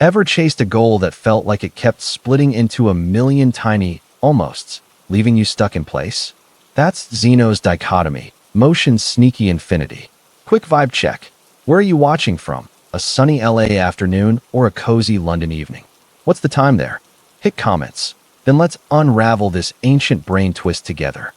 Ever chased a goal that felt like it kept splitting into a million tiny almosts, leaving you stuck in place? That's Zeno's dichotomy, motion's sneaky infinity. Quick vibe check. Where are you watching from? A sunny LA afternoon or a cozy London evening? What's the time there? Hit comments. Then let's unravel this ancient brain twist together.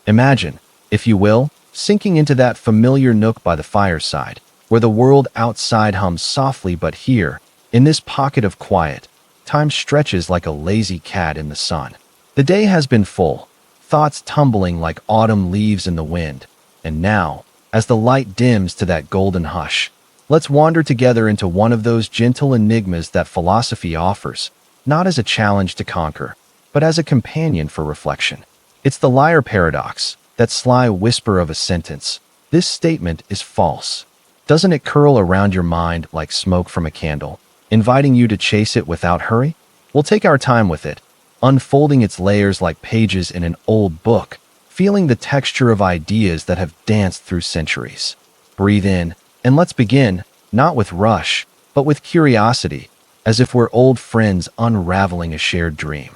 Imagine, if you will, sinking into that familiar nook by the fireside, where the world outside hums softly, but here, in this pocket of quiet, time stretches like a lazy cat in the sun. The day has been full, thoughts tumbling like autumn leaves in the wind, and now, as the light dims to that golden hush, let's wander together into one of those gentle enigmas that philosophy offers, not as a challenge to conquer, but as a companion for reflection. It's the liar paradox, that sly whisper of a sentence. This statement is false. Doesn't it curl around your mind like smoke from a candle, inviting you to chase it without hurry? We'll take our time with it, unfolding its layers like pages in an old book, feeling the texture of ideas that have danced through centuries. Breathe in, and let's begin, not with rush, but with curiosity, as if we're old friends unraveling a shared dream.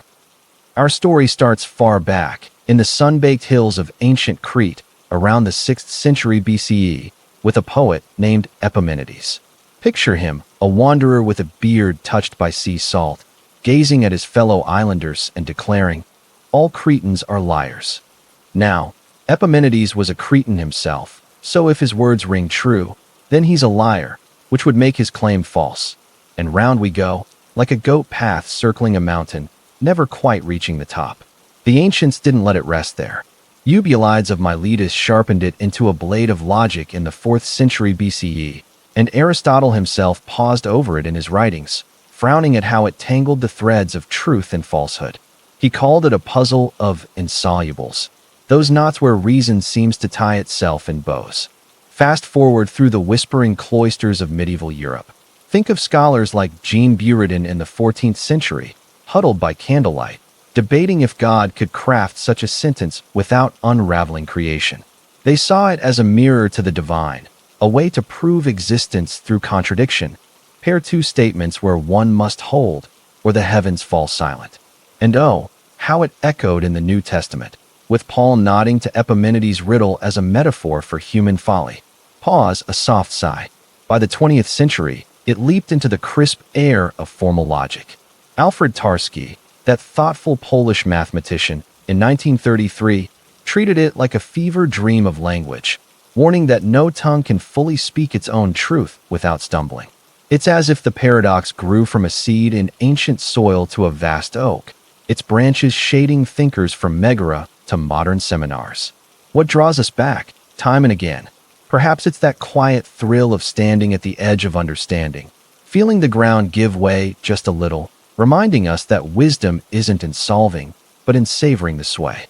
Our story starts far back, in the sun-baked hills of ancient Crete, around the 6th century BCE, with a poet named Epimenides. Picture him, a wanderer with a beard touched by sea salt, gazing at his fellow islanders and declaring, "All Cretans are liars." Now, Epimenides was a Cretan himself, so if his words ring true, then he's a liar, which would make his claim false. And round we go, like a goat path circling a mountain, never quite reaching the top. The ancients didn't let it rest there. Eubulides of Miletus sharpened it into a blade of logic in the 4th century BCE, and Aristotle himself paused over it in his writings, frowning at how it tangled the threads of truth and falsehood. He called it a puzzle of insolubles, those knots where reason seems to tie itself in bows. Fast forward through the whispering cloisters of medieval Europe. Think of scholars like Jean Buridan in the 14th century, huddled by candlelight, debating if God could craft such a sentence without unraveling creation. They saw it as a mirror to the divine, a way to prove existence through contradiction, pair two statements where one must hold, or the heavens fall silent. And oh, how it echoed in the New Testament, with Paul nodding to Epimenides' riddle as a metaphor for human folly. Pause, a soft sigh. By the 20th century, it leaped into the crisp air of formal logic. Alfred Tarski, that thoughtful Polish mathematician, in 1933, treated it like a fever dream of language, warning that no tongue can fully speak its own truth without stumbling. It's as if the paradox grew from a seed in ancient soil to a vast oak, its branches shading thinkers from Megara to modern seminars. What draws us back, time and again? Perhaps it's that quiet thrill of standing at the edge of understanding, feeling the ground give way just a little, reminding us that wisdom isn't in solving, but in savoring the sway.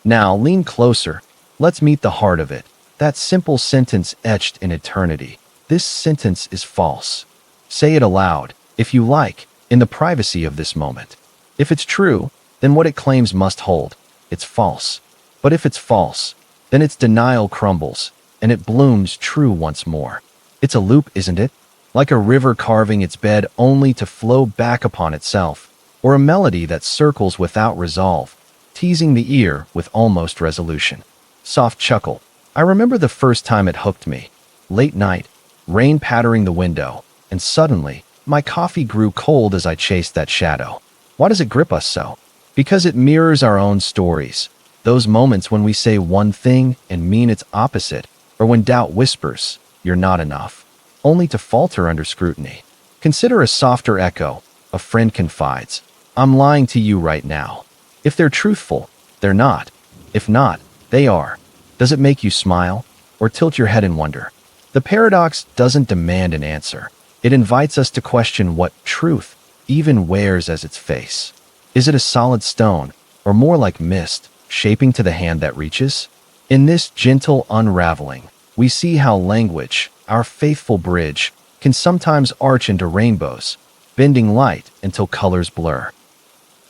Now, lean closer. Let's meet the heart of it. That simple sentence etched in eternity. This sentence is false. Say it aloud, if you like, in the privacy of this moment. If it's true, then what it claims must hold. It's false. But if it's false, then its denial crumbles, and it blooms true once more. It's a loop, isn't it? Like a river carving its bed only to flow back upon itself, or a melody that circles without resolve, teasing the ear with almost resolution. Soft chuckle. I remember the first time it hooked me. Late night, rain pattering the window, and suddenly, my coffee grew cold as I chased that shadow. Why does it grip us so? Because it mirrors our own stories. Those moments when we say one thing and mean its opposite, or when doubt whispers, "You're not enough," only to falter under scrutiny. Consider a softer echo. A friend confides, "I'm lying to you right now." If they're truthful, they're not. If not, they are. Does it make you smile, or tilt your head in wonder? The paradox doesn't demand an answer. It invites us to question what truth even wears as its face. Is it a solid stone, or more like mist, shaping to the hand that reaches? In this gentle unraveling, we see how language, our faithful bridge, can sometimes arch into rainbows, bending light until colors blur.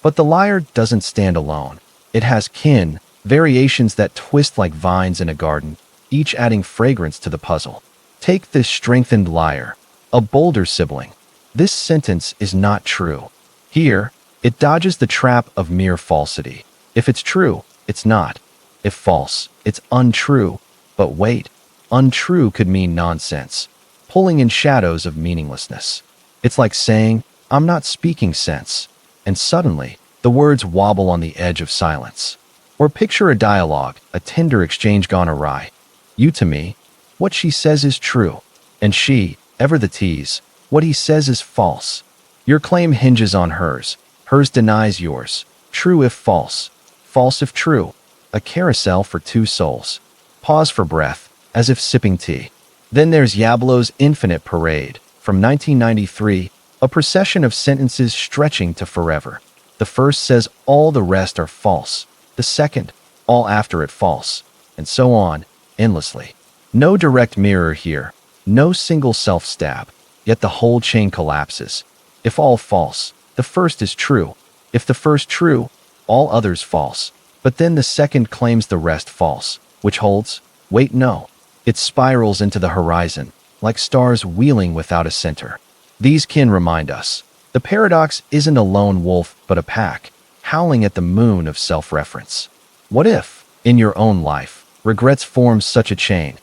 But the lyre doesn't stand alone. It has kin, variations that twist like vines in a garden, each adding fragrance to the puzzle. Take this strengthened lyre, a bolder sibling. This sentence is not true. Here, it dodges the trap of mere falsity. If it's true, it's not. If false, it's untrue. But wait, untrue could mean nonsense, pulling in shadows of meaninglessness. It's like saying, I'm not speaking sense, and suddenly, the words wobble on the edge of silence. Or picture a dialogue, a tender exchange gone awry. You to me, what she says is true, and she, ever the tease, what he says is false. Your claim hinges on hers denies yours. True if false, false if true. A carousel for two souls. Pause for breath, as if sipping tea. Then there's Yablo's Infinite Parade, from 1993, a procession of sentences stretching to forever. The first says all the rest are false. The second, all after it false. And so on, endlessly. No direct mirror here, no single self-stab, yet the whole chain collapses. If all false, the first is true. If the first true, all others false. But then the second claims the rest false, which holds, wait no, it spirals into the horizon, like stars wheeling without a center. These can remind us, the paradox isn't a lone wolf but a pack, howling at the moon of self-reference. What if, in your own life, regrets form such a chain,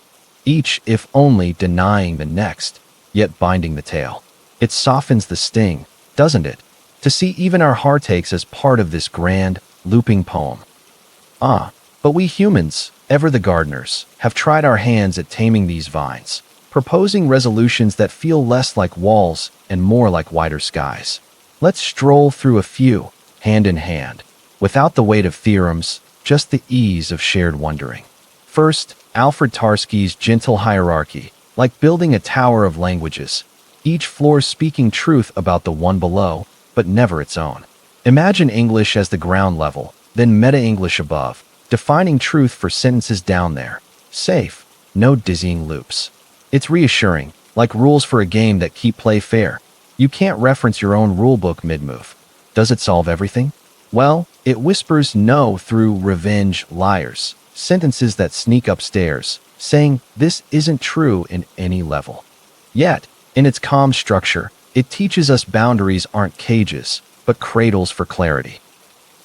each if only denying the next, yet binding the tail? It softens the sting, doesn't it, to see even our heartaches as part of this grand, looping poem. But we humans, ever the gardeners, have tried our hands at taming these vines, proposing resolutions that feel less like walls and more like wider skies. Let's stroll through a few, hand in hand, without the weight of theorems, just the ease of shared wondering. First, Alfred Tarski's gentle hierarchy, like building a tower of languages, each floor speaking truth about the one below, but never its own. Imagine English as the ground level, then meta-English above, defining truth for sentences down there. Safe, no dizzying loops. It's reassuring, like rules for a game that keep play fair. You can't reference your own rulebook mid-move. Does it solve everything? Well, it whispers no through revenge liars, sentences that sneak upstairs, saying this isn't true in any level. Yet, in its calm structure, it teaches us boundaries aren't cages, but cradles for clarity.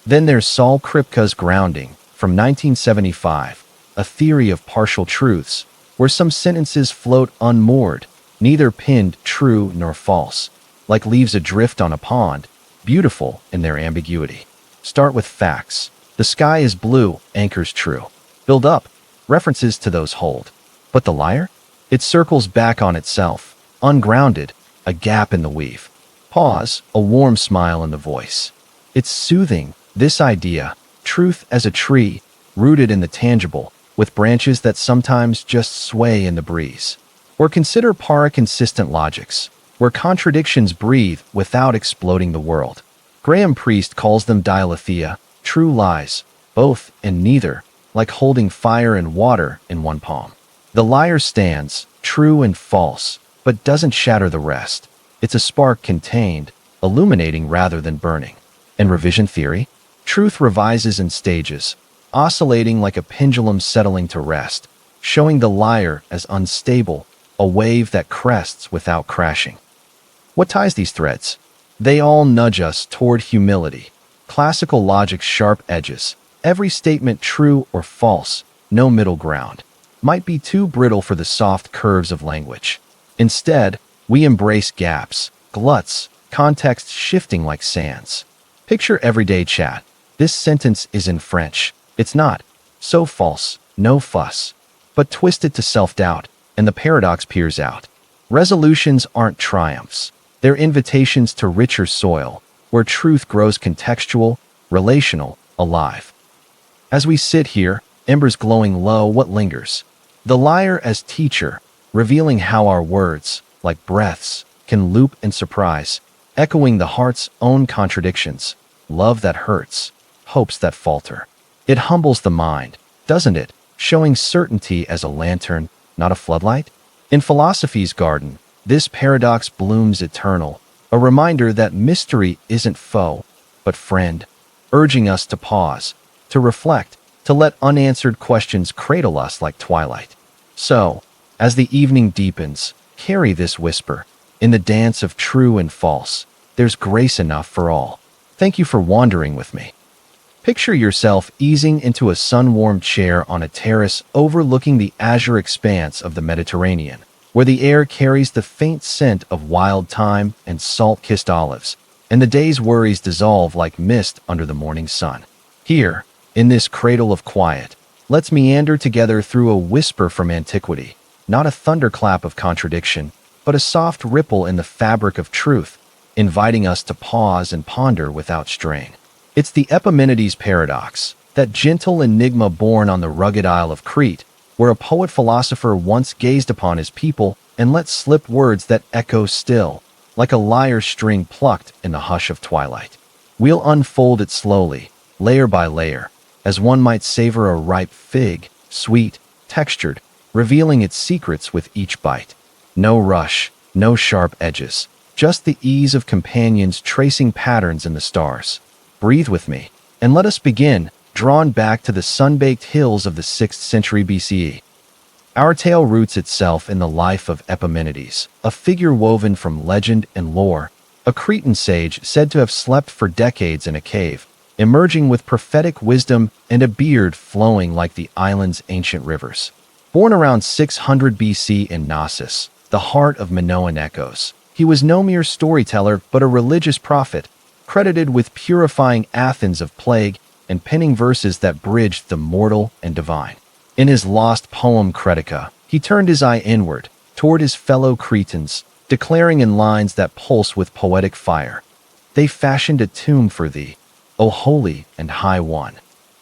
Then there's Saul Kripke's Grounding, from 1975, a theory of partial truths, where some sentences float unmoored, neither pinned true nor false, like leaves adrift on a pond, beautiful in their ambiguity. Start with facts. The sky is blue, anchors true. Build up, references to those hold. But the liar? It circles back on itself, ungrounded, a gap in the weave. Pause, a warm smile in the voice. It's soothing, this idea, truth as a tree, rooted in the tangible, with branches that sometimes just sway in the breeze. Or consider para-consistent logics, where contradictions breathe without exploding the world. Graham Priest calls them dialetheia, true lies, both and neither, like holding fire and water in one palm. The liar stands, true and false, but doesn't shatter the rest. It's a spark contained, illuminating rather than burning. And revision theory? Truth revises in stages, oscillating like a pendulum settling to rest, showing the liar as unstable, a wave that crests without crashing. What ties these threads? They all nudge us toward humility, classical logic's sharp edges, every statement true or false, no middle ground, might be too brittle for the soft curves of language. Instead, we embrace gaps, gluts, context shifting like sands. Picture everyday chat. This sentence is in French. It's not. So false, no fuss. But twist it to self-doubt, and the paradox peers out. Resolutions aren't triumphs. They're invitations to richer soil, where truth grows contextual, relational, alive. As we sit here, embers glowing low, what lingers? The liar as teacher, revealing how our words, like breaths, can loop and surprise, echoing the heart's own contradictions, love that hurts, hopes that falter. It humbles the mind, doesn't it, showing certainty as a lantern, not a floodlight? In philosophy's garden, this paradox blooms eternal, a reminder that mystery isn't foe, but friend, urging us to pause, to reflect, to let unanswered questions cradle us like twilight. So, as the evening deepens, carry this whisper. In the dance of true and false, there's grace enough for all. Thank you for wandering with me. Picture yourself easing into a sun-warmed chair on a terrace overlooking the azure expanse of the Mediterranean, where the air carries the faint scent of wild thyme and salt-kissed olives, and the day's worries dissolve like mist under the morning sun. Here, in this cradle of quiet, let's meander together through a whisper from antiquity, not a thunderclap of contradiction, but a soft ripple in the fabric of truth, inviting us to pause and ponder without straying. It's the Epimenides paradox, that gentle enigma born on the rugged Isle of Crete, where a poet-philosopher once gazed upon his people and let slip words that echo still, like a lyre string plucked in the hush of twilight. We'll unfold it slowly, layer by layer, as one might savor a ripe fig, sweet, textured, revealing its secrets with each bite. No rush, no sharp edges, just the ease of companions tracing patterns in the stars. Breathe with me, and let us begin, drawn back to the sun-baked hills of the 6th century BCE. Our tale roots itself in the life of Epimenides, a figure woven from legend and lore, a Cretan sage said to have slept for decades in a cave, emerging with prophetic wisdom and a beard flowing like the island's ancient rivers. Born around 600 BC in Knossos, the heart of Minoan echoes, he was no mere storyteller but a religious prophet, credited with purifying Athens of plague and penning verses that bridged the mortal and divine. In his lost poem Cretica, he turned his eye inward, toward his fellow Cretans, declaring in lines that pulse with poetic fire, "They fashioned a tomb for thee, O holy and high one.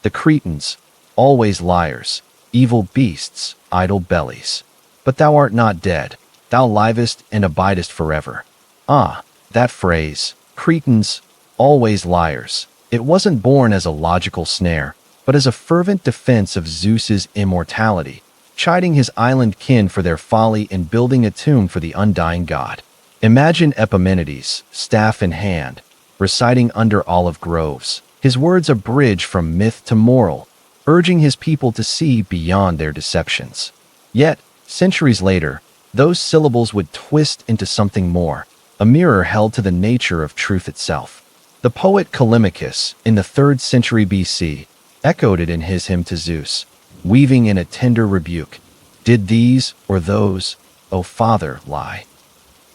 The Cretans, always liars, evil beasts, idle bellies. But thou art not dead, thou livest and abidest forever." Ah, that phrase, Cretans, always liars. It wasn't born as a logical snare, but as a fervent defense of Zeus's immortality, chiding his island kin for their folly in building a tomb for the undying god. Imagine Epimenides, staff in hand, reciting under olive groves, his words a bridge from myth to moral, urging his people to see beyond their deceptions. Yet, centuries later, those syllables would twist into something more, a mirror held to the nature of truth itself. The poet Callimachus, in the 3rd century BC, echoed it in his hymn to Zeus, weaving in a tender rebuke, "Did these or those, O Father, lie?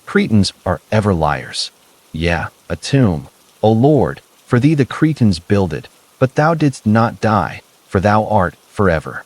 Cretans are ever liars. Yeah, a tomb, O Lord, for thee the Cretans builded, but thou didst not die, for thou art forever."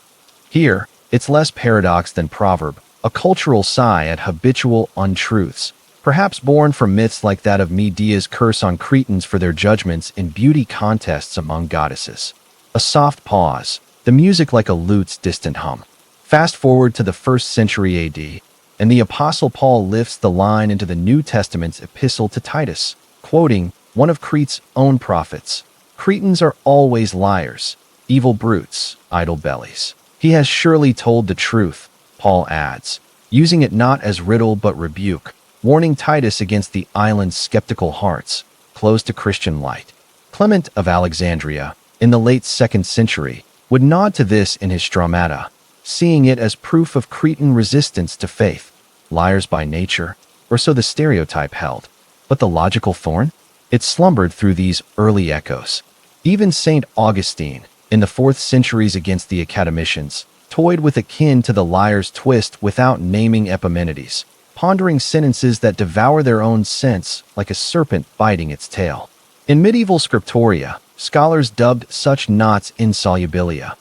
Here, it's less paradox than proverb, a cultural sigh at habitual untruths, perhaps born from myths like that of Medea's curse on Cretans for their judgments in beauty contests among goddesses. A soft pause, the music like a lute's distant hum. Fast forward to the 1st century AD, and the Apostle Paul lifts the line into the New Testament's epistle to Titus, quoting one of Crete's own prophets, "Cretans are always liars, evil brutes, idle bellies." He has surely told the truth, Paul adds, using it not as riddle but rebuke, warning Titus against the island's skeptical hearts, closed to Christian light. Clement of Alexandria, in the late 2nd century, would nod to this in his Stramata, seeing it as proof of Cretan resistance to faith, liars by nature, or so the stereotype held. But the logical thorn? It slumbered through these early echoes. Even St. Augustine, in the 4th centuries against the Academicians, toyed with akin to the liar's twist without naming Epimenides, pondering sentences that devour their own sense like a serpent biting its tail. In medieval scriptoria, scholars dubbed such knots insolubilia,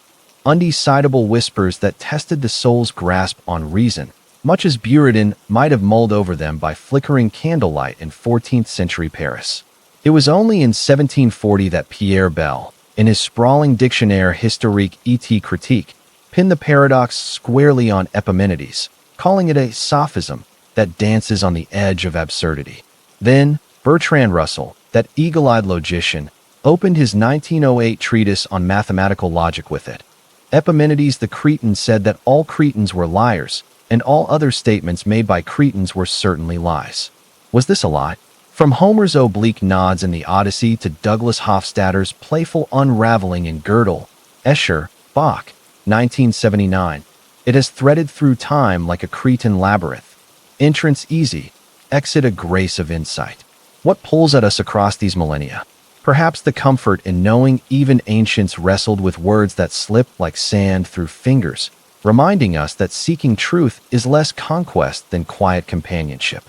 undecidable whispers that tested the soul's grasp on reason, much as Buridan might have mulled over them by flickering candlelight in 14th century Paris. It was only in 1740 that Pierre Bell, in his sprawling Dictionnaire historique et critique, pinned the paradox squarely on Epimenides, calling it a sophism that dances on the edge of absurdity. Then, Bertrand Russell, that eagle-eyed logician, opened his 1908 treatise on mathematical logic with it. Epimenides the Cretan said that all Cretans were liars, and all other statements made by Cretans were certainly lies. Was this a lie? From Homer's oblique nods in the Odyssey to Douglas Hofstadter's playful unraveling in Gödel, Escher, Bach, 1979, it has threaded through time like a Cretan labyrinth. Entrance easy, exit a grace of insight. What pulls at us across these millennia? Perhaps the comfort in knowing even ancients wrestled with words that slip like sand through fingers, reminding us that seeking truth is less conquest than quiet companionship.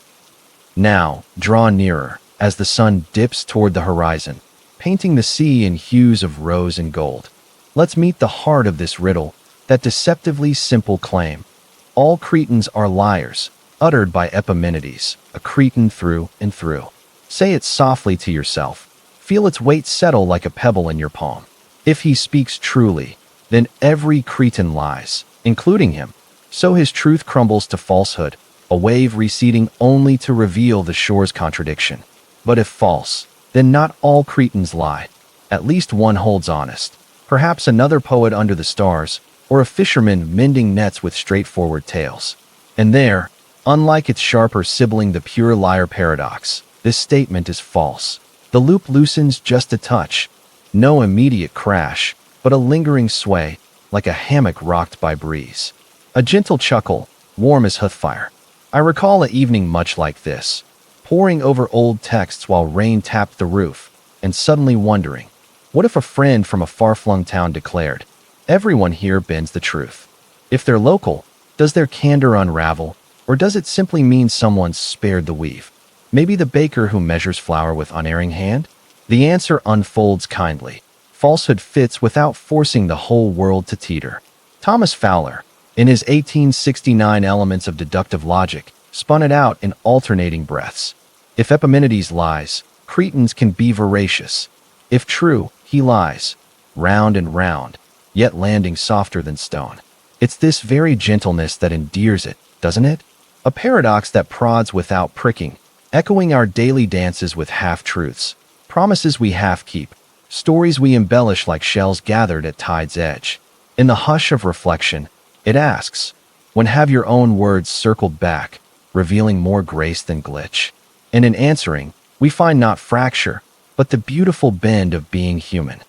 Now, draw nearer as the sun dips toward the horizon, painting the sea in hues of rose and gold. Let's meet the heart of this riddle, that deceptively simple claim. All Cretans are liars, uttered by Epimenides, a Cretan through and through. Say it softly to yourself. Feel its weight settle like a pebble in your palm. If he speaks truly, then every Cretan lies, including him. So his truth crumbles to falsehood, a wave receding only to reveal the shore's contradiction. But if false, then not all Cretans lie. At least one holds honest. Perhaps another poet under the stars, or a fisherman mending nets with straightforward tales. And there, unlike its sharper sibling the pure liar paradox, this statement is false. The loop loosens just a touch. No immediate crash, but a lingering sway, like a hammock rocked by breeze. A gentle chuckle, warm as hearthfire. I recall an evening much like this, poring over old texts while rain tapped the roof, and suddenly wondering, what if a friend from a far-flung town declared, everyone here bends the truth? If they're local, does their candor unravel, or does it simply mean someone's spared the weave? Maybe the baker who measures flour with unerring hand? The answer unfolds kindly. Falsehood fits without forcing the whole world to teeter. Thomas Fowler, in his 1869 Elements of Deductive Logic, spun it out in alternating breaths. If Epimenides lies, Cretans can be voracious. If true, he lies, round and round, yet landing softer than stone. It's this very gentleness that endears it, doesn't it? A paradox that prods without pricking, echoing our daily dances with half-truths, promises we half-keep, stories we embellish like shells gathered at tide's edge. In the hush of reflection, it asks, when have your own words circled back, revealing more grace than glitch? And in answering, we find not fracture, but the beautiful bend of being human.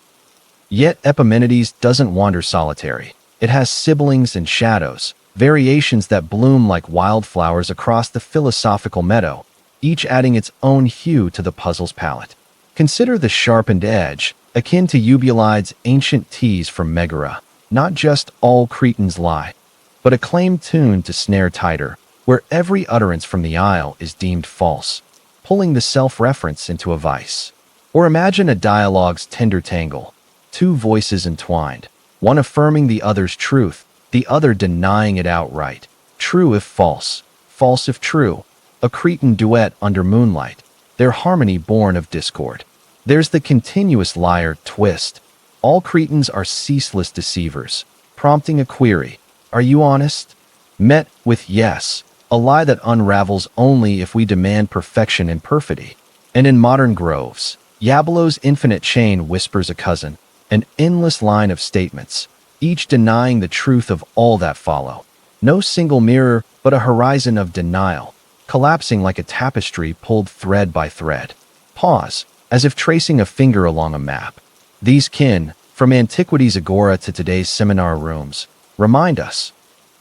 Yet Epimenides doesn't wander solitary. It has siblings and shadows, variations that bloom like wildflowers across the philosophical meadow, each adding its own hue to the puzzle's palette. Consider the sharpened edge, akin to Eubulide's ancient tease from Megara. Not just all Cretans lie, but a claim tuned to snare tighter, where every utterance from the isle is deemed false, pulling the self-reference into a vice. Or imagine a dialogue's tender tangle, two voices entwined, one affirming the other's truth, the other denying it outright. True if false, false if true. A Cretan duet under moonlight, their harmony born of discord. There's the continuous liar twist. All Cretans are ceaseless deceivers, prompting a query, are you honest? Met with yes, a lie that unravels only if we demand perfection and perfidy. And in modern groves, Yablo's infinite chain whispers a cousin, an endless line of statements, each denying the truth of all that follow. No single mirror, but a horizon of denial, collapsing like a tapestry pulled thread by thread. Pause, as if tracing a finger along a map. These kin, from antiquity's agora to today's seminar rooms, remind us,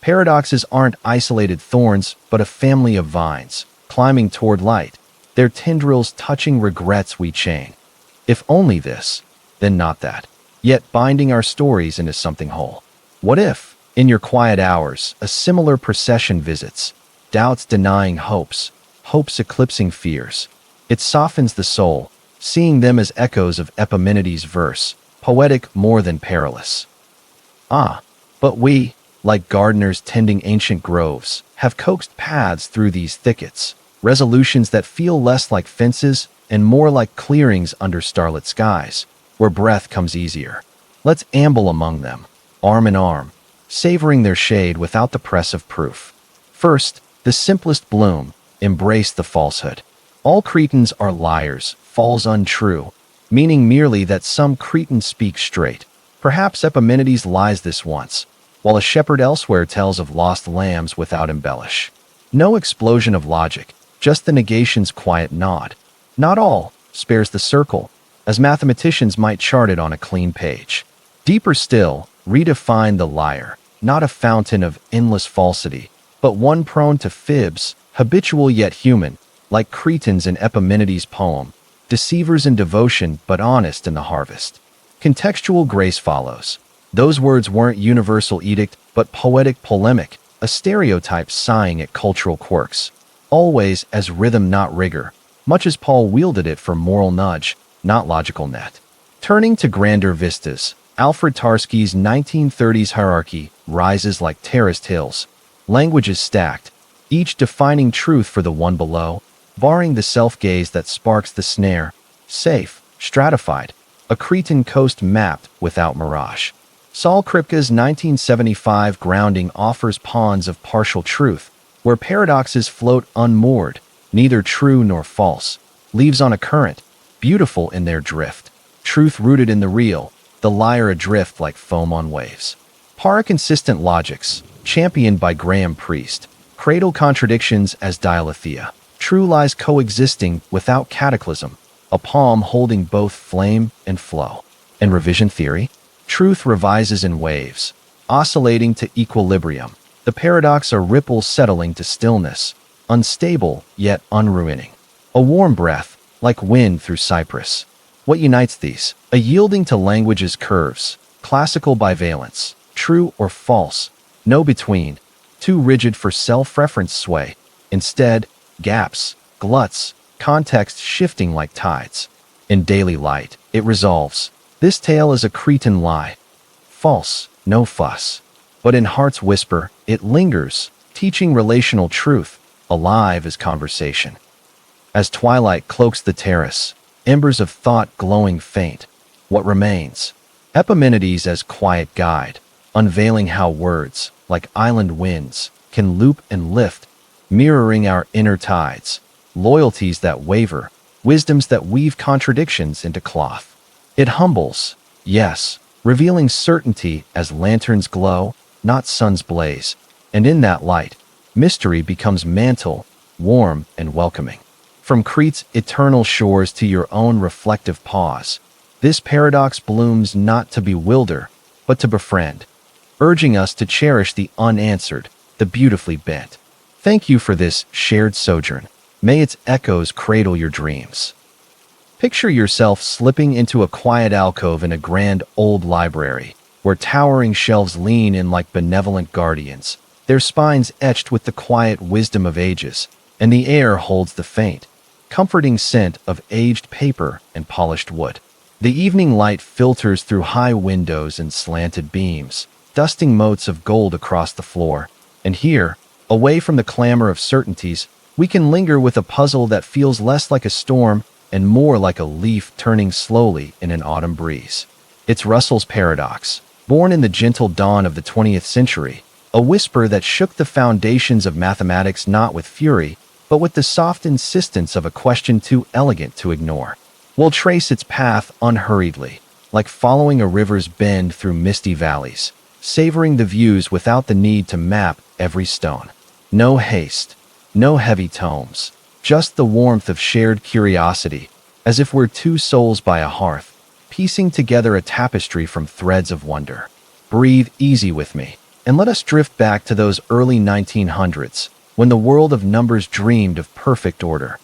paradoxes aren't isolated thorns, but a family of vines, climbing toward light, their tendrils touching regrets we chain. If only this, then not that, yet binding our stories into something whole. What if, in your quiet hours, a similar procession visits, doubts denying hopes, hopes eclipsing fears? It softens the soul, seeing them as echoes of Epimenides' verse, poetic more than perilous. Ah, but we, like gardeners tending ancient groves, have coaxed paths through these thickets, resolutions that feel less like fences and more like clearings under starlit skies, where breath comes easier. Let's amble among them, arm in arm, savoring their shade without the press of proof. First, the simplest bloom, embrace the falsehood. All Cretans are liars, falls untrue, meaning merely that some Cretans speak straight. Perhaps Epimenides lies this once, while a shepherd elsewhere tells of lost lambs without embellish. No explosion of logic, just the negation's quiet nod. Not all spares the circle, as mathematicians might chart it on a clean page. Deeper still, redefine the liar, not a fountain of endless falsity, but one prone to fibs, habitual yet human, like Cretans in Epimenides' poem, deceivers in devotion but honest in the harvest. Contextual grace follows. Those words weren't universal edict, but poetic polemic, a stereotype sighing at cultural quirks. Always as rhythm, not rigor, much as Paul wielded it for moral nudge, not logical net. Turning to grander vistas, Alfred Tarski's 1930s hierarchy rises like terraced hills. Language is stacked, each defining truth for the one below, barring the self-gaze that sparks the snare. Safe, stratified, a Cretan coast mapped without mirage. Saul Kripke's 1975 grounding offers pawns of partial truth, where paradoxes float unmoored, neither true nor false, leaves on a current, beautiful in their drift. Truth rooted in the real, the lyre adrift like foam on waves. Paraconsistent logics, championed by Graham Priest, cradle contradictions as dialetheia. True lies coexisting without cataclysm, a palm holding both flame and flow. And revision theory? Truth revises in waves, oscillating to equilibrium. The paradox are ripples settling to stillness, unstable yet unruining. A warm breath, like wind through cypress. What unites these? A yielding to language's curves, classical bivalence, true or false, no between, too rigid for self-reference sway. Instead, gaps, gluts, context shifting like tides. In daily light, it resolves. This tale is a Cretan lie. False, no fuss. But in heart's whisper, it lingers, teaching relational truth, alive as conversation. As twilight cloaks the terrace, embers of thought glowing faint, what remains? Epimenides as quiet guide, unveiling how words, like island winds, can loop and lift, mirroring our inner tides, loyalties that waver, wisdoms that weave contradictions into cloth. It humbles, yes, revealing certainty as lanterns glow, not suns blaze, and in that light, mystery becomes mantle, warm and welcoming. From Crete's eternal shores to your own reflective pause, this paradox blooms not to bewilder, but to befriend, urging us to cherish the unanswered, the beautifully bent. Thank you for this shared sojourn. May its echoes cradle your dreams. Picture yourself slipping into a quiet alcove in a grand old library, where towering shelves lean in like benevolent guardians, their spines etched with the quiet wisdom of ages, and the air holds the faint, comforting scent of aged paper and polished wood. The evening light filters through high windows and slanted beams, dusting motes of gold across the floor. And here, away from the clamor of certainties, we can linger with a puzzle that feels less like a storm and more like a leaf turning slowly in an autumn breeze. It's Russell's paradox, born in the gentle dawn of the 20th century, a whisper that shook the foundations of mathematics not with fury, but with the soft insistence of a question too elegant to ignore. We'll trace its path unhurriedly, like following a river's bend through misty valleys, savoring the views without the need to map every stone. No haste, no heavy tomes, just the warmth of shared curiosity, as if we're two souls by a hearth, piecing together a tapestry from threads of wonder. Breathe easy with me, and let us drift back to those early 1900s, when the world of numbers dreamed of perfect order.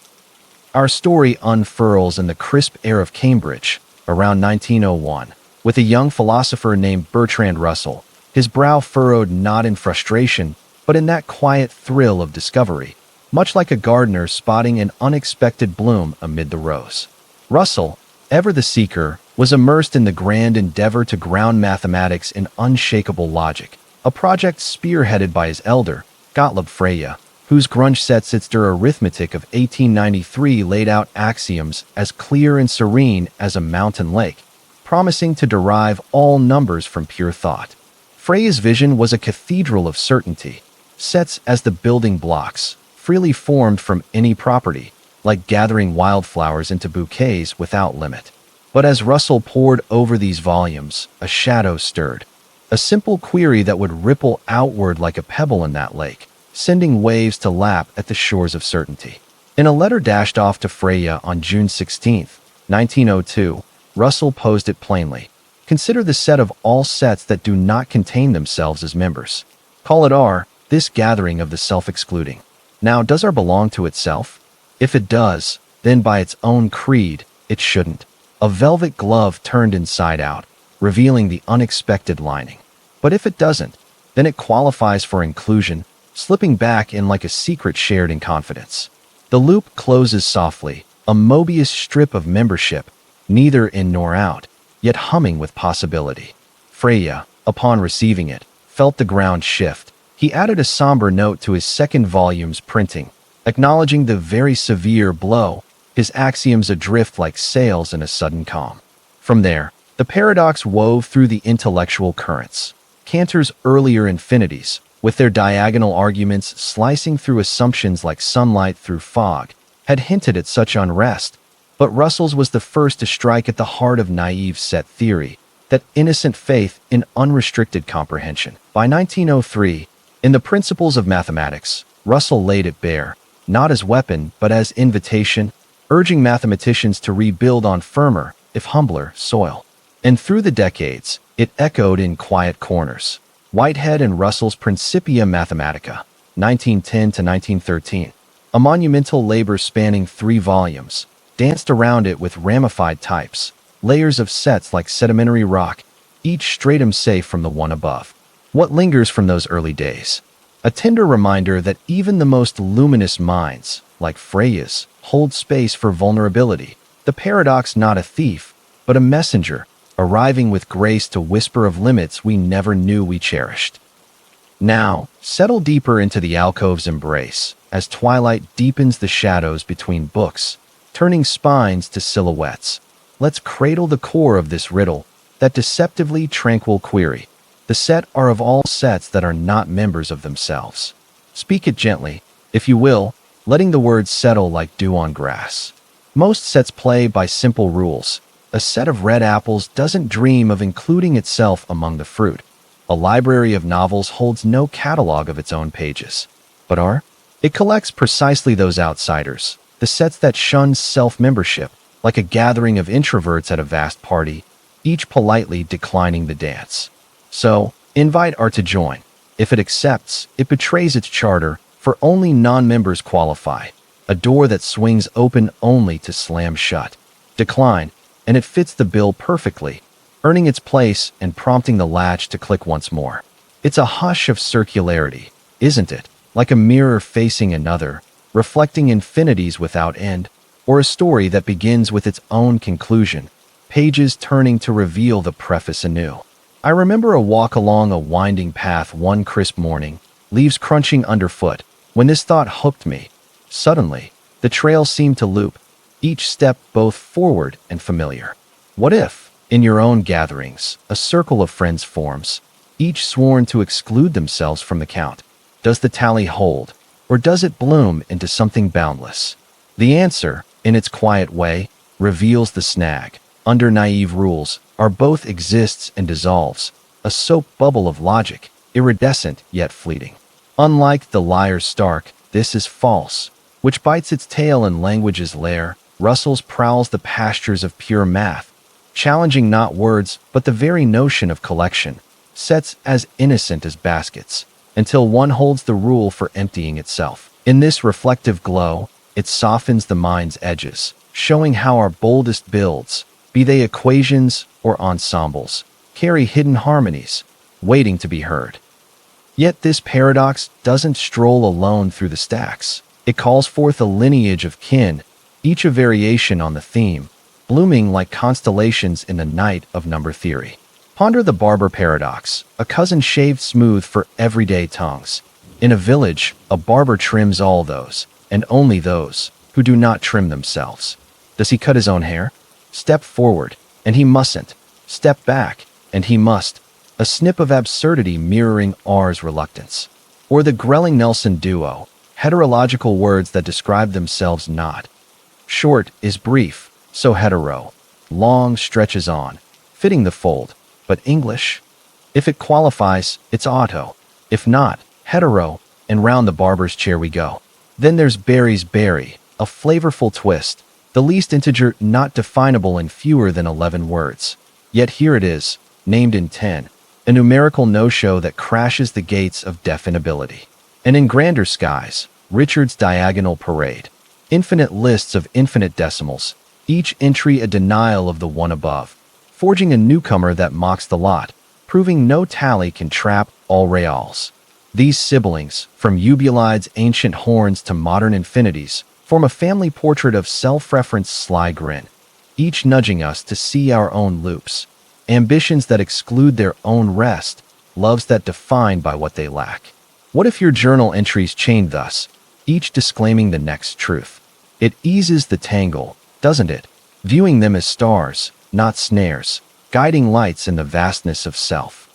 Our story unfurls in the crisp air of Cambridge, around 1901, with a young philosopher named Bertrand Russell, his brow furrowed not in frustration, but in that quiet thrill of discovery, much like a gardener spotting an unexpected bloom amid the rows. Russell, ever the seeker, was immersed in the grand endeavor to ground mathematics in unshakable logic, a project spearheaded by his elder, Gottlob Frege, whose Grundgesetzer arithmetic of 1893 laid out axioms as clear and serene as a mountain lake, promising to derive all numbers from pure thought. Frege's vision was a cathedral of certainty, sets as the building blocks, freely formed from any property, like gathering wildflowers into bouquets without limit. But as Russell pored over these volumes, a shadow stirred, a simple query that would ripple outward like a pebble in that lake, sending waves to lap at the shores of certainty. In a letter dashed off to Frege on June 16, 1902, Russell posed it plainly. Consider the set of all sets that do not contain themselves as members. Call it R, this gathering of the self-excluding. Now, does R belong to itself? If it does, then by its own creed, it shouldn't. A velvet glove turned inside out, revealing the unexpected lining. But if it doesn't, then it qualifies for inclusion, slipping back in like a secret shared in confidence. The loop closes softly, a Mobius strip of membership, neither in nor out, yet humming with possibility. Freya, upon receiving it, felt the ground shift. He added a somber note to his second volume's printing, acknowledging the very severe blow, his axioms adrift like sails in a sudden calm. From there, the paradox wove through the intellectual currents. Cantor's earlier infinities, with their diagonal arguments slicing through assumptions like sunlight through fog, had hinted at such unrest, but Russell's was the first to strike at the heart of naive set theory, that innocent faith in unrestricted comprehension. By 1903, in the Principles of Mathematics, Russell laid it bare, not as weapon but as invitation, urging mathematicians to rebuild on firmer, if humbler, soil. And through the decades, it echoed in quiet corners. Whitehead and Russell's Principia Mathematica, 1910 to 1913, a monumental labor spanning 3 volumes, danced around it with ramified types, layers of sets like sedimentary rock, each stratum safe from the one above. What lingers from those early days? A tender reminder that even the most luminous minds, like Freya's, hold space for vulnerability. The paradox not a thief, but a messenger, arriving with grace to whisper of limits we never knew we cherished. Now, settle deeper into the alcove's embrace, as twilight deepens the shadows between books, turning spines to silhouettes. Let's cradle the core of this riddle, that deceptively tranquil query. The set are of all sets that are not members of themselves. Speak it gently, if you will, letting the words settle like dew on grass. Most sets play by simple rules. A set of red apples doesn't dream of including itself among the fruit. A library of novels holds no catalog of its own pages. But it collects precisely those outsiders, the sets that shun self-membership, like a gathering of introverts at a vast party, each politely declining the dance. So, invite R to join. If it accepts, it betrays its charter, for only non-members qualify, a door that swings open only to slam shut. Decline, and it fits the bill perfectly, earning its place and prompting the latch to click once more. It's a hush of circularity, isn't it? Like a mirror facing another, reflecting infinities without end, or a story that begins with its own conclusion, pages turning to reveal the preface anew. I remember a walk along a winding path one crisp morning, leaves crunching underfoot, when this thought hooked me. Suddenly, the trail seemed to loop, each step both forward and familiar. What if, in your own gatherings, a circle of friends forms, each sworn to exclude themselves from the count? Does the tally hold, or does it bloom into something boundless? The answer, in its quiet way, reveals the snag. Under naive rules, our both exists and dissolves, a soap bubble of logic, iridescent yet fleeting. Unlike the liar's stark, this is false, which bites its tail in language's lair. Russell's prowls the pastures of pure math, challenging not words but the very notion of collection, sets as innocent as baskets, until one holds the rule for emptying itself. In this reflective glow, it softens the mind's edges, showing how our boldest builds, be they equations or ensembles, carry hidden harmonies, waiting to be heard. Yet this paradox doesn't stroll alone through the stacks. It calls forth a lineage of kin, each a variation on the theme, blooming like constellations in the night of number theory. Ponder the barber paradox, a cousin shaved smooth for everyday tongues. In a village, a barber trims all those, and only those, who do not trim themselves. Does he cut his own hair? Step forward, and he mustn't. Step back, and he must. A snip of absurdity mirroring R's reluctance. Or the Grelling-Nelson duo, heterological words that describe themselves not. Short is brief, so hetero. Long stretches on, fitting the fold. But English? If it qualifies, it's auto. If not, hetero, and round the barber's chair we go. Then there's Barry's berry, a flavorful twist, the least integer not definable in fewer than 11 words. Yet here it is, named in 10, a numerical no-show that crashes the gates of definability. And in grander skies, Richard's diagonal parade. Infinite lists of infinite decimals, each entry a denial of the one above, forging a newcomer that mocks the lot, proving no tally can trap all reals. These siblings, from Ubulide's ancient horns to modern infinities, form a family portrait of self-referenced sly grin, each nudging us to see our own loops, ambitions that exclude their own rest, loves that define by what they lack. What if your journal entries chained thus, each disclaiming the next truth? It eases the tangle, doesn't it? Viewing them as stars, not snares, guiding lights in the vastness of self.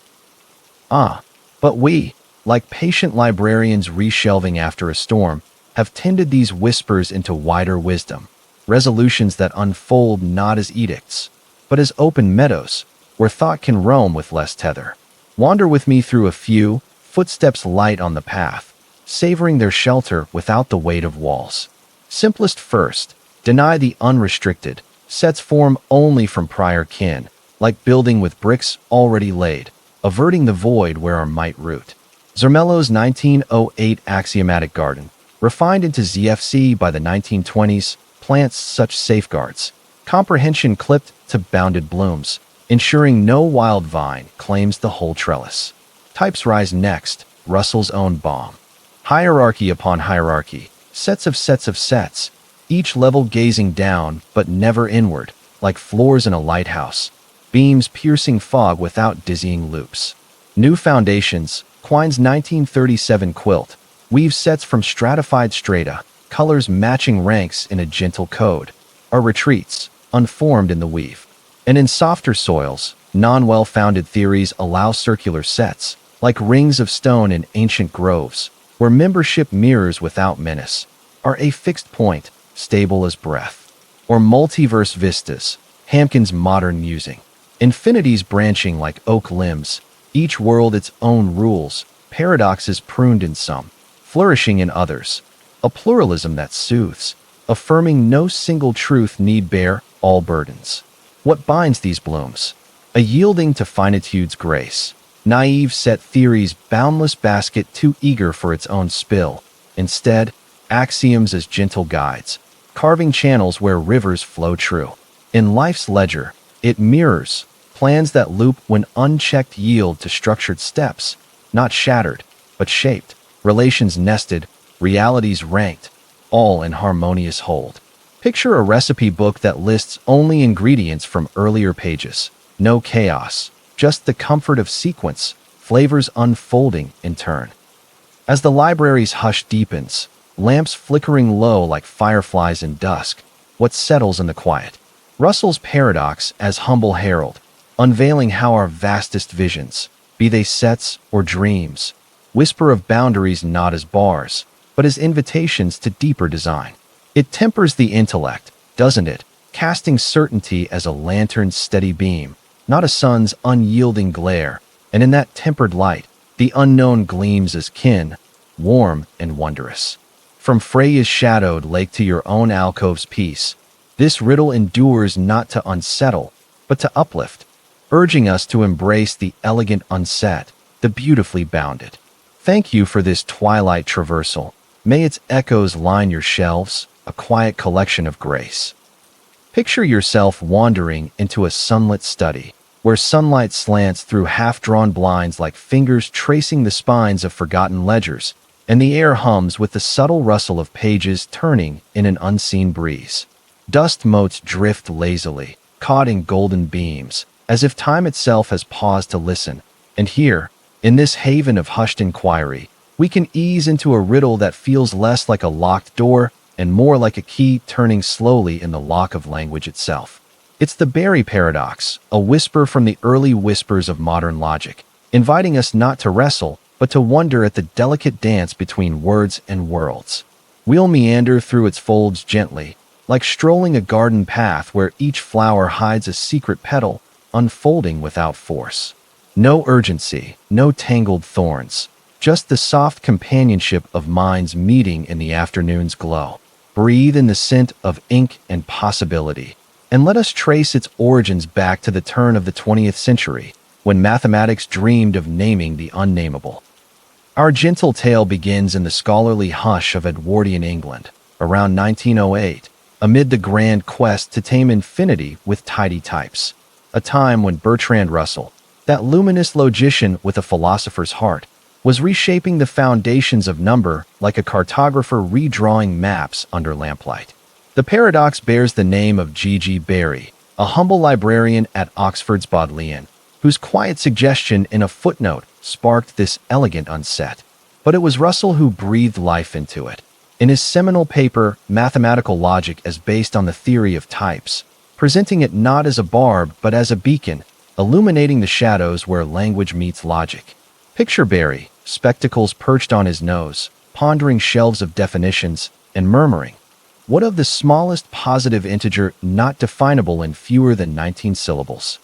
But we, like patient librarians reshelving after a storm, have tended these whispers into wider wisdom, resolutions that unfold not as edicts, but as open meadows, where thought can roam with less tether. Wander with me through a few, footsteps light on the path, savoring their shelter without the weight of walls. Simplest first, deny the unrestricted, sets form only from prior kin, like building with bricks already laid, averting the void where our might root. Zermelo's 1908 axiomatic garden, refined into ZFC by the 1920s, plants such safeguards, comprehension clipped to bounded blooms, ensuring no wild vine claims the whole trellis. Types rise next, Russell's own bomb. Hierarchy upon hierarchy, sets of sets, each level gazing down but never inward, like floors in a lighthouse, beams piercing fog without dizzying loops. New foundations, Quine's 1937 quilt, weaves sets from stratified strata, colors matching ranks in a gentle code. Our retreats, unformed in the weave. And in softer soils, non-well-founded theories allow circular sets, like rings of stone in ancient groves, where membership mirrors without menace, are a fixed point, stable as breath. Or multiverse vistas, Hampkin's modern musing. Infinities branching like oak limbs, each world its own rules, paradoxes pruned in some, flourishing in others. A pluralism that soothes, affirming no single truth need bear all burdens. What binds these blooms? A yielding to finitude's grace. Naive set theories' boundless basket too eager for its own spill. Instead, axioms as gentle guides, carving channels where rivers flow true. In life's ledger, it mirrors plans that loop when unchecked yield to structured steps, not shattered, but shaped, relations nested, realities ranked, all in harmonious hold. Picture a recipe book that lists only ingredients from earlier pages. No chaos, just the comfort of sequence, flavors unfolding in turn. As the library's hush deepens, lamps flickering low like fireflies in dusk, what settles in the quiet? Russell's paradox as humble herald, unveiling how our vastest visions, be they sets or dreams, whisper of boundaries not as bars, but as invitations to deeper design. It tempers the intellect, doesn't it, casting certainty as a lantern's steady beam, not a sun's unyielding glare, and in that tempered light, the unknown gleams as kin, warm and wondrous. From Freya's shadowed lake to your own alcove's peace, this riddle endures not to unsettle, but to uplift, urging us to embrace the elegant unset, the beautifully bounded. Thank you for this twilight traversal. May its echoes line your shelves, a quiet collection of grace. Picture yourself wandering into a sunlit study, where sunlight slants through half-drawn blinds like fingers tracing the spines of forgotten ledgers, and the air hums with the subtle rustle of pages turning in an unseen breeze. Dust motes drift lazily, caught in golden beams, as if time itself has paused to listen. And here, in this haven of hushed inquiry, we can ease into a riddle that feels less like a locked door and more like a key turning slowly in the lock of language itself. It's the Berry paradox, a whisper from the early whispers of modern logic, inviting us not to wrestle, but to wonder at the delicate dance between words and worlds. We'll meander through its folds gently, like strolling a garden path where each flower hides a secret petal, unfolding without force. No urgency, no tangled thorns, just the soft companionship of minds meeting in the afternoon's glow. Breathe in the scent of ink and possibility, and let us trace its origins back to the turn of the 20th century, when mathematics dreamed of naming the unnameable. Our gentle tale begins in the scholarly hush of Edwardian England, around 1908, amid the grand quest to tame infinity with tidy types. A time when Bertrand Russell, that luminous logician with a philosopher's heart, was reshaping the foundations of number like a cartographer redrawing maps under lamplight. The paradox bears the name of G. Barry, a humble librarian at Oxford's Bodleian, whose quiet suggestion in a footnote sparked this elegant unset. But it was Russell who breathed life into it. In his seminal paper, Mathematical Logic as Based on the Theory of Types, presenting it not as a barb but as a beacon, illuminating the shadows where language meets logic. Picture Barry, spectacles perched on his nose, pondering shelves of definitions, and murmuring, "What of the smallest positive integer not definable in fewer than 19 syllables?"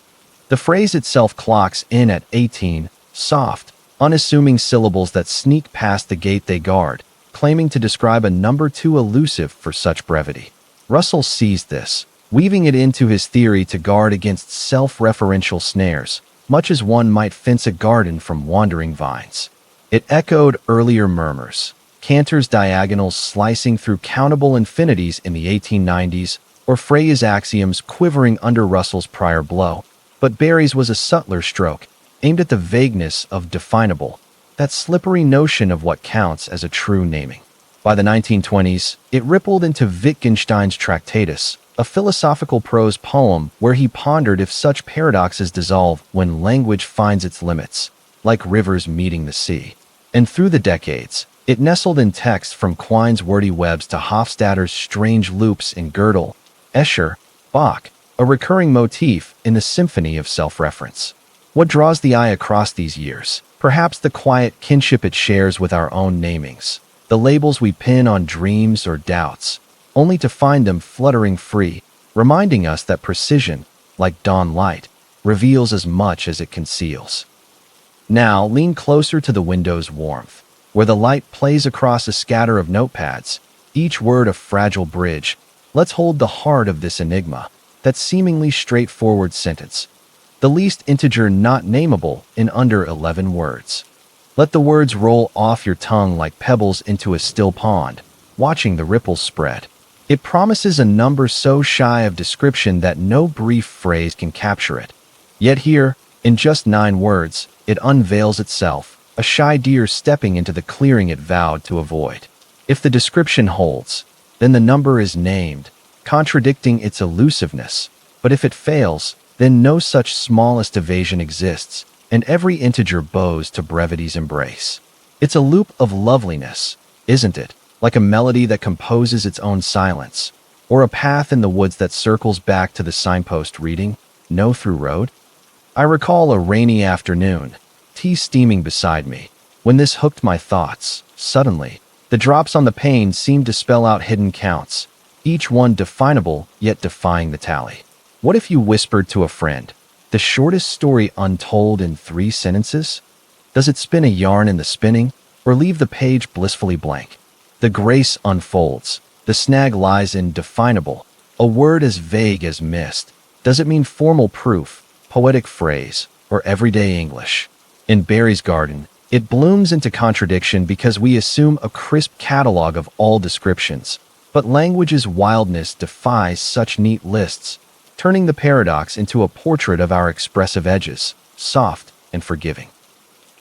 The phrase itself clocks in at 18, soft, unassuming syllables that sneak past the gate they guard, claiming to describe a number too elusive for such brevity. Russell seized this, weaving it into his theory to guard against self-referential snares, much as one might fence a garden from wandering vines. It echoed earlier murmurs, Cantor's diagonals slicing through countable infinities in the 1890s, or Frey's axioms quivering under Russell's prior blow. But Barry's was a subtler stroke, aimed at the vagueness of definable, that slippery notion of what counts as a true naming. By the 1920s, it rippled into Wittgenstein's Tractatus, a philosophical prose poem where he pondered if such paradoxes dissolve when language finds its limits, like rivers meeting the sea. And through the decades, it nestled in text from Quine's wordy webs to Hofstadter's strange loops in Gödel, Escher, Bach, a recurring motif in the symphony of self-reference. What draws the eye across these years? Perhaps the quiet kinship it shares with our own namings, the labels we pin on dreams or doubts, only to find them fluttering free, reminding us that precision, like dawn light, reveals as much as it conceals. Now lean closer to the window's warmth, where the light plays across a scatter of notepads, each word a fragile bridge. Let's hold the heart of this enigma, that seemingly straightforward sentence, the least integer not nameable in under 11 words. Let the words roll off your tongue like pebbles into a still pond, watching the ripples spread. It promises a number so shy of description that no brief phrase can capture it. Yet here, in just 9 words, it unveils itself, a shy deer stepping into the clearing it vowed to avoid. If the description holds, then the number is named, contradicting its elusiveness. But if it fails, then no such smallest evasion exists, and every integer bows to brevity's embrace. It's a loop of loveliness, isn't it? Like a melody that composes its own silence, or a path in the woods that circles back to the signpost reading, "No through road." I recall a rainy afternoon, tea steaming beside me, when this hooked my thoughts. Suddenly, the drops on the pane seemed to spell out hidden counts, each one definable yet defying the tally. What if you whispered to a friend, "The shortest story untold in 3 sentences"? Does it spin a yarn in the spinning, or leave the page blissfully blank? The grace unfolds. The snag lies in definable, a word as vague as mist. Does it mean formal proof, poetic phrase, or everyday English? In Barry's garden, it blooms into contradiction because we assume a crisp catalog of all descriptions. But language's wildness defies such neat lists, turning the paradox into a portrait of our expressive edges, soft and forgiving.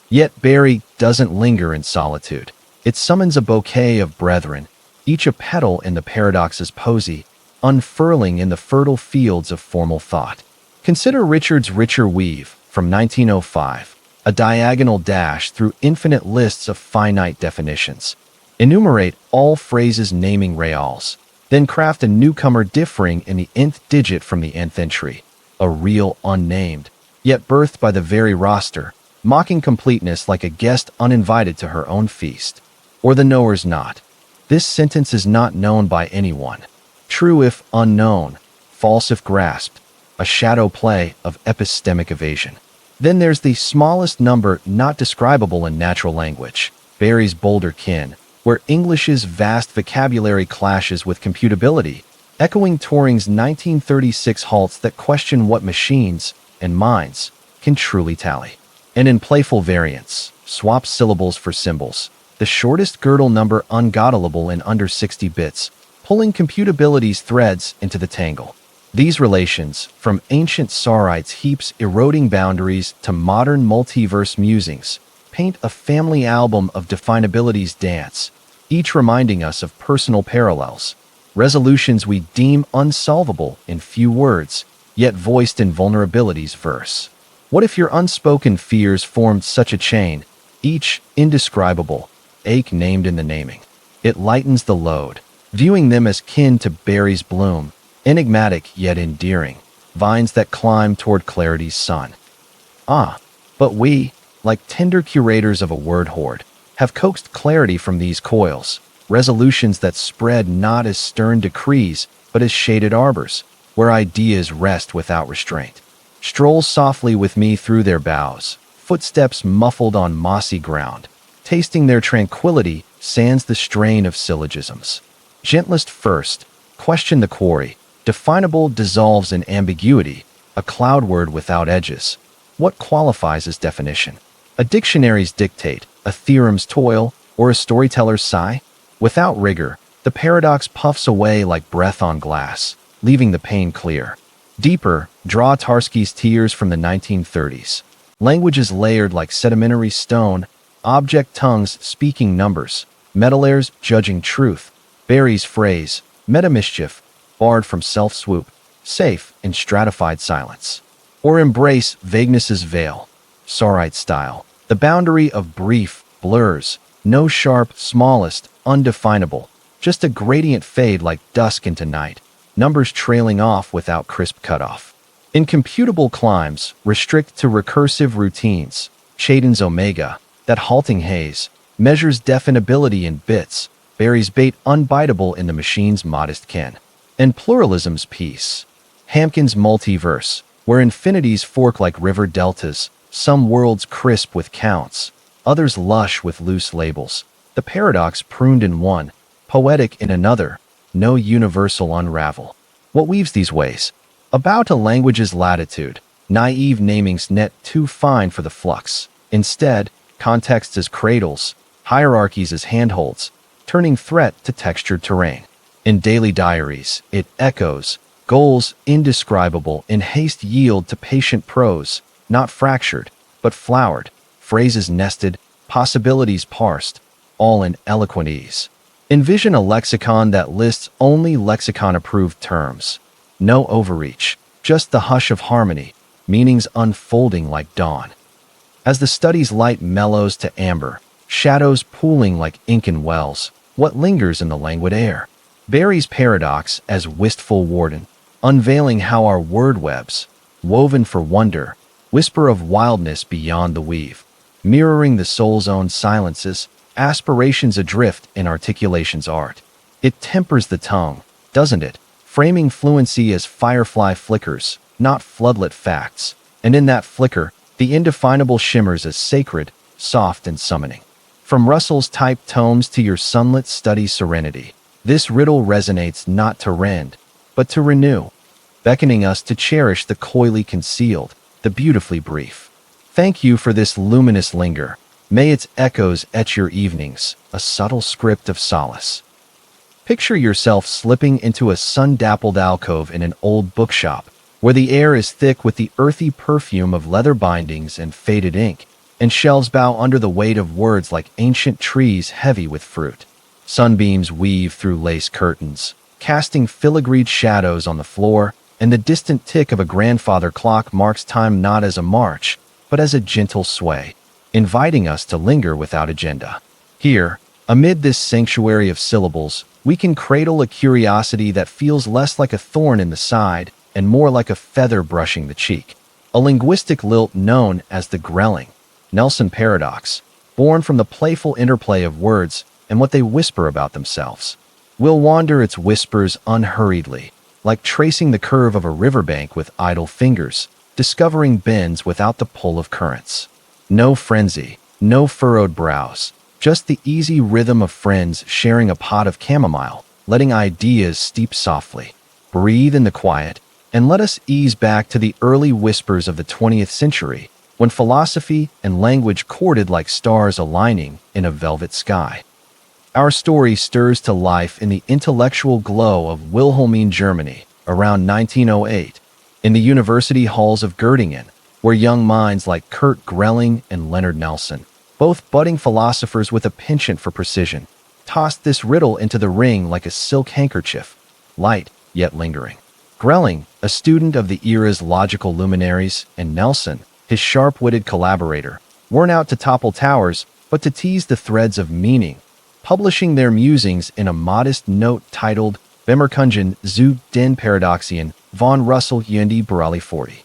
Yet Barry doesn't linger in solitude. It summons a bouquet of brethren, each a petal in the paradox's posy, unfurling in the fertile fields of formal thought. Consider Richard's richer weave, from 1905, a diagonal dash through infinite lists of finite definitions. Enumerate all phrases naming reals, then craft a newcomer differing in the nth digit from the nth entry, a real unnamed, yet birthed by the very roster, mocking completeness like a guest uninvited to her own feast. Or the knower's not. This sentence is not known by anyone. True if unknown, false if grasped, a shadow play of epistemic evasion. Then there's the smallest number not describable in natural language, Barry's bolder kin, where English's vast vocabulary clashes with computability, echoing Turing's 1936 halts that question what machines and minds can truly tally. And in playful variants, swap syllables for symbols, the shortest Gödel number ungodable in under 60 bits, pulling computability's threads into the tangle. These relations, from ancient Sarites heaps eroding boundaries to modern multiverse musings, paint a family album of definability's dance, each reminding us of personal parallels, resolutions we deem unsolvable in few words, yet voiced in vulnerability's verse. What if your unspoken fears formed such a chain, each indescribable, ache named in the naming? It lightens the load, viewing them as kin to berries bloom, enigmatic yet endearing, vines that climb toward clarity's sun. But we, like tender curators of a word hoard, have coaxed clarity from these coils, resolutions that spread not as stern decrees, but as shaded arbors, where ideas rest without restraint. Stroll softly with me through their boughs, footsteps muffled on mossy ground, tasting their tranquility sans the strain of syllogisms. Gentlest first, question the quarry. Definable dissolves in ambiguity, a cloud word without edges. What qualifies as definition? A dictionary's dictate, a theorem's toil, or a storyteller's sigh? Without rigor, the paradox puffs away like breath on glass, leaving the pain clear. Deeper, draw Tarski's tears from the 1930s. Language is layered like sedimentary stone, object tongues speaking numbers, metal-airs judging truth, Barry's phrase, meta-mischief, barred from self-swoop, safe in stratified silence. Or embrace vagueness's veil, Sarite style. The boundary of brief blurs, no sharp, smallest, undefinable, just a gradient fade like dusk into night, numbers trailing off without crisp cutoff. Incomputable climbs restrict to recursive routines. Chaiden's omega, that halting haze, measures definability in bits, Barry's bait unbiteable in the machine's modest ken. And pluralism's peace. Hampkin's multiverse, where infinities fork like river deltas, some worlds crisp with counts, others lush with loose labels. The paradox pruned in one, poetic in another, no universal unravel. What weaves these ways? About a language's latitude, naive namings net too fine for the flux. Instead, contexts as cradles, hierarchies as handholds, turning threat to textured terrain. In daily diaries, it echoes, goals indescribable in haste yield to patient prose, not fractured, but flowered, phrases nested, possibilities parsed, all in eloquent ease. Envision a lexicon that lists only lexicon-approved terms. No overreach, just the hush of harmony, meanings unfolding like dawn. As the study's light mellows to amber, shadows pooling like Incan wells, what lingers in the languid air? Barry's paradox as wistful warden, unveiling how our word webs, woven for wonder, whisper of wildness beyond the weave, mirroring the soul's own silences, aspirations adrift in articulation's art. It tempers the tongue, doesn't it? Framing fluency as firefly flickers, not floodlit facts, and in that flicker, the indefinable shimmers as sacred, soft and summoning. From Russell's typed tomes to your sunlit study serenity, this riddle resonates not to rend, but to renew, beckoning us to cherish the coyly concealed, the beautifully brief. Thank you for this luminous linger. May its echoes etch your evenings, a subtle script of solace. Picture yourself slipping into a sun-dappled alcove in an old bookshop, where the air is thick with the earthy perfume of leather bindings and faded ink, and shelves bow under the weight of words like ancient trees heavy with fruit. Sunbeams weave through lace curtains, casting filigreed shadows on the floor, and the distant tick of a grandfather clock marks time not as a march, but as a gentle sway, inviting us to linger without agenda. Here, amid this sanctuary of syllables, we can cradle a curiosity that feels less like a thorn in the side and more like a feather brushing the cheek. A linguistic lilt known as the grelling, Nelson paradox, born from the playful interplay of words and what they whisper about themselves. We'll wander its whispers unhurriedly, like tracing the curve of a riverbank with idle fingers, discovering bends without the pull of currents. No frenzy, no furrowed brows, just the easy rhythm of friends sharing a pot of chamomile, letting ideas steep softly. Breathe in the quiet, and let us ease back to the early whispers of the 20th century, when philosophy and language courted like stars aligning in a velvet sky. Our story stirs to life in the intellectual glow of Wilhelmine, Germany, around 1908, in the university halls of Göttingen, where young minds like Kurt Grelling and Leonard Nelson, both budding philosophers with a penchant for precision, tossed this riddle into the ring like a silk handkerchief, light yet lingering. Grelling, a student of the era's logical luminaries, and Nelson, his sharp-witted collaborator, weren't out to topple towers, but to tease the threads of meaning, publishing their musings in a modest note titled Bemerkungen zu den Paradoxien von Russell Yundi Barali 40.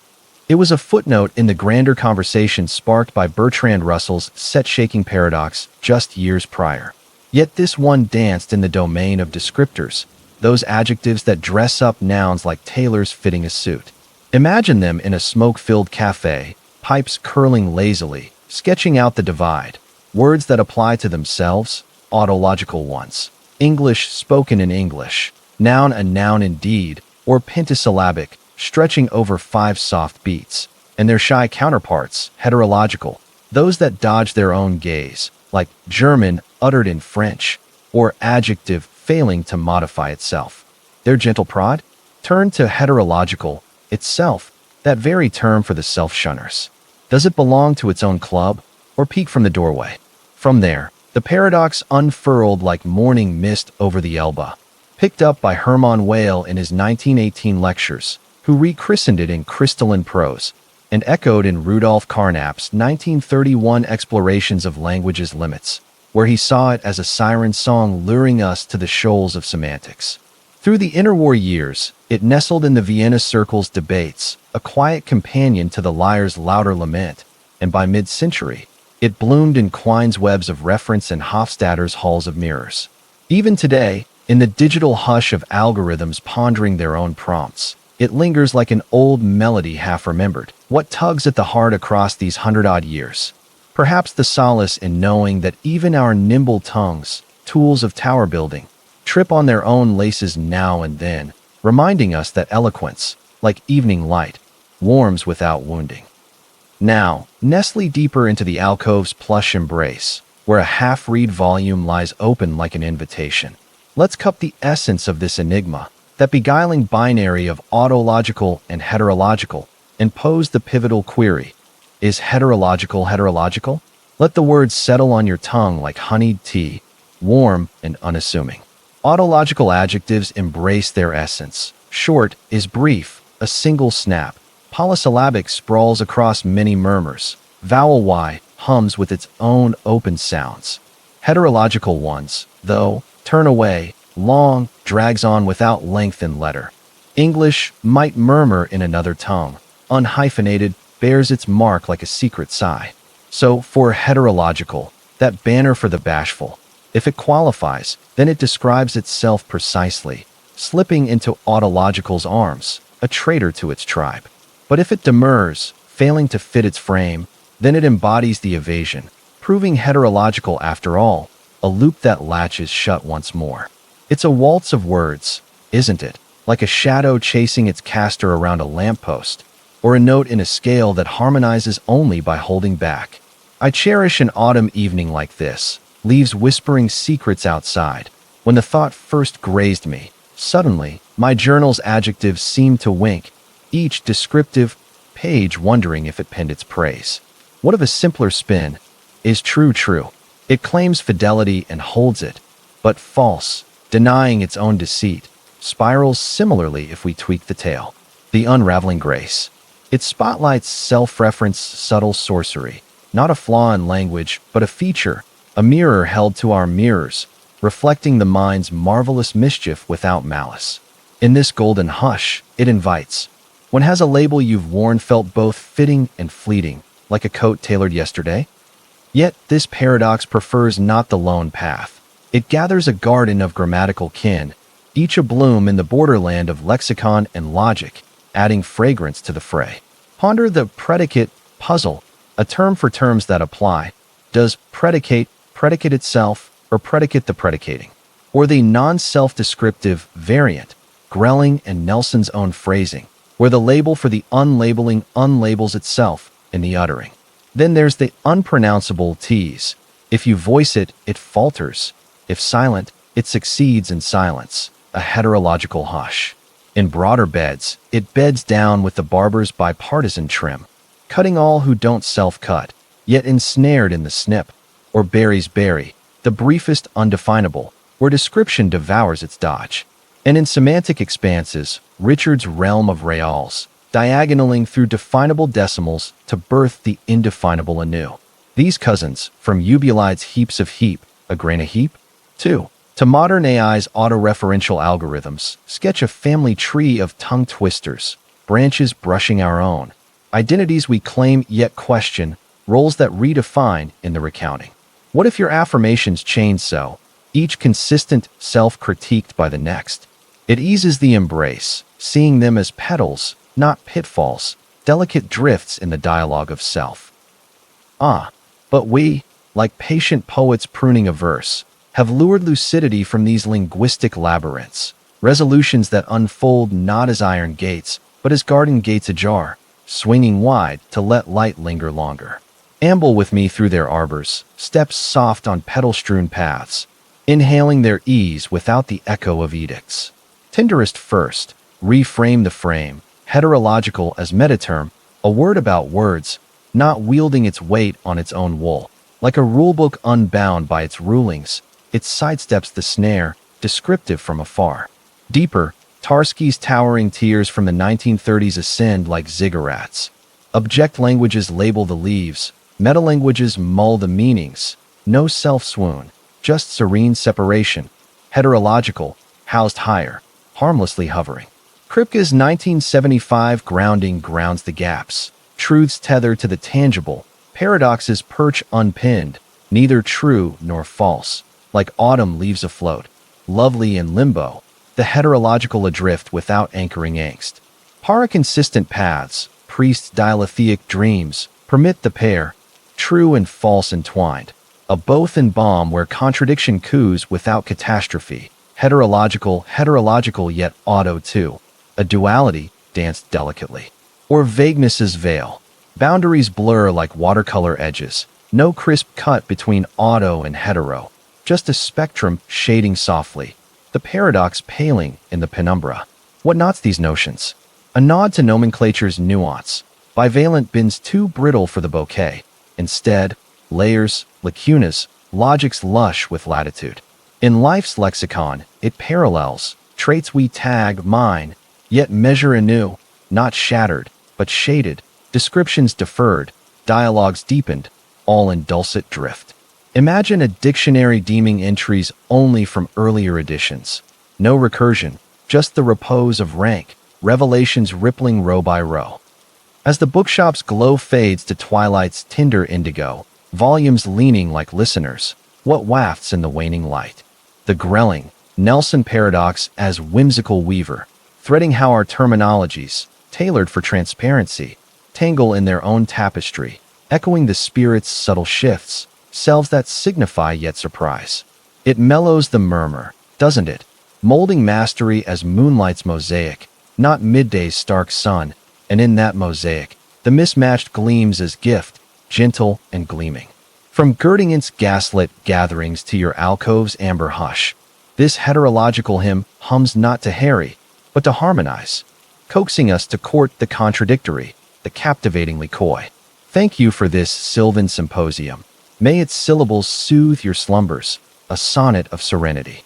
It was a footnote in the grander conversation sparked by Bertrand Russell's set-shaking paradox just years prior. Yet this one danced in the domain of descriptors, those adjectives that dress up nouns like tailors fitting a suit. Imagine them in a smoke-filled cafe, pipes curling lazily, sketching out the divide. Words that apply to themselves, autological ones. English spoken in English. Noun a noun indeed, or pentasyllabic, stretching over 5 soft beats. And their shy counterparts, heterological. Those that dodge their own gaze, like German uttered in French, or adjective failing to modify itself. Their gentle prod? Turned to heterological, itself, that very term for the self-shunners. Does it belong to its own club, or peek from the doorway? From there, the paradox unfurled like morning mist over the Elbe, picked up by Hermann Weyl in his 1918 lectures, who rechristened it in crystalline prose, and echoed in Rudolf Carnap's 1931 Explorations of Language's Limits, where he saw it as a siren song luring us to the shoals of semantics. Through the interwar years, it nestled in the Vienna Circle's debates, a quiet companion to the lyre's louder lament, and by mid-century, it bloomed in Quine's webs of reference and Hofstadter's halls of mirrors. Even today, in the digital hush of algorithms pondering their own prompts, it lingers like an old melody half-remembered. What tugs at the heart across these 100-odd years? Perhaps the solace in knowing that even our nimble tongues, tools of tower building, trip on their own laces now and then, reminding us that eloquence, like evening light, warms without wounding. Now, nestle deeper into the alcove's plush embrace, where a half-read volume lies open like an invitation. Let's cup the essence of this enigma, that beguiling binary of autological and heterological, and pose the pivotal query: is heterological? Let the words settle on your tongue like honeyed tea, warm and unassuming. Autological adjectives embrace their essence. Short is brief, a single snap. Polysyllabic sprawls across many murmurs. Vowel Y hums with its own open sounds. Heterological ones, though, turn away, long, drags on without length in letter. English might murmur in another tongue. Unhyphenated, bears its mark like a secret sigh. So, for heterological, that banner for the bashful, if it qualifies, then it describes itself precisely, slipping into autological's arms, a traitor to its tribe. But if it demurs, failing to fit its frame, then it embodies the evasion, proving heterological after all, a loop that latches shut once more. It's a waltz of words, isn't it? Like a shadow chasing its caster around a lamppost, or a note in a scale that harmonizes only by holding back. I cherish an autumn evening like this, leaves whispering secrets outside. When the thought first grazed me, suddenly, my journal's adjectives seemed to wink, each descriptive page wondering if it penned its praise. What of a simpler spin? Is true. It claims fidelity and holds it, but false, denying its own deceit, spirals similarly if we tweak the tail. The unraveling grace. It spotlights self-reference, subtle sorcery, not a flaw in language, but a feature, a mirror held to our mirrors, reflecting the mind's marvelous mischief without malice. In this golden hush, it invites. When has a label you've worn felt both fitting and fleeting, like a coat tailored yesterday? Yet this paradox prefers not the lone path. It gathers a garden of grammatical kin, each a bloom in the borderland of lexicon and logic, adding fragrance to the fray. Ponder the predicate puzzle, a term for terms that apply. Does predicate itself, or predicate the predicating? Or the non-self-descriptive variant, Grelling and Nelson's own phrasing, where the label for the unlabeling unlabels itself in the uttering. Then there's the unpronounceable T's. If you voice it, it falters. If silent, it succeeds in silence, a heterological hush. In broader beds, it beds down with the barber's bipartisan trim, cutting all who don't self-cut, yet ensnared in the snip. Or Barry's Barry, the briefest undefinable, where description devours its dodge. And in semantic expanses, Richard's realm of reals, diagonaling through definable decimals to birth the indefinable anew. These cousins, from Ubulide's heaps of heap, a grain a heap, too, to modern AI's autoreferential algorithms, sketch a family tree of tongue twisters, branches brushing our own, identities we claim yet question, roles that redefine in the recounting. What if your affirmations change so, each consistent, self-critiqued by the next? It eases the embrace, seeing them as petals, not pitfalls, delicate drifts in the dialogue of self. But we, like patient poets pruning a verse, have lured lucidity from these linguistic labyrinths, resolutions that unfold not as iron gates, but as garden gates ajar, swinging wide to let light linger longer. Amble with me through their arbors, steps soft on petal-strewn paths, inhaling their ease without the echo of edicts. Tenderest first, reframe the frame, heterological as metaterm, a word about words, not wielding its weight on its own wool. Like a rulebook unbound by its rulings, it sidesteps the snare, descriptive from afar. Deeper, Tarski's towering tears from the 1930s ascend like ziggurats. Object languages label the leaves, metalanguages mull the meanings. No self-swoon, just serene separation. Heterological, housed higher, harmlessly hovering. Kripke's 1975 grounding grounds the gaps. Truths tether to the tangible, paradoxes perch unpinned, neither true nor false, like autumn leaves afloat, lovely in limbo, the heterological adrift without anchoring angst. Paraconsistent paths, priest's dilitheic dreams, permit the pair, true and false entwined, a both and bomb where contradiction coos without catastrophe, heterological yet auto too, a duality danced delicately. Or vagueness's veil. Boundaries blur like watercolor edges. No crisp cut between auto and hetero. Just a spectrum shading softly. The paradox paling in the penumbra. What knots these notions? A nod to nomenclature's nuance. Bivalent bends too brittle for the bouquet. Instead, layers, lacunas, logic's lush with latitude. In life's lexicon, it parallels. Traits we tag mine, yet measure anew, not shattered, but shaded, descriptions deferred, dialogues deepened, all in dulcet drift. Imagine a dictionary deeming entries only from earlier editions. No recursion, just the repose of rank, revelations rippling row by row. As the bookshop's glow fades to twilight's tender indigo, volumes leaning like listeners, what wafts in the waning light? The grelling, Nelson paradox as whimsical weaver, threading how our terminologies, tailored for transparency, tangle in their own tapestry, echoing the spirit's subtle shifts, selves that signify yet surprise. It mellows the murmur, doesn't it? Molding mastery as moonlight's mosaic, not midday's stark sun, and in that mosaic, the mismatched gleams as gift, gentle and gleaming. From Girdingant's gaslit gatherings to your alcove's amber hush, this heterological hymn hums not to harry, but to harmonize, coaxing us to court the contradictory, the captivatingly coy. Thank you for this sylvan symposium. May its syllables soothe your slumbers, a sonnet of serenity.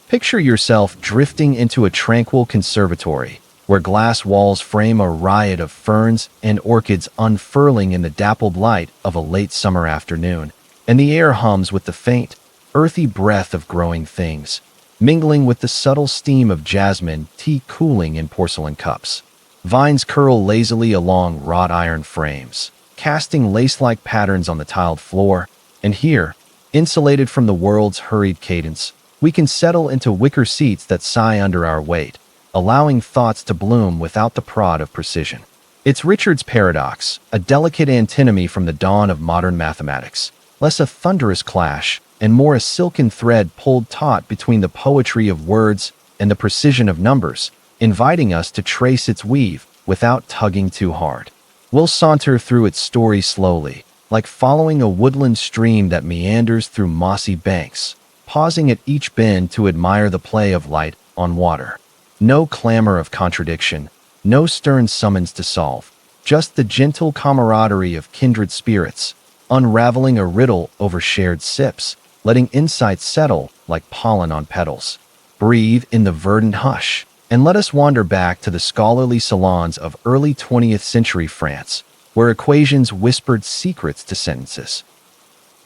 Picture yourself drifting into a tranquil conservatory, where glass walls frame a riot of ferns and orchids unfurling in the dappled light of a late summer afternoon, and the air hums with the faint, earthy breath of growing things, mingling with the subtle steam of jasmine tea cooling in porcelain cups. Vines curl lazily along wrought iron frames, casting lace-like patterns on the tiled floor, and here, insulated from the world's hurried cadence, we can settle into wicker seats that sigh under our weight, allowing thoughts to bloom without the prod of precision. It's Richard's paradox, a delicate antinomy from the dawn of modern mathematics, less a thunderous clash, and more a silken thread pulled taut between the poetry of words and the precision of numbers, inviting us to trace its weave without tugging too hard. We'll saunter through its story slowly, like following a woodland stream that meanders through mossy banks, pausing at each bend to admire the play of light on water. No clamor of contradiction, no stern summons to solve, just the gentle camaraderie of kindred spirits, unraveling a riddle over shared sips, letting insights settle like pollen on petals. Breathe in the verdant hush, and let us wander back to the scholarly salons of early 20th century France, where equations whispered secrets to sentences.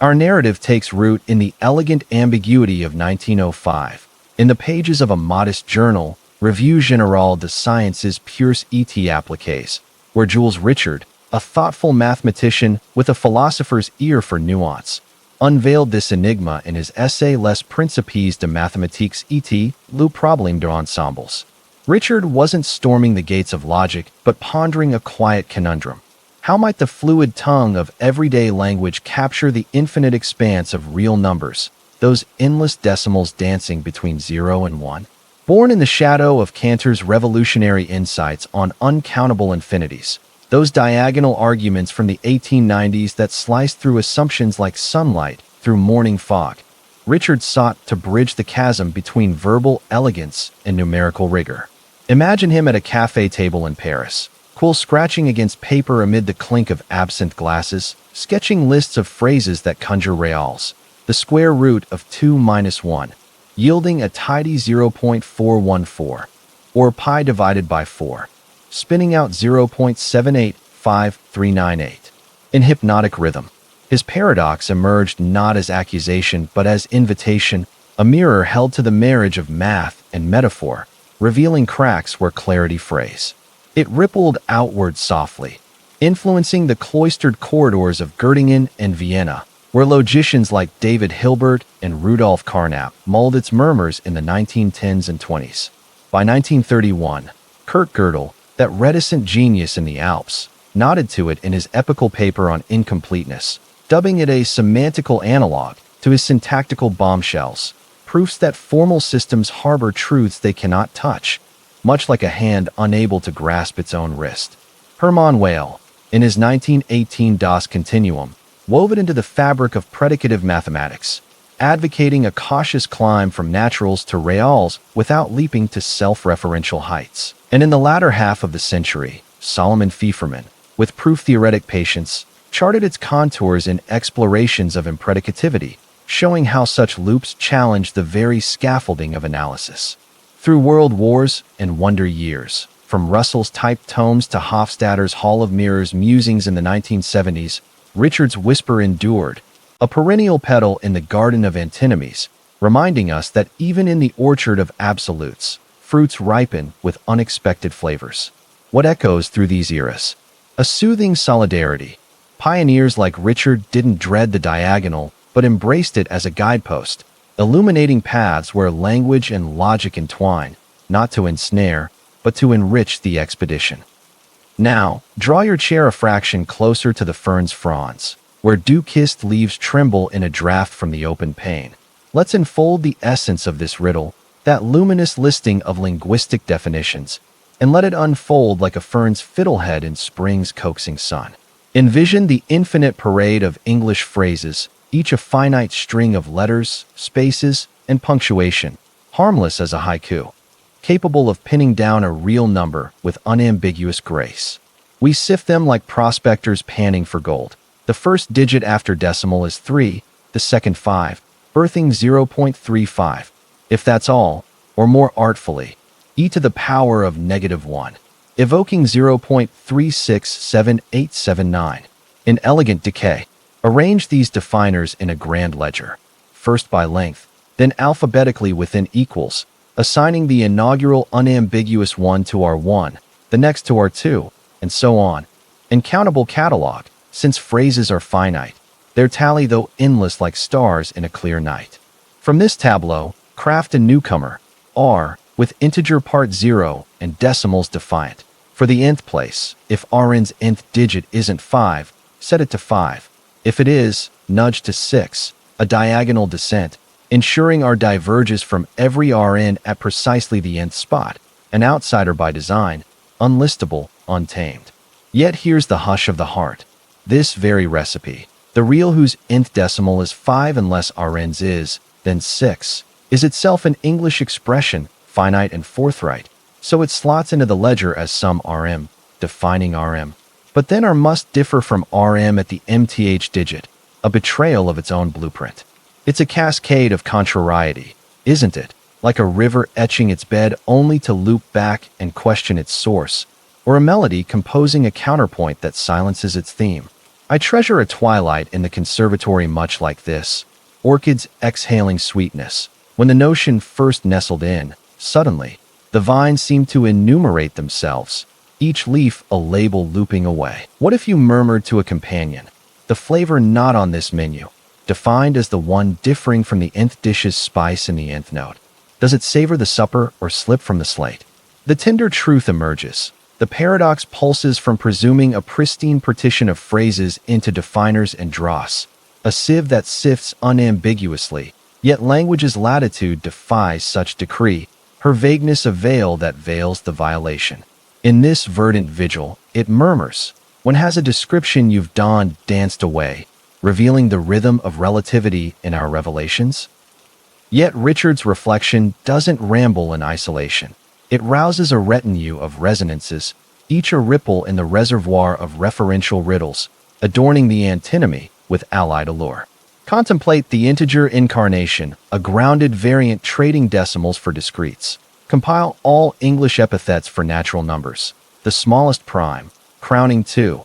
Our narrative takes root in the elegant ambiguity of 1905. In the pages of a modest journal, Revue Générale des Sciences Pures et Appliquées, where Jules Richard, a thoughtful mathematician with a philosopher's ear for nuance, unveiled this enigma in his essay Les Principes de Mathématiques et le Problème d'ensembles. Richard wasn't storming the gates of logic, but pondering a quiet conundrum. How might the fluid tongue of everyday language capture the infinite expanse of real numbers, those endless decimals dancing between 0 and 1? Born in the shadow of Cantor's revolutionary insights on uncountable infinities, those diagonal arguments from the 1890s that sliced through assumptions like sunlight through morning fog, Richard sought to bridge the chasm between verbal elegance and numerical rigor. Imagine him at a cafe table in Paris, quill scratching against paper amid the clink of absinthe glasses, sketching lists of phrases that conjure reals, the square root of 2 minus 1, yielding a tidy 0.414, or pi divided by 4, spinning out 0.785398. In hypnotic rhythm, his paradox emerged not as accusation but as invitation, a mirror held to the marriage of math and metaphor, revealing cracks where clarity frays. It rippled outward softly, influencing the cloistered corridors of Göttingen and Vienna, where logicians like David Hilbert and Rudolf Carnap mulled its murmurs in the 1910s and 20s. By 1931, Kurt Gödel, that reticent genius in the Alps, nodded to it in his epical paper on incompleteness, dubbing it a semantical analog to his syntactical bombshells, proofs that formal systems harbor truths they cannot touch, much like a hand unable to grasp its own wrist. Hermann Weyl, in his 1918 Das Continuum, wove it into the fabric of predicative mathematics, advocating a cautious climb from naturals to reals without leaping to self-referential heights. And in the latter half of the century, Solomon Fieferman, with proof-theoretic patience, charted its contours in explorations of impredicativity, showing how such loops challenge the very scaffolding of analysis. Through world wars and wonder years, from Russell's typed tomes to Hofstadter's Hall of Mirrors musings in the 1970s, Richard's whisper endured, a perennial petal in the garden of antinomies, reminding us that even in the orchard of absolutes, fruits ripen with unexpected flavors. What echoes through these eras? A soothing solidarity. Pioneers like Richard didn't dread the diagonal, but embraced it as a guidepost, illuminating paths where language and logic entwine, not to ensnare, but to enrich the expedition. Now, draw your chair a fraction closer to the fern's fronds, where dew-kissed leaves tremble in a draft from the open pane. Let's unfold the essence of this riddle, that luminous listing of linguistic definitions, and let it unfold like a fern's fiddlehead in spring's coaxing sun. Envision the infinite parade of English phrases, each a finite string of letters, spaces, and punctuation, harmless as a haiku, capable of pinning down a real number with unambiguous grace. We sift them like prospectors panning for gold. The first digit after decimal is 3, the second 5, birthing 0.35. If that's all, or more artfully, e to the power of -1, evoking 0.367879. In elegant decay, arrange these definers in a grand ledger, first by length, then alphabetically within equals, assigning the inaugural unambiguous 1 to our 1, the next to our 2, and so on. Incountable catalog, since phrases are finite, their tally though endless like stars in a clear night. From this tableau, craft a newcomer, R, with integer part 0 and decimals defiant. For the nth place, if Rn's nth digit isn't 5, set it to 5. If it is, nudge to 6, a diagonal descent, ensuring R diverges from every Rn at precisely the nth spot, an outsider by design, unlistable, untamed. Yet here's the hush of the heart. This very recipe, the real whose nth decimal is 5 unless Rn's is, Then 6 is itself an English expression, finite and forthright, so it slots into the ledger as some RM, defining RM. But then R must differ from RM at the MTH digit, a betrayal of its own blueprint. It's a cascade of contrariety, isn't it? Like a river etching its bed only to loop back and question its source, or a melody composing a counterpoint that silences its theme. I treasure a twilight in the conservatory much like this, orchids exhaling sweetness. When the notion first nestled in, suddenly, the vines seemed to enumerate themselves, each leaf a label looping away. What if you murmured to a companion, the flavor not on this menu, defined as the one differing from the nth dish's spice in the nth note? Does it savor the supper or slip from the slate? The tender truth emerges. The paradox pulses from presuming a pristine partition of phrases into definers and dross, a sieve that sifts unambiguously, yet language's latitude defies such decree, her vagueness a veil that veils the violation. In this verdant vigil, it murmurs, when has a description you've donned danced away, revealing the rhythm of relativity in our revelations? Yet Richard's reflection doesn't ramble in isolation. It rouses a retinue of resonances, each a ripple in the reservoir of referential riddles, adorning the antinomy with allied allure. Contemplate the integer incarnation, a grounded variant trading decimals for discretes. Compile all English epithets for natural numbers. The smallest prime, crowning 2.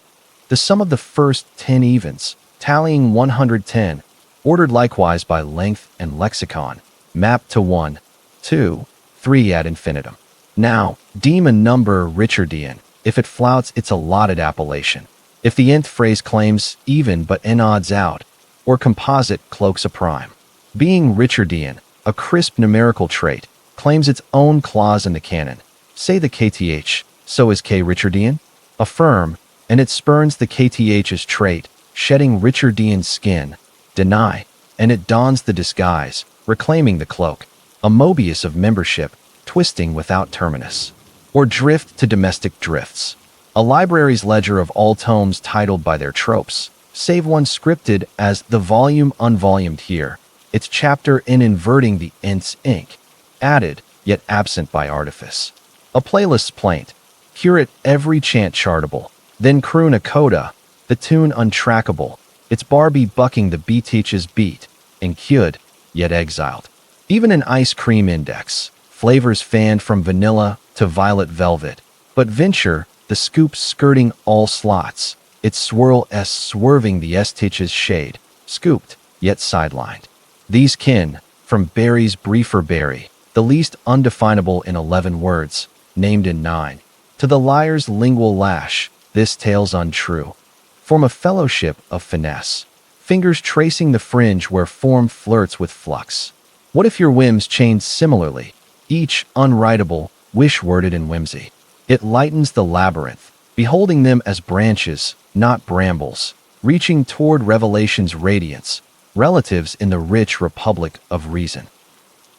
The sum of the first 10 evens, tallying 110, ordered likewise by length and lexicon, mapped to 1, 2, 3 ad infinitum. Now, deem a number Richardian, if it flouts its allotted appellation. If the nth phrase claims even but n odds out, or composite cloaks a prime. Being Richardian, a crisp numerical trait, claims its own clause in the canon. Say the kth, so is k Richardian? Affirm, and it spurns the kth's trait, shedding Richardian skin. Deny, and it dons the disguise, reclaiming the cloak. A Mobius of membership, twisting without terminus. Or drift to domestic drifts. A library's ledger of all tomes titled by their tropes, save one scripted as the volume unvolumed here, its chapter in inverting the nth's ink, added, yet absent by artifice. A playlist's plaint, curate every chant chartable, then croon a coda, the tune untrackable, its Barbie bucking the B-teach's beat, incud, yet exiled. Even an ice cream index, flavors fanned from vanilla to violet velvet, but venture, the scoop skirting all slots, its swirl s swerving the s-teach's shade, scooped, yet sidelined. These kin, from Barry's briefer Barry, the least undefinable in 11 words, named in 9, to the liar's lingual lash, this tale's untrue, form a fellowship of finesse, fingers tracing the fringe where form flirts with flux. What if your whims chained similarly, each unwritable, wish-worded in whimsy? It lightens the labyrinth, beholding them as branches, not brambles, reaching toward revelation's radiance, relatives in the rich republic of reason.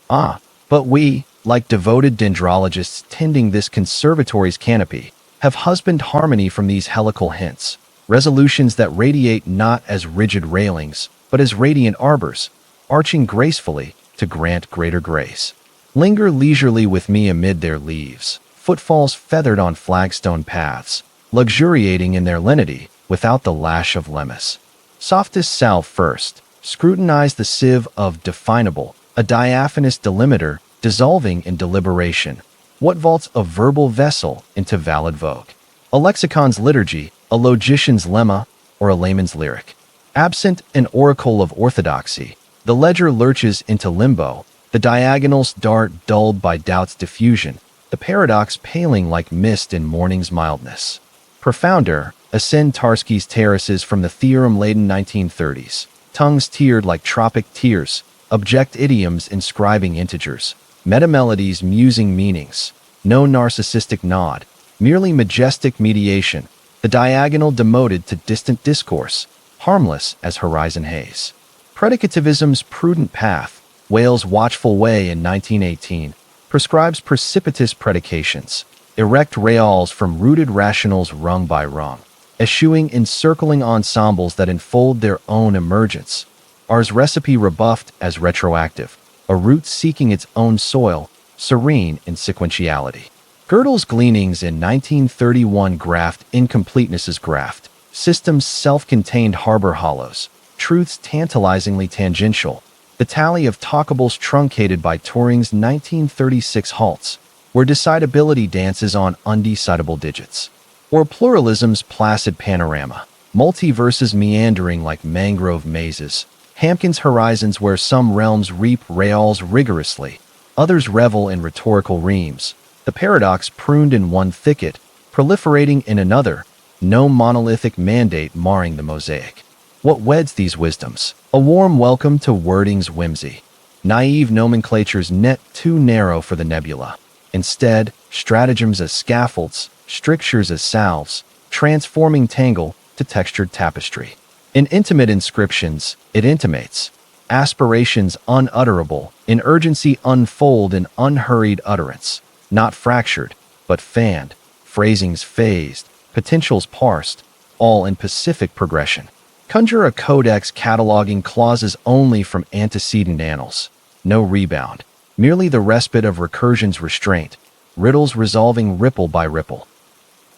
Ah, but we, like devoted dendrologists tending this conservatory's canopy, have husbanded harmony from these helical hints, resolutions that radiate not as rigid railings, but as radiant arbors, arching gracefully to grant greater grace. Linger leisurely with me amid their leaves, footfalls feathered on flagstone paths, luxuriating in their lenity without the lash of Lemus. Softest salve first, scrutinize the sieve of definable, a diaphanous delimiter dissolving in deliberation. What vaults a verbal vessel into valid vogue? A lexicon's liturgy, a logician's lemma, or a layman's lyric. Absent an oracle of orthodoxy, the ledger lurches into limbo, the diagonals dart dulled by doubt's diffusion, the paradox paling like mist in morning's mildness. Profounder, ascend Tarski's terraces from the theorem-laden 1930s, tongues tiered like tropic tears, object idioms inscribing integers, meta-melodies musing meanings, no narcissistic nod, merely majestic mediation, the diagonal demoted to distant discourse, harmless as horizon haze. Predicativism's prudent path, Wales' watchful way in 1918, prescribes precipitous predications, erect reals from rooted rationals rung by rung, eschewing encircling ensembles that enfold their own emergence. Ars recipe rebuffed as retroactive, a root seeking its own soil, serene in sequentiality. Gödel's gleanings in 1931 graft incompletenesses graft, systems self-contained harbor hollows, truths tantalizingly tangential, the tally of talkables truncated by Turing's 1936 halts, where decidability dances on undecidable digits. Or pluralism's placid panorama, multiverses meandering like mangrove mazes, Hampkin's horizons where some realms reap reals rigorously, others revel in rhetorical reams, the paradox pruned in one thicket, proliferating in another, no monolithic mandate marring the mosaic. What weds these wisdoms? A warm welcome to wording's whimsy. Naive nomenclature's net too narrow for the nebula. Instead, stratagems as scaffolds, strictures as salves, transforming tangle to textured tapestry. In intimate inscriptions, it intimates. Aspirations unutterable, in urgency unfold in unhurried utterance. Not fractured, but fanned, phrasings phased, potentials parsed, all in pacific progression. Conjure a codex cataloging clauses only from antecedent annals. No rebound, merely the respite of recursion's restraint, riddles resolving ripple by ripple.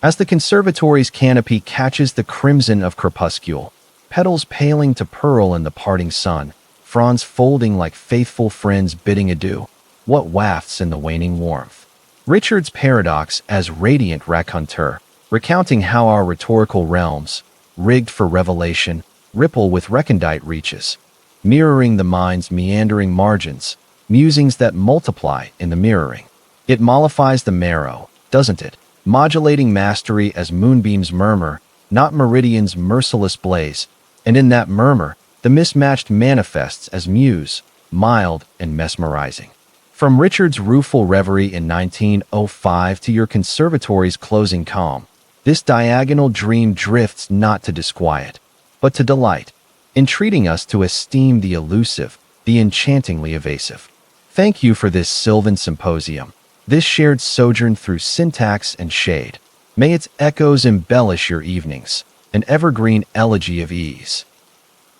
As the conservatory's canopy catches the crimson of crepuscule, petals paling to pearl in the parting sun, fronds folding like faithful friends bidding adieu, what wafts in the waning warmth? Richard's paradox as radiant raconteur, recounting how our rhetorical realms, rigged for revelation, ripple with recondite reaches, mirroring the mind's meandering margins, musings that multiply in the mirroring. It mollifies the marrow, doesn't it? Modulating mastery as moonbeams murmur, not meridian's merciless blaze, and in that murmur, the mismatched manifests as muse, mild and mesmerizing. From Richard's rueful reverie in 1905 to your conservatory's closing calm, this diagonal dream drifts not to disquiet, but to delight, entreating us to esteem the elusive, the enchantingly evasive. Thank you for this sylvan symposium, this shared sojourn through syntax and shade. May its echoes embellish your evenings, an evergreen elegy of ease.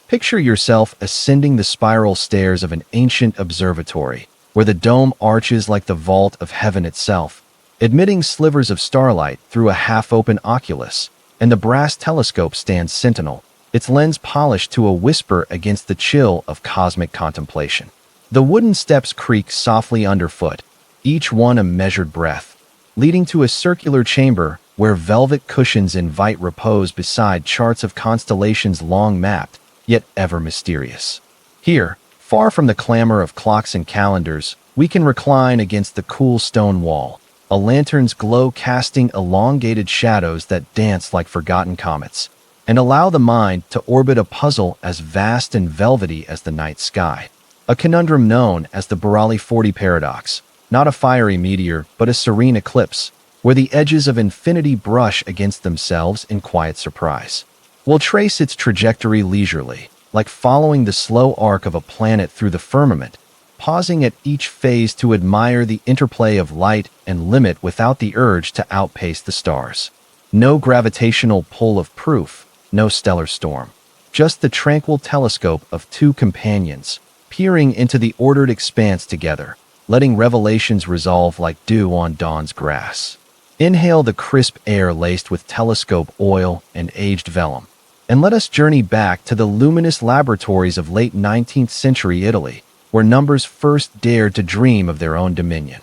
Picture yourself ascending the spiral stairs of an ancient observatory, where the dome arches like the vault of heaven itself, admitting slivers of starlight through a half-open oculus, and the brass telescope stands sentinel, its lens polished to a whisper against the chill of cosmic contemplation. The wooden steps creak softly underfoot, each one a measured breath, leading to a circular chamber where velvet cushions invite repose beside charts of constellations long mapped, yet ever mysterious. Here, far from the clamor of clocks and calendars, we can recline against the cool stone wall, a lantern's glow casting elongated shadows that dance like forgotten comets, and allow the mind to orbit a puzzle as vast and velvety as the night sky. A conundrum known as the Burali 40 paradox, not a fiery meteor, but a serene eclipse, where the edges of infinity brush against themselves in quiet surprise. We'll trace its trajectory leisurely, like following the slow arc of a planet through the firmament, pausing at each phase to admire the interplay of light and limit without the urge to outpace the stars. No gravitational pull of proof, no stellar storm. Just the tranquil telescope of two companions, peering into the ordered expanse together, letting revelations resolve like dew on dawn's grass. Inhale the crisp air laced with telescope oil and aged vellum, and let us journey back to the luminous laboratories of late 19th century Italy, where numbers first dared to dream of their own dominion.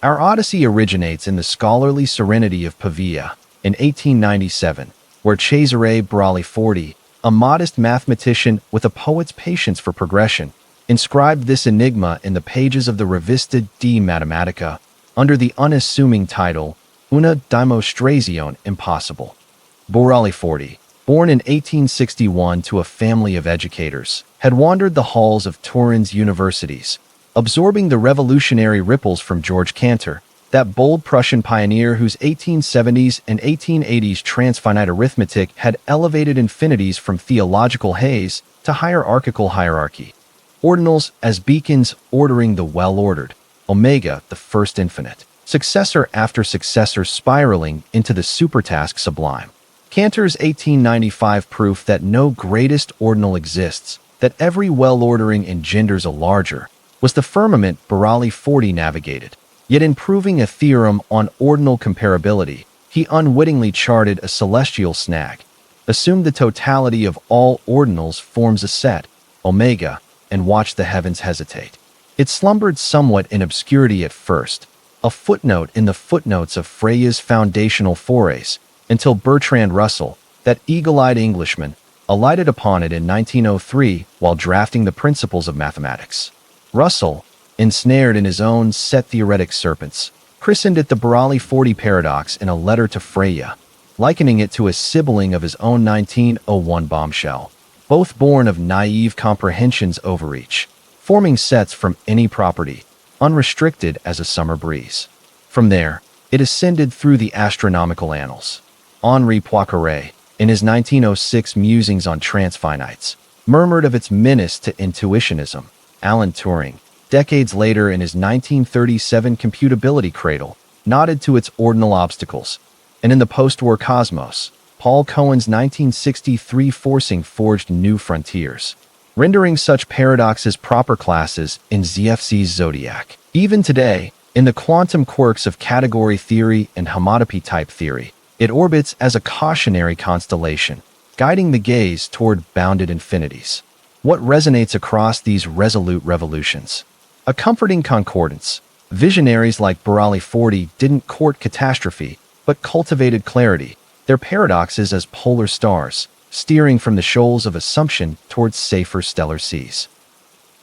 Our odyssey originates in the scholarly serenity of Pavia in 1897, where Cesare Burali 40, a modest mathematician with a poet's patience for progression, inscribed this enigma in the pages of the Rivista di Matematica under the unassuming title Una dimostrazione impossible. Burali 40, born in 1861 to a family of educators, had wandered the halls of Turin's universities, absorbing the revolutionary ripples from George Cantor, that bold Prussian pioneer whose 1870s and 1880s transfinite arithmetic had elevated infinities from theological haze to hierarchical hierarchy. Ordinals as beacons ordering the well-ordered, omega the first infinite, successor after successor spiraling into the supertask sublime. Cantor's 1895 proof that no greatest ordinal exists that every well-ordering engenders a larger, was the firmament Burali 40 navigated. Yet in proving a theorem on ordinal comparability, he unwittingly charted a celestial snag, assumed the totality of all ordinals forms a set, omega, and watched the heavens hesitate. It slumbered somewhat in obscurity at first, a footnote in the footnotes of Freya's foundational forays, until Bertrand Russell, that eagle-eyed Englishman, alighted upon it in 1903 while drafting the Principles of Mathematics. Russell, ensnared in his own set-theoretic serpents, christened it the Burali 40 paradox in a letter to Freya, likening it to a sibling of his own 1901 bombshell, both born of naive comprehension's overreach, forming sets from any property, unrestricted as a summer breeze. From there, it ascended through the astronomical annals. Henri Poincaré, in his 1906 Musings on Transfinites, murmured of its menace to intuitionism. Alan Turing, decades later in his 1937 Computability Cradle, nodded to its ordinal obstacles. And in the post-war cosmos, Paul Cohen's 1963 Forcing forged new frontiers, rendering such paradoxes proper classes in ZFC's zodiac. Even today, in the quantum quirks of category theory and homotopy type theory, it orbits as a cautionary constellation, guiding the gaze toward bounded infinities. What resonates across these resolute revolutions? A comforting concordance. Visionaries like Burali 40 didn't court catastrophe, but cultivated clarity, their paradoxes as polar stars, steering from the shoals of assumption towards safer stellar seas.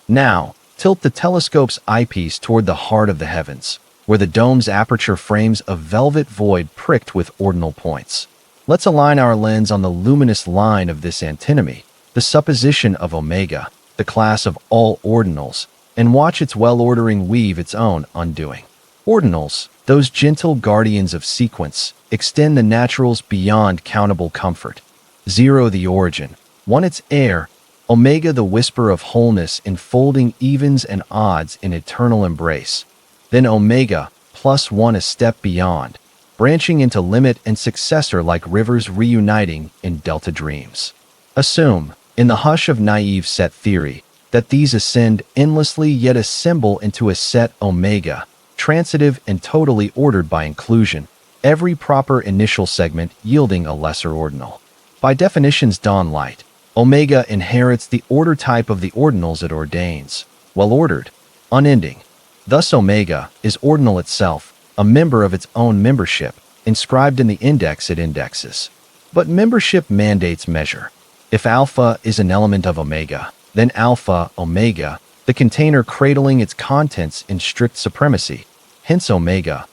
Now, tilt the telescope's eyepiece toward the heart of the heavens, where the dome's aperture frames a velvet void pricked with ordinal points. Let's align our lens on the luminous line of this antinomy, the supposition of omega, the class of all ordinals, and watch its well-ordering weave its own undoing. Ordinals, those gentle guardians of sequence, extend the naturals beyond countable comfort. Zero the origin, one its heir, omega the whisper of wholeness enfolding evens and odds in eternal embrace. Then omega, plus one a step beyond, branching into limit and successor like rivers reuniting in delta dreams. Assume, in the hush of naive set theory, that these ascend endlessly yet assemble into a set omega, transitive and totally ordered by inclusion, every proper initial segment yielding a lesser ordinal. By definition's dawn light, omega inherits the order type of the ordinals it ordains, well-ordered, unending. Thus omega is ordinal itself, a member of its own membership, inscribed in the index it indexes. But membership mandates measure. If alpha is an element of omega, then alpha, omega, the container cradling its contents in strict supremacy. Hence omega,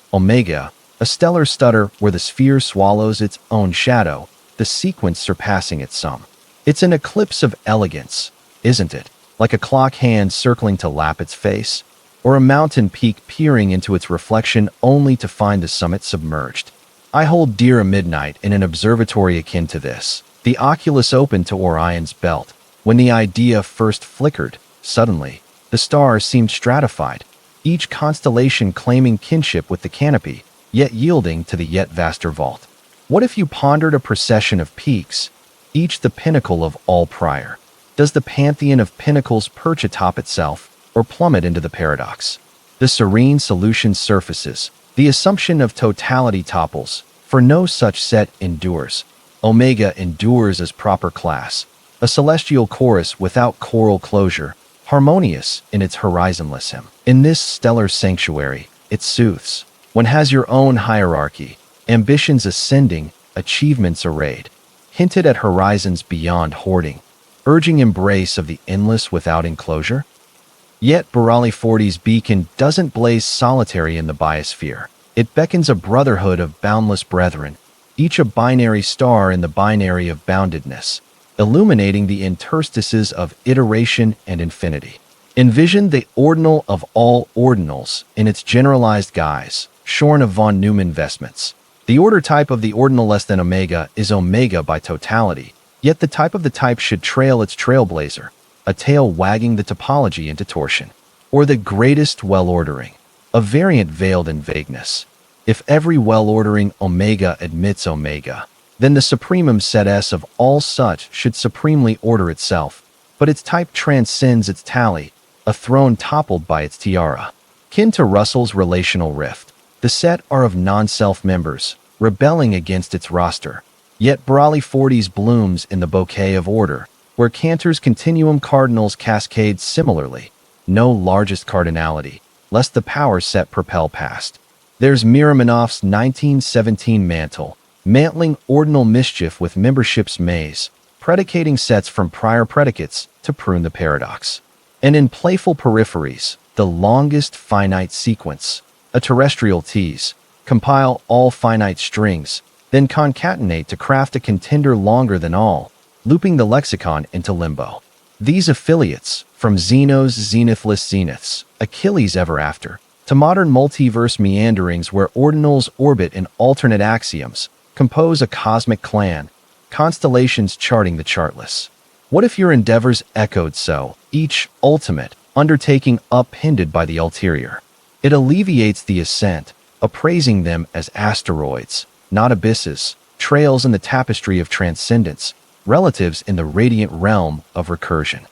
a stellar stutter where the sphere swallows its own shadow, the sequence surpassing its sum. It's an eclipse of elegance, isn't it? Like a clock hand circling to lap its face, or a mountain peak peering into its reflection only to find the summit submerged. I hold dear a midnight in an observatory akin to this, the oculus open to Orion's belt. When the idea first flickered, suddenly, the stars seemed stratified, each constellation claiming kinship with the canopy, yet yielding to the yet vaster vault. What if you pondered a procession of peaks, each the pinnacle of all prior? Does the pantheon of pinnacles perch atop itself, or plummet into the paradox? The serene solution surfaces, the assumption of totality topples, for no such set endures. Omega endures as proper class, a celestial chorus without choral closure, harmonious in its horizonless hymn. In this stellar sanctuary, it soothes. One has your own hierarchy, ambitions ascending, achievements arrayed, hinted at horizons beyond hoarding, urging embrace of the endless without enclosure. Yet Burali 40's beacon doesn't blaze solitary in the biosphere. It beckons a brotherhood of boundless brethren, each a binary star in the binary of boundedness, illuminating the interstices of iteration and infinity. Envision the ordinal of all ordinals in its generalized guise, shorn of von Neumann vestments. The order type of the ordinal less than omega is omega by totality, yet the type of the type should trail its trailblazer, a tail wagging the topology into torsion. Or the greatest well-ordering, a variant veiled in vagueness. If every well-ordering omega admits omega, then the supremum set S of all such should supremely order itself, but its type transcends its tally, a throne toppled by its tiara. Kin to Russell's relational rift, the set are of non-self members, rebelling against its roster. Yet Borali 40's blooms in the bouquet of order, where Cantor's continuum cardinals cascade similarly. No largest cardinality, lest the power set propel past. There's Miramanov's 1917 mantle, mantling ordinal mischief with membership's maze, predicating sets from prior predicates to prune the paradox. And in playful peripheries, the longest finite sequence, a terrestrial tease, compile all finite strings, then concatenate to craft a contender longer than all, looping the lexicon into limbo. These affiliates, from Zeno's zenithless zeniths, Achilles ever after, to modern multiverse meanderings where ordinals orbit in alternate axioms, compose a cosmic clan, constellations charting the chartless. What if your endeavors echoed so, each ultimate undertaking upended by the ulterior? It alleviates the ascent, appraising them as asteroids, not abysses, trails in the tapestry of transcendence, relatives in the radiant realm of recursion.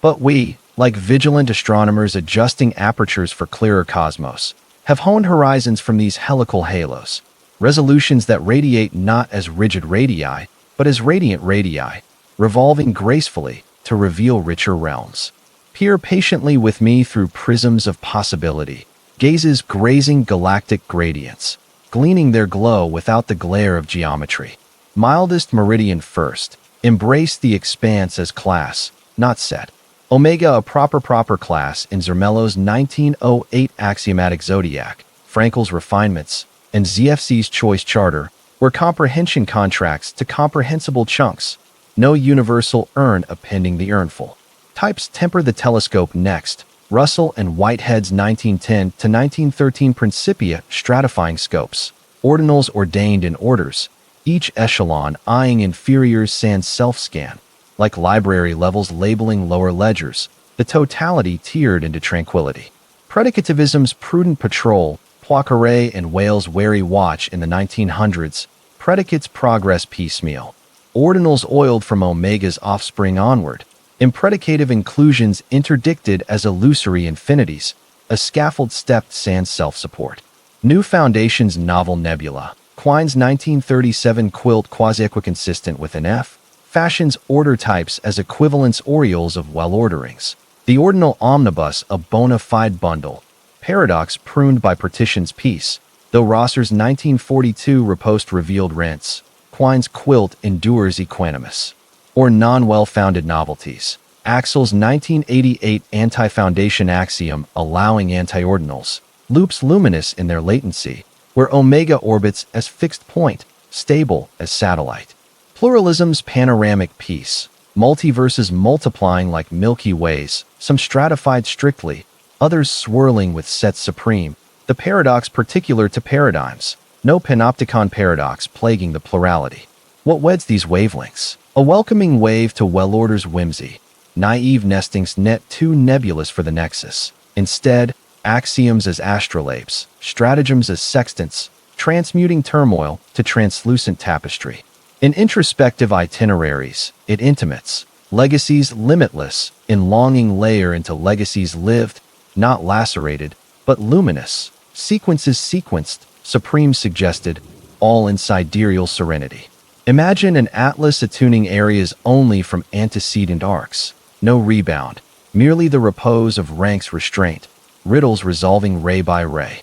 But we, like vigilant astronomers adjusting apertures for clearer cosmos, have honed horizons from these helical halos, resolutions that radiate not as rigid radii, but as radiant radii, revolving gracefully to reveal richer realms. Peer patiently with me through prisms of possibility, gazes grazing galactic gradients, gleaning their glow without the glare of geometry. Mildest meridian first, embrace the expanse as class, not set. Omega a proper class in Zermelo's 1908 axiomatic zodiac, Frankel's refinements, and ZFC's choice charter, where comprehension contracts to comprehensible chunks, no universal urn appending the urnful. Types temper the telescope next, Russell and Whitehead's 1910 to 1913 Principia stratifying scopes, ordinals ordained in orders, each echelon eyeing inferiors sans self-scan, like library levels labeling lower ledgers, the totality tiered into tranquility. Predicativism's prudent patrol, Poincaré and Wales' wary watch in the 1900s, predicates progress piecemeal, ordinals oiled from Omega's offspring onward, impredicative inclusions interdicted as illusory infinities, a scaffold stepped sans self-support. New Foundation's novel nebula, Quine's 1937 quilt quasi-equiconsistent with an F, fashions order types as equivalence orioles of well-orderings. The ordinal omnibus a bona fide bundle, paradox pruned by partition's piece, though Rosser's 1942 riposte revealed rents, Quine's quilt endures equanimous. Or non-well-founded novelties. Axel's 1988 anti-foundation axiom allowing anti-ordinals, loops luminous in their latency, where Omega orbits as fixed point, stable as satellite. Pluralism's panoramic piece, multiverses multiplying like Milky Ways, some stratified strictly, others swirling with sets supreme, the paradox particular to paradigms, no panopticon paradox plaguing the plurality. What weds these wavelengths? A welcoming wave to well-order's whimsy, naive nestings net too nebulous for the nexus. Instead, axioms as astrolabes, stratagems as sextants, transmuting turmoil to translucent tapestry. In introspective itineraries, it intimates, legacies limitless, in longing layer into legacies lived, not lacerated, but luminous, sequences sequenced, supreme suggested, all in sidereal serenity. Imagine an atlas attuning areas only from antecedent arcs, no rebound, merely the repose of ranks restraint, riddles resolving ray by ray.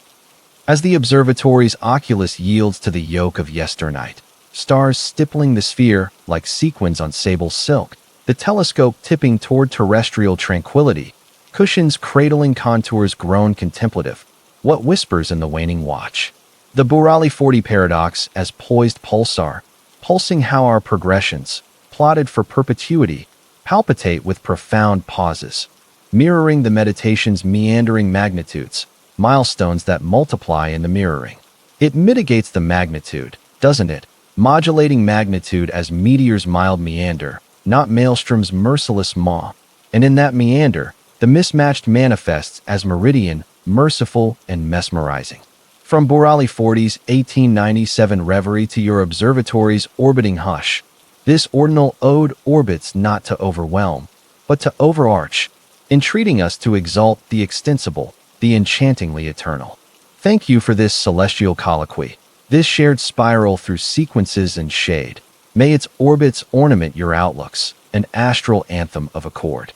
As the observatory's oculus yields to the yoke of yesternight, stars stippling the sphere like sequins on sable silk, the telescope tipping toward terrestrial tranquility, cushions cradling contours grown contemplative, what whispers in the waning watch? The Borali 40 paradox as poised pulsar, pulsing how our progressions, plotted for perpetuity, palpitate with profound pauses, mirroring the meditation's meandering magnitudes, milestones that multiply in the mirroring. It mitigates the magnitude, doesn't it? Modulating magnitude as meteor's mild meander, not maelstrom's merciless maw. And in that meander, the mismatched manifests as meridian, merciful, and mesmerizing. From Borali 40's 1897 reverie to your observatory's orbiting hush, This ordinal ode orbits not to overwhelm, but to overarch, entreating us to exalt the extensible, the enchantingly eternal. Thank you for this celestial colloquy, this shared spiral through sequences and shade. May its orbits ornament your outlooks, an astral anthem of accord.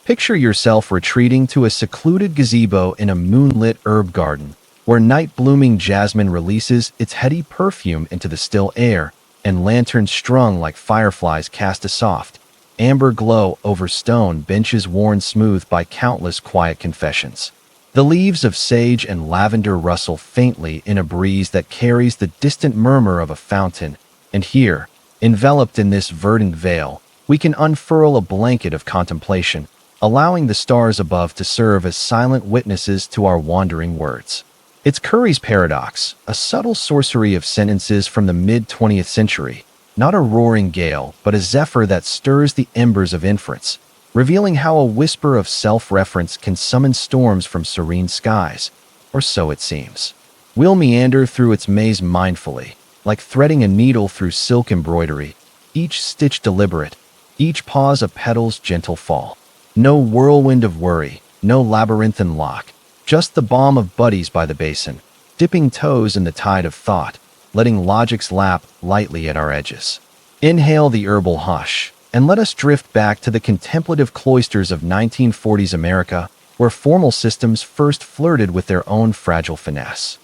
Picture yourself retreating to a secluded gazebo in a moonlit herb garden, where night-blooming jasmine releases its heady perfume into the still air, and lanterns strung like fireflies cast a soft, amber glow over stone benches worn smooth by countless quiet confessions. The leaves of sage and lavender rustle faintly in a breeze that carries the distant murmur of a fountain, and here, enveloped in this verdant veil, we can unfurl a blanket of contemplation, allowing the stars above to serve as silent witnesses to our wandering words. It's Curry's paradox, a subtle sorcery of sentences from the mid-20th century, not a roaring gale, but a zephyr that stirs the embers of inference, revealing how a whisper of self-reference can summon storms from serene skies, or so it seems. We'll meander through its maze mindfully, like threading a needle through silk embroidery, each stitch deliberate, each pause a petal's gentle fall. No whirlwind of worry, no labyrinthine lock, just the balm of buddies by the basin, dipping toes in the tide of thought, letting logic's lap lightly at our edges. Inhale the herbal hush, and let us drift back to the contemplative cloisters of 1940s America, where formal systems first flirted with their own fragile finesse.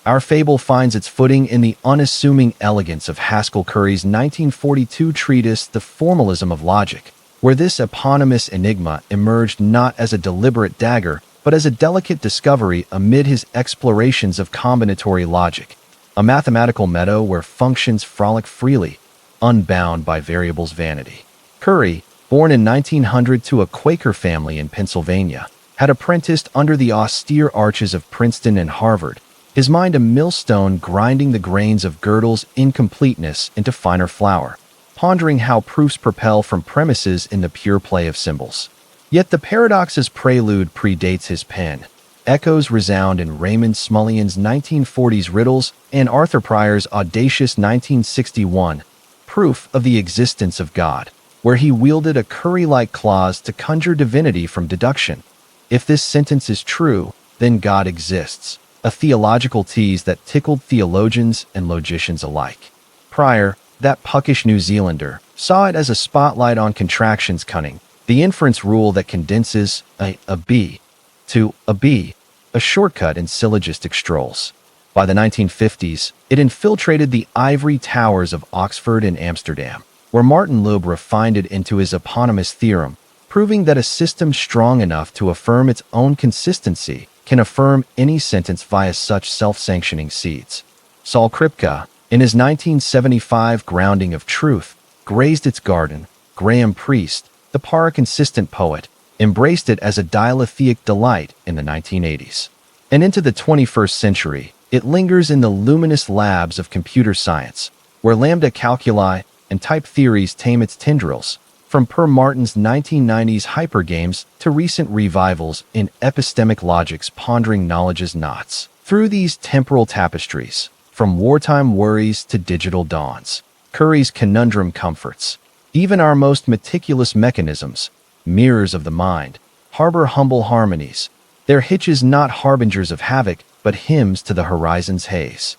Our fable finds its footing in the unassuming elegance of Haskell Curry's 1942 treatise, The Formalism of Logic, where this eponymous enigma emerged not as a deliberate dagger, but as a delicate discovery amid his explorations of combinatory logic, a mathematical meadow where functions frolic freely, unbound by variables' vanity. Curry, born in 1900 to a Quaker family in Pennsylvania, had apprenticed under the austere arches of Princeton and Harvard, his mind a millstone grinding the grains of Gödel's incompleteness into finer flour, pondering how proofs propel from premises in the pure play of symbols. Yet the paradox's prelude predates his pen. Echoes resound in Raymond Smullyan's 1940s riddles and Arthur Pryor's audacious 1961 Proof of the Existence of God, where he wielded a Curry-like clause to conjure divinity from deduction. If this sentence is true, then God exists, a theological tease that tickled theologians and logicians alike. Pryor, that puckish New Zealander, saw it as a spotlight on contractions cunning, the inference rule that condenses a B to a B, a shortcut in syllogistic strolls. By the 1950s, it infiltrated the ivory towers of Oxford and Amsterdam, where Martin Loeb refined it into his eponymous theorem, proving that a system strong enough to affirm its own consistency can affirm any sentence via such self-sanctioning seeds. Saul Kripke, in his 1975 Grounding of Truth, grazed its garden. Graham Priest, the paraconsistent poet, embraced it as a dialectic delight in the 1980s. And into the 21st century, it lingers in the luminous labs of computer science, where lambda calculi and type theories tame its tendrils, from Per Martin's 1990s hypergames to recent revivals in epistemic logic's pondering knowledge's knots. Through these temporal tapestries, from wartime worries to digital dawns, Curry's conundrum comforts. Even our most meticulous mechanisms, mirrors of the mind, harbor humble harmonies, their hitches not harbingers of havoc, but hymns to the horizon's haze.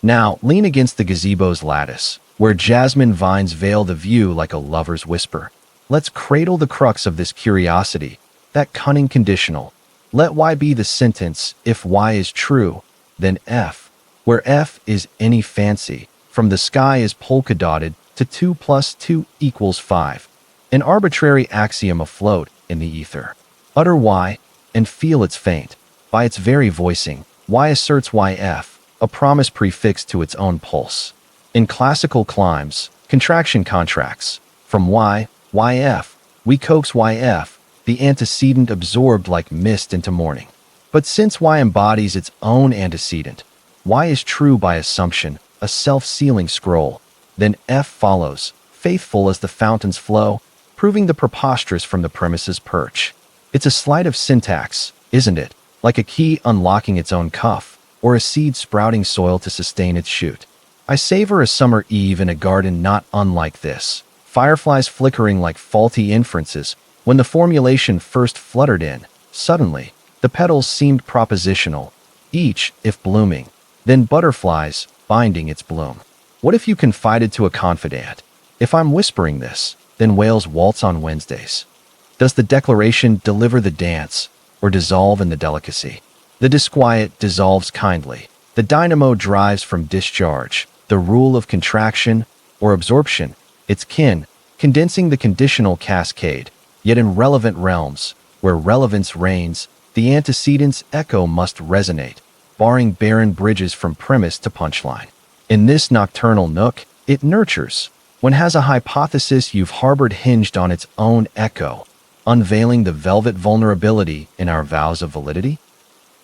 Now, lean against the gazebo's lattice, where jasmine vines veil the view like a lover's whisper. Let's cradle the crux of this curiosity, that cunning conditional. Let Y be the sentence. If Y is true, then F, where F is any fancy, from the sky is polka-dotted to 2 + 2 = 5, an arbitrary axiom afloat in the ether. Utter Y, and feel its faint. By its very voicing, Y asserts YF, a promise prefixed to its own pulse. In classical climes, contraction contracts. From Y, YF, we coax YF, the antecedent absorbed like mist into morning. But since Y embodies its own antecedent, Y is true by assumption, a self-sealing scroll. Then F follows, faithful as the fountain's flow, proving the preposterous from the premise's perch. It's a sleight of syntax, isn't it? Like a key unlocking its own cuff, or a seed sprouting soil to sustain its shoot. I savor a summer eve in a garden not unlike this. Fireflies flickering like faulty inferences. When the formulation first fluttered in, suddenly, the petals seemed propositional, each, if blooming, then butterflies binding its bloom. What if you confided to a confidant? If I'm whispering this, then whales waltz on Wednesdays. Does the declaration deliver the dance, or dissolve in the delicacy? The disquiet dissolves kindly. The dynamo drives from discharge. The rule of contraction, or absorption, its kin, condensing the conditional cascade. Yet in relevant realms, where relevance reigns, the antecedents echo must resonate, barring barren bridges from premise to punchline. In this nocturnal nook, it nurtures. When has a hypothesis you've harbored hinged on its own echo, unveiling the velvet vulnerability in our vows of validity?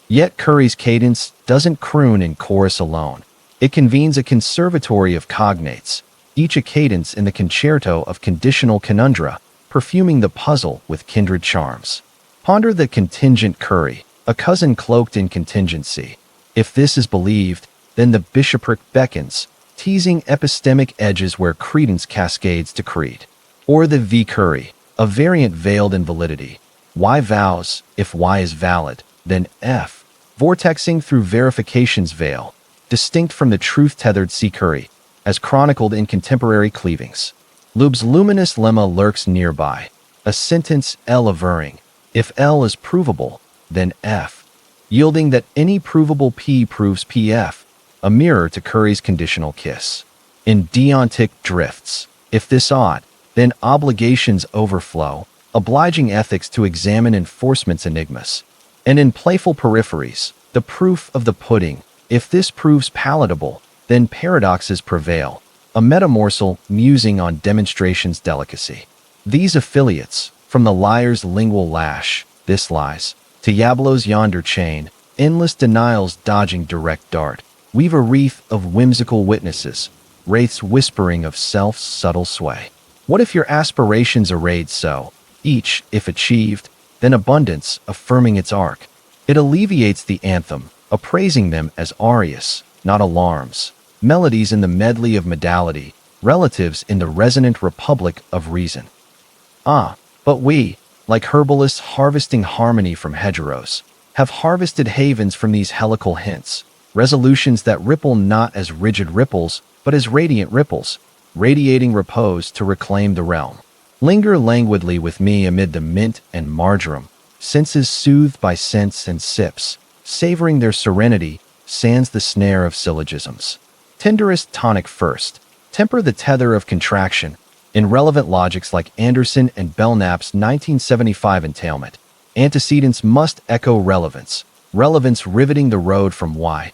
Yet Curry's cadence doesn't croon in chorus alone. It convenes a conservatory of cognates, each a cadence in the concerto of conditional conundra, perfuming the puzzle with kindred charms. Ponder the contingent Curry, a cousin cloaked in contingency. If this is believed, then the bishopric beckons, teasing epistemic edges where credence cascades to creed. Or the V Curry, a variant veiled in validity. Y vows, if Y is valid, then F, vortexing through verification's veil, distinct from the truth-tethered C Curry, as chronicled in contemporary cleavings. Lube's luminous lemma lurks nearby, a sentence L averring, if L is provable, then F, yielding that any provable P proves PF, a mirror to Curry's conditional kiss. In deontic drifts, if this ought, then obligations overflow, obliging ethics to examine enforcement's enigmas. And in playful peripheries, the proof of the pudding, if this proves palatable, then paradoxes prevail, a metamorsal musing on demonstration's delicacy. These affiliates, from the liar's lingual lash, this lies, to Yablo's yonder chain, endless denials dodging direct dart, weave a wreath of whimsical witnesses, wraiths whispering of self's subtle sway. What if your aspirations arrayed so, each, if achieved, then abundance, affirming its arc? It alleviates the anthem, appraising them as arias, not alarms, melodies in the medley of modality, relatives in the resonant republic of reason. But we, like herbalists harvesting harmony from hedgerows, have harvested havens from these helical hints, resolutions that ripple not as rigid ripples, but as radiant ripples, radiating repose to reclaim the realm. Linger languidly with me amid the mint and marjoram, senses soothed by scents and sips, savoring their serenity, sans the snare of syllogisms. Tenderest tonic first, temper the tether of contraction, in relevant logics like Anderson and Belknap's 1975 entailment. Antecedents must echo relevance, relevance riveting the road from YF,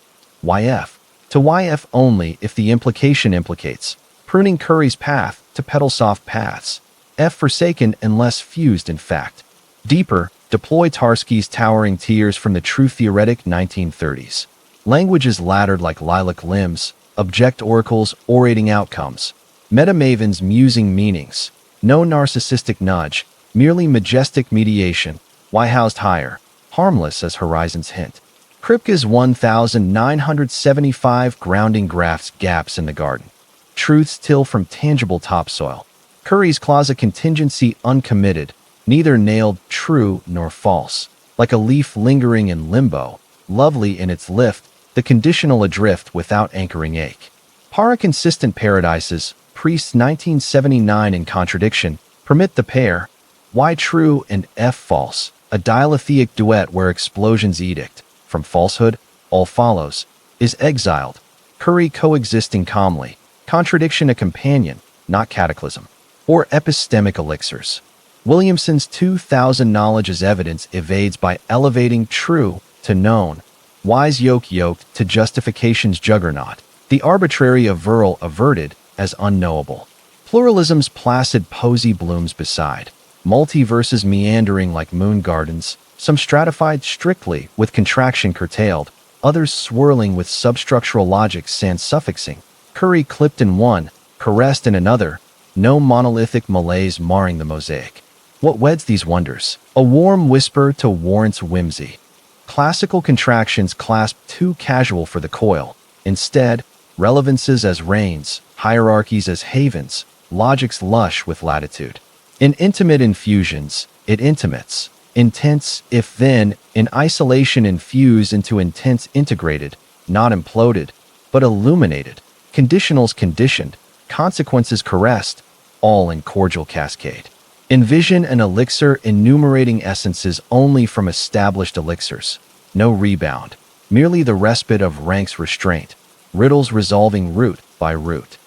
to YF only if the implication implicates, pruning Curry's path to petal-soft paths, F forsaken and less fused in fact. Deeper, deploy Tarski's towering tears from the true-theoretic 1930s. Language is laddered like lilac limbs, object oracles orating outcomes, meta-mavens musing meanings, no narcissistic nudge, merely majestic mediation, housed higher, harmless as horizons hint. Kripke's 1975 grounding grafts gaps in the garden. Truths till from tangible topsoil. Curry's closet contingency uncommitted, neither nailed true nor false. Like a leaf lingering in limbo, lovely in its lift, the conditional adrift without anchoring ache. Para-consistent paradises, Priest's 1979 in contradiction, permit the pair, Y true and F false, a dialethic duet where explosion's edict, from falsehood, all follows, is exiled, Curry coexisting calmly, contradiction a companion, not cataclysm. Or epistemic elixirs. Williamson's 2000 knowledge as evidence evades by elevating true to known, wise yoked to justification's juggernaut, the arbitrary averral averted as unknowable. Pluralism's placid posy blooms beside, multiverses meandering like moon gardens, some stratified strictly with contraction curtailed, others swirling with substructural logic sans suffixing, Curry clipped in one, caressed in another, no monolithic malaise marring the mosaic. What weds these wonders? A warm whisper to warrant's whimsy. Classical contractions clasp too casual for the coil. Instead, relevances as reigns, hierarchies as havens, logics lush with latitude. In intimate infusions, it intimates. Intense, if then, in isolation infuse into intense integrated, not imploded, but illuminated. Conditionals conditioned, consequences caressed, all in cordial cascade. Envision an elixir enumerating essences only from established elixirs. No rebound, merely the respite of rank's restraint, riddles resolving root by root.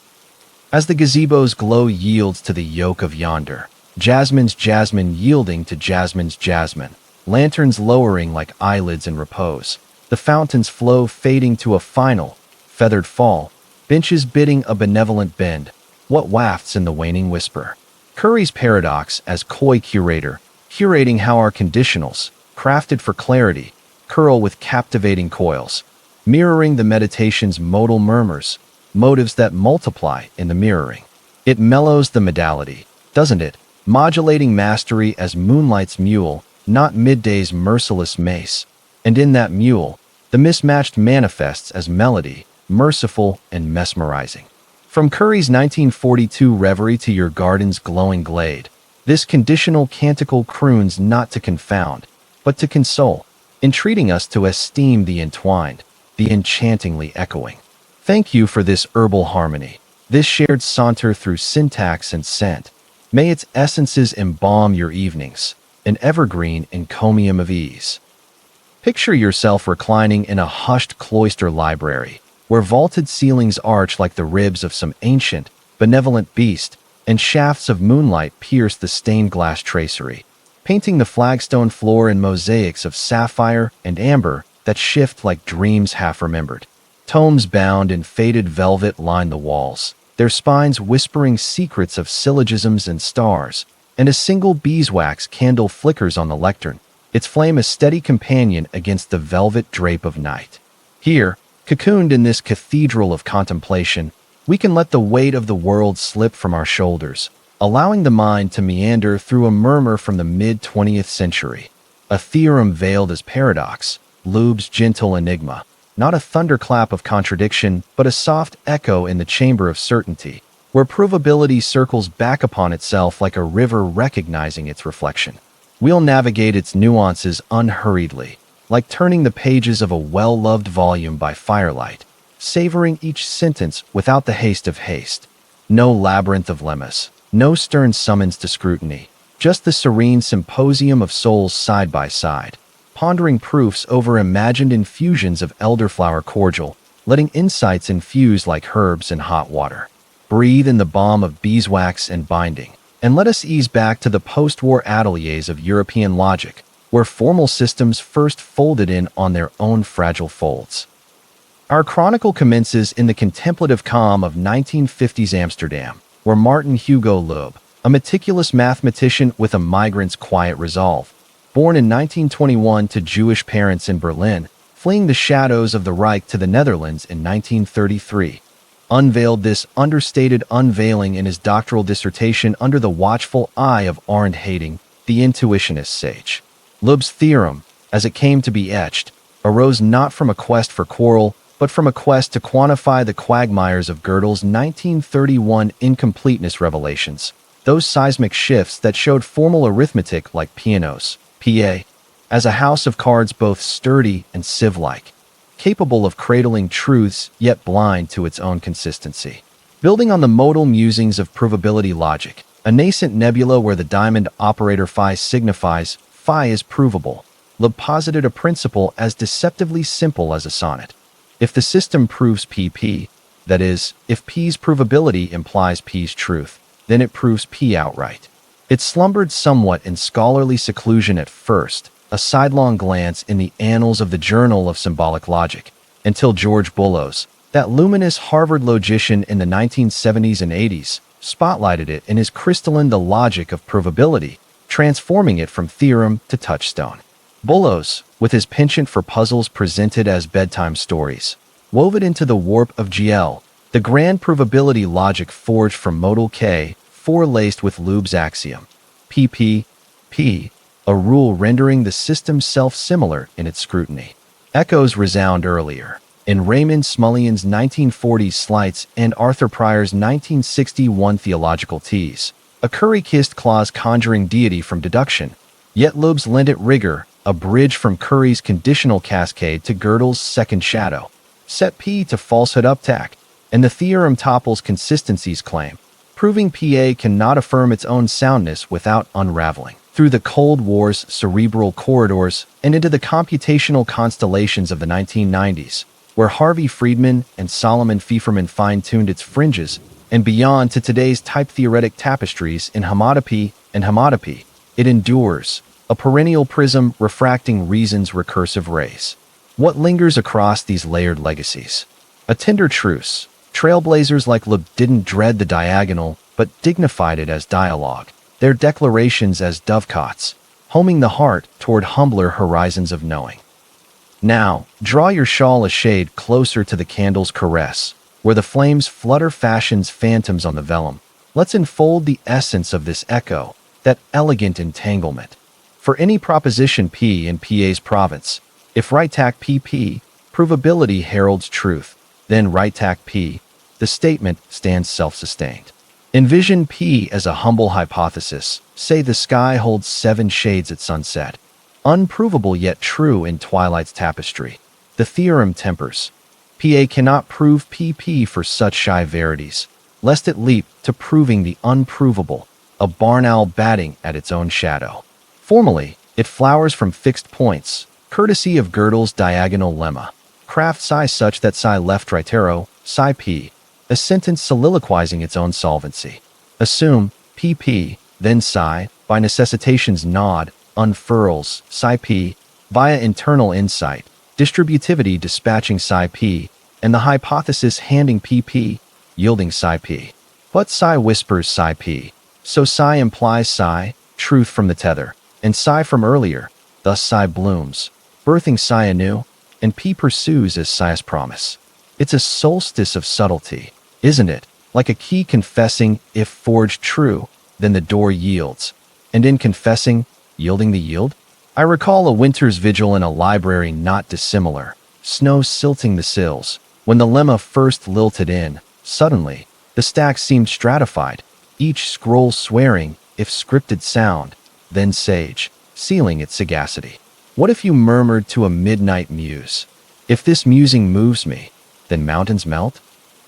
As the gazebo's glow yields to the yoke of yonder, jasmine's jasmine yielding to jasmine's jasmine, lanterns lowering like eyelids in repose, the fountain's flow fading to a final, feathered fall, benches bidding a benevolent bend, what wafts in the waning whisper? Curry's paradox as coy curator, curating how our conditionals, crafted for clarity, curl with captivating coils, mirroring the meditation's modal murmurs, motives that multiply in the mirroring. It mellows the modality, doesn't it? Modulating mastery as moonlight's mule, not midday's merciless mace. And in that mule, the mismatched manifests as melody, merciful and mesmerizing. From Curry's 1942 reverie to your garden's glowing glade, this conditional canticle croons not to confound, but to console, entreating us to esteem the entwined, the enchantingly echoing. Thank you for this herbal harmony, this shared saunter through syntax and scent. May its essences embalm your evenings, an evergreen encomium of ease. Picture yourself reclining in a hushed cloister library, where vaulted ceilings arch like the ribs of some ancient, benevolent beast, and shafts of moonlight pierce the stained glass tracery, painting the flagstone floor in mosaics of sapphire and amber that shift like dreams half-remembered. Tomes bound in faded velvet line the walls, their spines whispering secrets of syllogisms and stars, and a single beeswax candle flickers on the lectern, its flame a steady companion against the velvet drape of night. Here, cocooned in this cathedral of contemplation, we can let the weight of the world slip from our shoulders, allowing the mind to meander through a murmur from the mid-20th century. A theorem veiled as paradox, Loeb's gentle enigma, not a thunderclap of contradiction, but a soft echo in the chamber of certainty, where provability circles back upon itself like a river recognizing its reflection. We'll navigate its nuances unhurriedly, like turning the pages of a well-loved volume by firelight, savoring each sentence without the haste of haste. No labyrinth of lemmas, no stern summons to scrutiny, just the serene symposium of souls side by side, pondering proofs over imagined infusions of elderflower cordial, letting insights infuse like herbs in hot water. Breathe in the balm of beeswax and binding, and let us ease back to the post-war ateliers of European logic, where formal systems first folded in on their own fragile folds. Our chronicle commences in the contemplative calm of 1950s Amsterdam, where Martin Hugo Loeb, a meticulous mathematician with a migrant's quiet resolve, born in 1921 to Jewish parents in Berlin, fleeing the shadows of the Reich to the Netherlands in 1933, unveiled this understated unveiling in his doctoral dissertation under the watchful eye of Arndt Hating, the intuitionist sage. Loeb's theorem, as it came to be etched, arose not from a quest for quarrel, but from a quest to quantify the quagmires of Gödel's 1931 incompleteness revelations, those seismic shifts that showed formal arithmetic like pianos, PA, as a house of cards both sturdy and sieve-like, capable of cradling truths yet blind to its own consistency. Building on the modal musings of provability logic, a nascent nebula where the diamond operator phi signifies phi is provable, Loeb posited a principle as deceptively simple as a sonnet. If the system proves PP, that is, if P's provability implies P's truth, then it proves P outright. It slumbered somewhat in scholarly seclusion at first, a sidelong glance in the annals of the Journal of Symbolic Logic, until George Bullows, that luminous Harvard logician in the 1970s and 80s, spotlighted it in his crystalline The Logic of Provability, transforming it from theorem to touchstone. Bullows, with his penchant for puzzles presented as bedtime stories, wove it into the warp of GL, the grand provability logic forged from modal K, forelaced with Loeb's axiom, PP, P, a rule rendering the system self-similar in its scrutiny. Echoes resound earlier. In Raymond Smullyan's 1940s Slights and Arthur Pryor's 1961 Theological Tease, a curry-kissed clause conjuring deity from deduction, yet Loeb's lent it rigor, a bridge from Curry's conditional cascade to Gödel's second shadow, set P to falsehood uptack, and the theorem topples consistency's claim, proving PA cannot affirm its own soundness without unraveling through the Cold War's cerebral corridors and into the computational constellations of the 1990s, where Harvey Friedman and Solomon Fieferman fine-tuned its fringes, and beyond to today's type-theoretic tapestries in homotopy and homotopy. It endures, a perennial prism refracting reason's recursive rays. What lingers across these layered legacies? A tender truce. Trailblazers like Loeb didn't dread the diagonal, but dignified it as dialogue, their declarations as dovecots, homing the heart toward humbler horizons of knowing. Now, draw your shawl a shade closer to the candle's caress, where the flames flutter fashion's phantoms on the vellum. Let's enfold the essence of this echo, that elegant entanglement. For any proposition P in PA's province, if right tack PP, provability heralds truth, then right tack P, the statement stands self-sustained. Envision P as a humble hypothesis, say the sky holds 7 shades at sunset. Unprovable yet true in twilight's tapestry. The theorem tempers. PA cannot prove PP for such shy verities, lest it leap to proving the unprovable, a barn owl batting at its own shadow. Formally, it flowers from fixed points, courtesy of Gödel's diagonal lemma. Craft psi such that psi left rightero, psi P, a sentence soliloquizing its own solvency. Assume PP, then psi, by necessitation's nod, unfurls psi P, via internal insight, distributivity dispatching psi P, and the hypothesis handing PP, yielding psi P. But psi whispers psi P, so psi implies psi, truth from the tether, and psi from earlier, thus psi blooms, birthing psi anew, and P pursues as psi's promise. It's a solstice of subtlety, isn't it? Like a key confessing, if forged true, then the door yields. And in confessing, yielding the yield? I recall a winter's vigil in a library not dissimilar, snow silting the sills. When the lemma first lilted in, suddenly, the stacks seemed stratified, each scroll swearing, if scripted sound, then sage, sealing its sagacity. What if you murmured to a midnight muse? If this musing moves me, then mountains melt?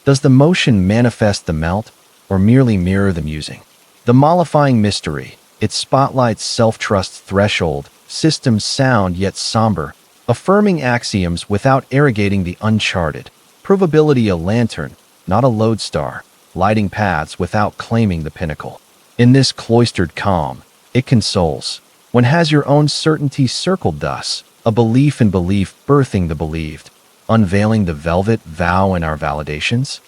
Does the motion manifest the melt, or merely mirror the musing? The mollifying mystery, it spotlights self-trust's threshold, systems sound yet somber, affirming axioms without arrogating the uncharted. Provability a lantern, not a lodestar, lighting paths without claiming the pinnacle. In this cloistered calm, it consoles. One has your own certainty circled thus, a belief in belief birthing the believed, unveiling the velvet vow in our validations?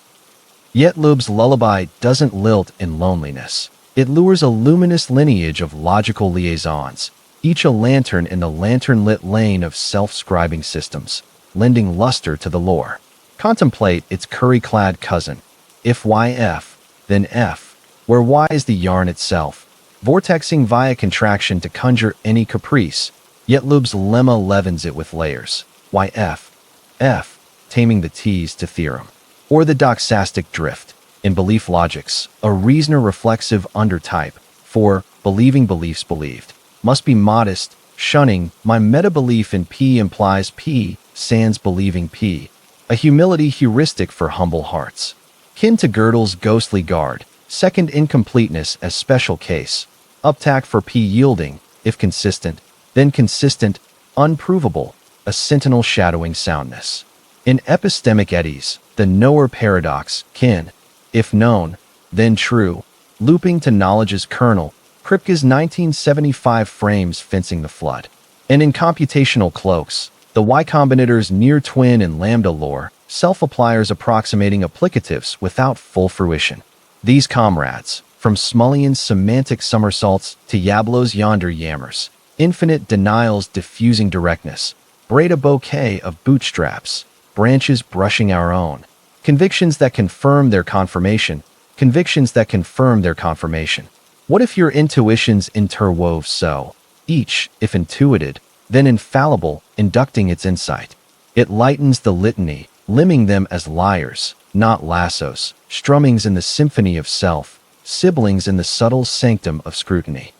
Yet Loeb's lullaby doesn't lilt in loneliness. It lures a luminous lineage of logical liaisons, each a lantern in the lantern-lit lane of self-scribing systems, lending luster to the lore. Contemplate its curry-clad cousin. If YF, then F, where Y is the yarn itself, vortexing via contraction to conjure any caprice, yet Loeb's lemma leavens it with layers. YF, F, taming the T's to theorem. Or the doxastic drift. In belief logics, a reasoner reflexive undertype, for believing beliefs believed, must be modest, shunning my meta-belief in P implies P, sans believing P, a humility heuristic for humble hearts. Kin to Gödel's ghostly guard, second incompleteness as special case, uptack for P yielding, if consistent, then consistent, unprovable, a sentinel shadowing soundness. In epistemic eddies, the knower paradox, kin, if known, then true, looping to knowledge's kernel, Kripke's 1975 frames fencing the flood. And in computational cloaks, the Y Combinator's near twin in lambda lore, self-appliers approximating applicatives without full fruition. These comrades, from Smulyan's semantic somersaults to Yablow's yonder yammers, infinite denials diffusing directness, braid a bouquet of bootstraps, branches brushing our own. Convictions that confirm their confirmation, convictions that confirm their confirmation. What if your intuitions interwove so, each, if intuited, then infallible, inducting its insight? It lightens the litany, limning them as lyres, not lassos, strummings in the symphony of self, sibilings in the subtle sanctum of scrutiny.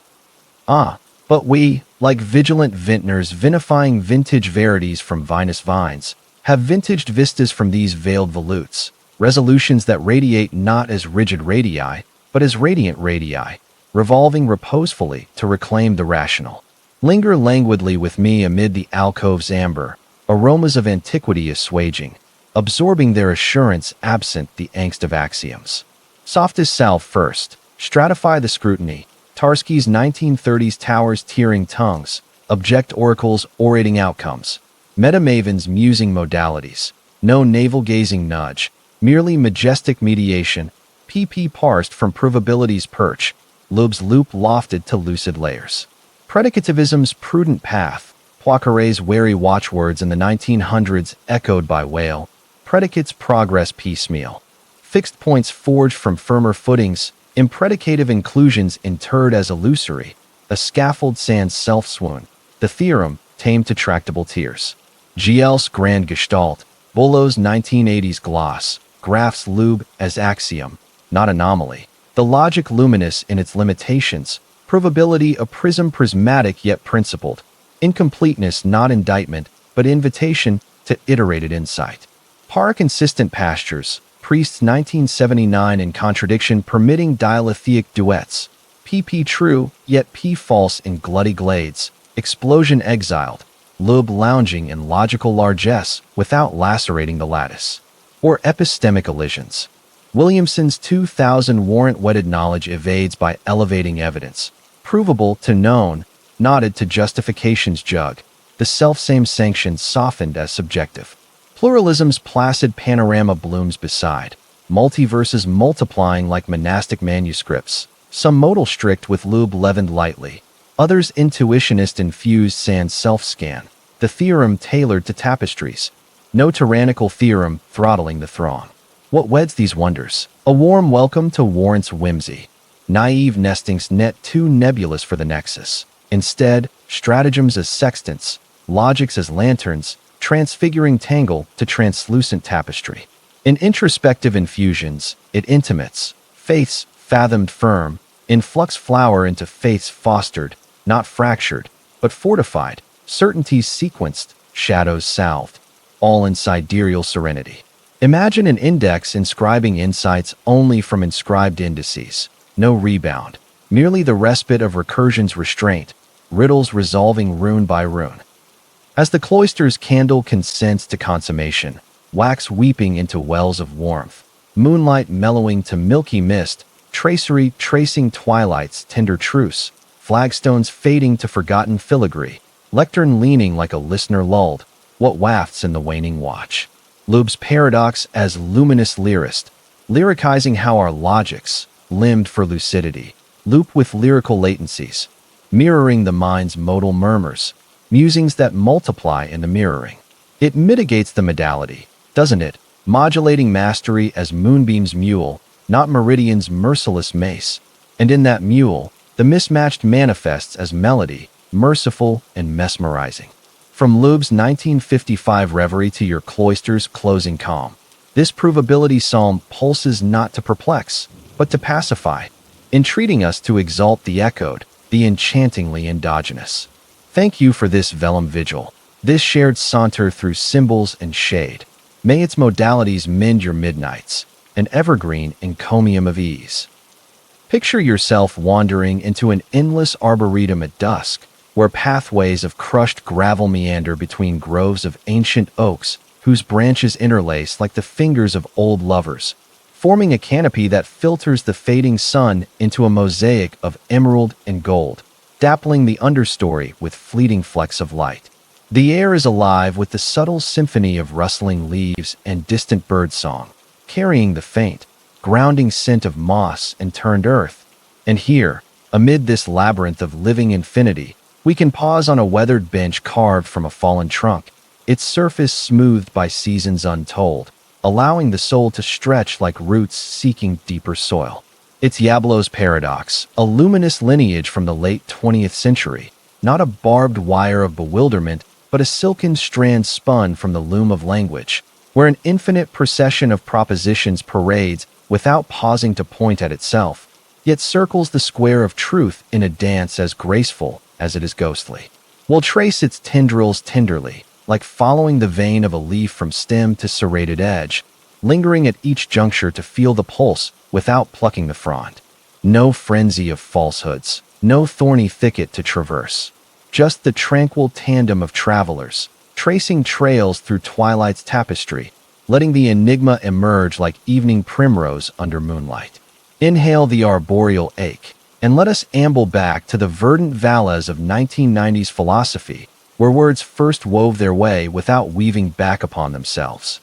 But we, like vigilant vintners vinifying vintage verities from vinous vines, have vintaged vistas from these veiled volutes, resolutions that radiate not as rigid radii, but as radiant radii, revolving reposefully to reclaim the rational. Linger languidly with me amid the alcove's amber, aromas of antiquity assuaging, absorbing their assurance absent the angst of axioms. Softest salve first, stratify the scrutiny, Tarski's 1930s towers tearing tongues, object oracles orating outcomes, meta-mavens musing modalities, no navel-gazing nudge, merely majestic mediation, PP parsed from provability's perch, Loeb's loop lofted to lucid layers. Predicativism's prudent path, Poincaré's wary watchwords in the 1900s echoed by Whale, predicates progress piecemeal. Fixed points forged from firmer footings, impredicative inclusions interred as illusory, a scaffold sans self-swoon, the theorem tamed to tractable tears. GL's grand gestalt, Boileau's 1980s gloss, graphs Loeb as axiom, not anomaly. The logic luminous in its limitations, provability a prism prismatic yet principled, incompleteness not indictment, but invitation to iterated insight. Paraconsistent pastures, Priest's 1979 in contradiction permitting dialetheic duets, PP true, yet P false in glutty glades, explosion exiled, Loeb lounging in logical largesse without lacerating the lattice. Or epistemic elisions. Williamson's 2000 warrant-wedded knowledge evades by elevating evidence, provable to known, nodded to justification's jug, the selfsame sanction softened as subjective. Pluralism's placid panorama blooms beside, multiverses multiplying like monastic manuscripts, some modal strict with Loeb leavened lightly, others intuitionist infused sans self-scan, the theorem tailored to tapestries, no tyrannical theorem throttling the throng. What weds these wonders? A warm welcome to Warrant's whimsy. Naive nestings net too nebulous for the nexus. Instead, stratagems as sextants, logics as lanterns, transfiguring tangle to translucent tapestry. In introspective infusions, it intimates, faiths fathomed firm, influx flower into faiths fostered, not fractured, but fortified, certainties sequenced, shadows salved, all in sidereal serenity. Imagine an index inscribing insights only from inscribed indices, no rebound, merely the respite of recursion's restraint, riddles resolving rune by rune. As the cloister's candle consents to consummation, wax weeping into wells of warmth, moonlight mellowing to milky mist, tracery tracing twilight's tender truce, flagstones fading to forgotten filigree, lectern leaning like a listener lulled, what wafts in the waning watch. Loeb's paradox as luminous lyrist, lyricizing how our logics, limbed for lucidity, loop with lyrical latencies, mirroring the mind's modal murmurs, musings that multiply in the mirroring. It mitigates the modality, doesn't it? Modulating mastery as moonbeam's mule, not meridian's merciless mace. And in that mule, the mismatched manifests as melody, merciful and mesmerizing. From Loeb's 1955 reverie to your cloister's closing calm, this provability psalm pulses not to perplex, but to pacify, entreating us to exalt the echoed, the enchantingly endogenous. Thank you for this vellum vigil, this shared saunter through symbols and shade. May its modalities mend your midnights, an evergreen encomium of ease. Picture yourself wandering into an endless arboretum at dusk, where pathways of crushed gravel meander between groves of ancient oaks whose branches interlace like the fingers of old lovers, forming a canopy that filters the fading sun into a mosaic of emerald and gold, dappling the understory with fleeting flecks of light. The air is alive with the subtle symphony of rustling leaves and distant bird song, carrying the faint, grounding scent of moss and turned earth. And here, amid this labyrinth of living infinity, we can pause on a weathered bench carved from a fallen trunk, its surface smoothed by seasons untold, allowing the soul to stretch like roots seeking deeper soil. It's Yablo's paradox, a luminous lineage from the late 20th century, not a barbed wire of bewilderment, but a silken strand spun from the loom of language, where an infinite procession of propositions parades without pausing to point at itself, yet circles the square of truth in a dance as graceful as it is ghostly. We'll trace its tendrils tenderly, like following the vein of a leaf from stem to serrated edge, lingering at each juncture to feel the pulse without plucking the frond. No frenzy of falsehoods, no thorny thicket to traverse. Just the tranquil tandem of travelers, tracing trails through twilight's tapestry, letting the enigma emerge like evening primrose under moonlight. Inhale the arboreal ache, and let us amble back to the verdant valleys of 1990s philosophy, where words first wove their way without weaving back upon themselves.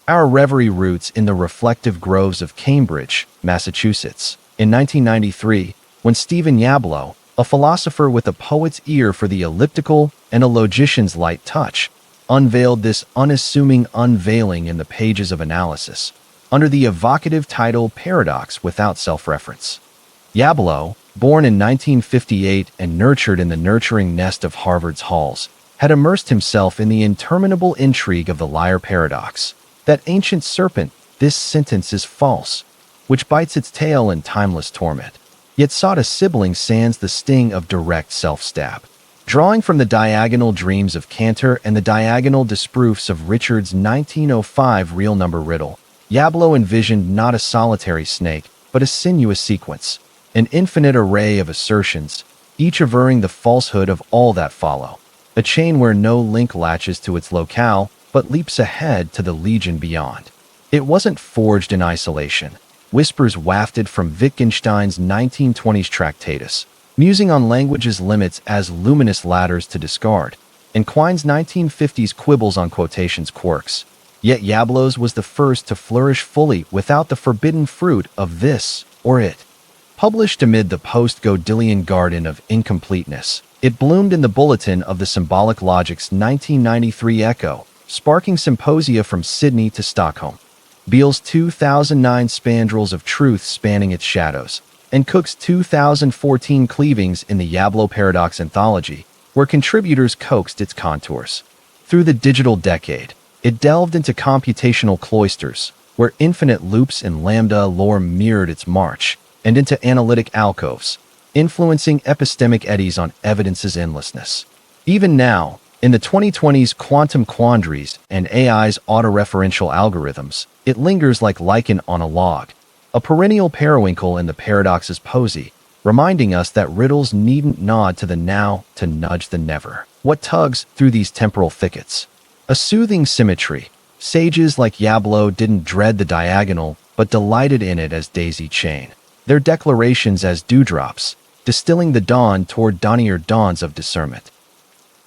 Our reverie roots in the reflective groves of Cambridge, Massachusetts, in 1993, when Stephen Yablo, a philosopher with a poet's ear for the elliptical and a logician's light touch, unveiled this unassuming unveiling in the pages of analysis, under the evocative title Paradox Without Self-Reference. Yablo, born in 1958 and nurtured in the nurturing nest of Harvard's halls, had immersed himself in the interminable intrigue of the liar paradox. That ancient serpent, this sentence is false, which bites its tail in timeless torment, yet sought a sibling sans the sting of direct self-stab. Drawing from the diagonal dreams of Cantor and the diagonal disproofs of Richard's 1905 real number riddle, Yablo envisioned not a solitary snake, but a sinuous sequence, an infinite array of assertions, each averring the falsehood of all that follow, a chain where no link latches to its locale, but leaps ahead to the legion beyond. It wasn't forged in isolation. Whispers wafted from Wittgenstein's 1920s Tractatus, musing on language's limits as luminous ladders to discard, and Quine's 1950s quibbles on quotations quirks. Yet Yablo's was the first to flourish fully without the forbidden fruit of this or it. Published amid the post-Godelian garden of incompleteness, it bloomed in the bulletin of the Symbolic Logic's 1993 Echo, sparking symposia from Sydney to Stockholm. Beale's 2009 Spandrels of Truth spanning its shadows, and Cook's 2014 Cleavings in the Yablo Paradox Anthology, where contributors coaxed its contours. Through the digital decade, it delved into computational cloisters, where infinite loops and lambda lore mirrored its march, and into analytic alcoves, influencing epistemic eddies on evidence's endlessness. Even now, in the 2020s quantum quandaries and AI's autoreferential algorithms, it lingers like lichen on a log, a perennial periwinkle in the paradox's posy, reminding us that riddles needn't nod to the now to nudge the never. What tugs through these temporal thickets? A soothing symmetry. Sages like Yablo didn't dread the diagonal, but delighted in it as daisy chain, their declarations as dewdrops, distilling the dawn toward dawnier dawns of discernment.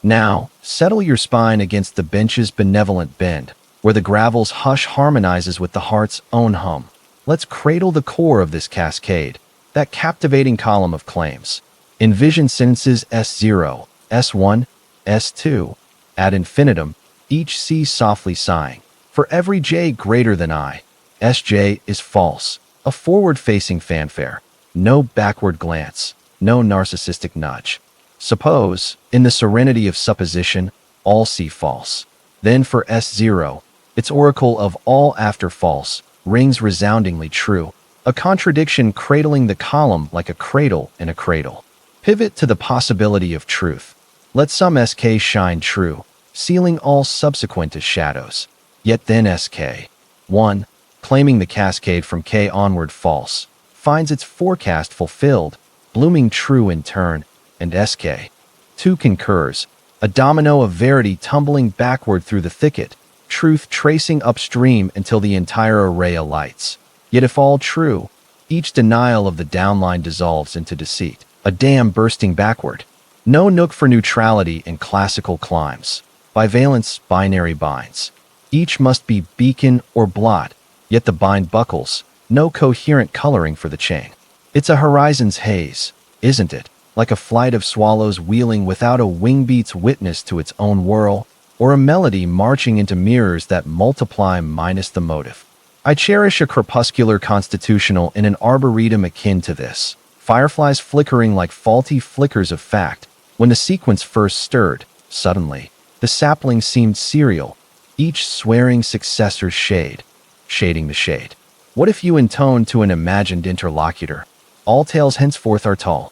Now, settle your spine against the bench's benevolent bend, where the gravel's hush harmonizes with the heart's own hum. Let's cradle the core of this cascade, that captivating column of claims. Envision sentences S0, S1, S2, ad infinitum, each C softly sighing. For every J greater than I, SJ is false, a forward-facing fanfare, no backward glance, no narcissistic nudge. Suppose, in the serenity of supposition, all see false. Then for S0, its oracle of all after false, rings resoundingly true, a contradiction cradling the column like a cradle in a cradle. Pivot to the possibility of truth. Let some SK shine true, sealing all subsequent as shadows. Yet then SK, 1, claiming the cascade from K onward false, finds its forecast fulfilled, blooming true in turn, and SK, 2 concurs, a domino of verity tumbling backward through the thicket, truth tracing upstream until the entire array alights. Yet if all true, each denial of the downline dissolves into deceit, a dam bursting backward. No nook for neutrality in classical climes. Bivalence binary binds. Each must be beacon or blot, yet the bind buckles, no coherent coloring for the chain. It's a horizon's haze, isn't it? Like a flight of swallows wheeling without a wingbeat's witness to its own whirl, or a melody marching into mirrors that multiply minus the motive. I cherish a crepuscular constitutional in an arboretum akin to this, fireflies flickering like faulty flickers of fact. When the sequence first stirred, suddenly, the sapling seemed serial, each swearing successor's shade, shading the shade. What if you intone to an imagined interlocutor? All tales henceforth are tall.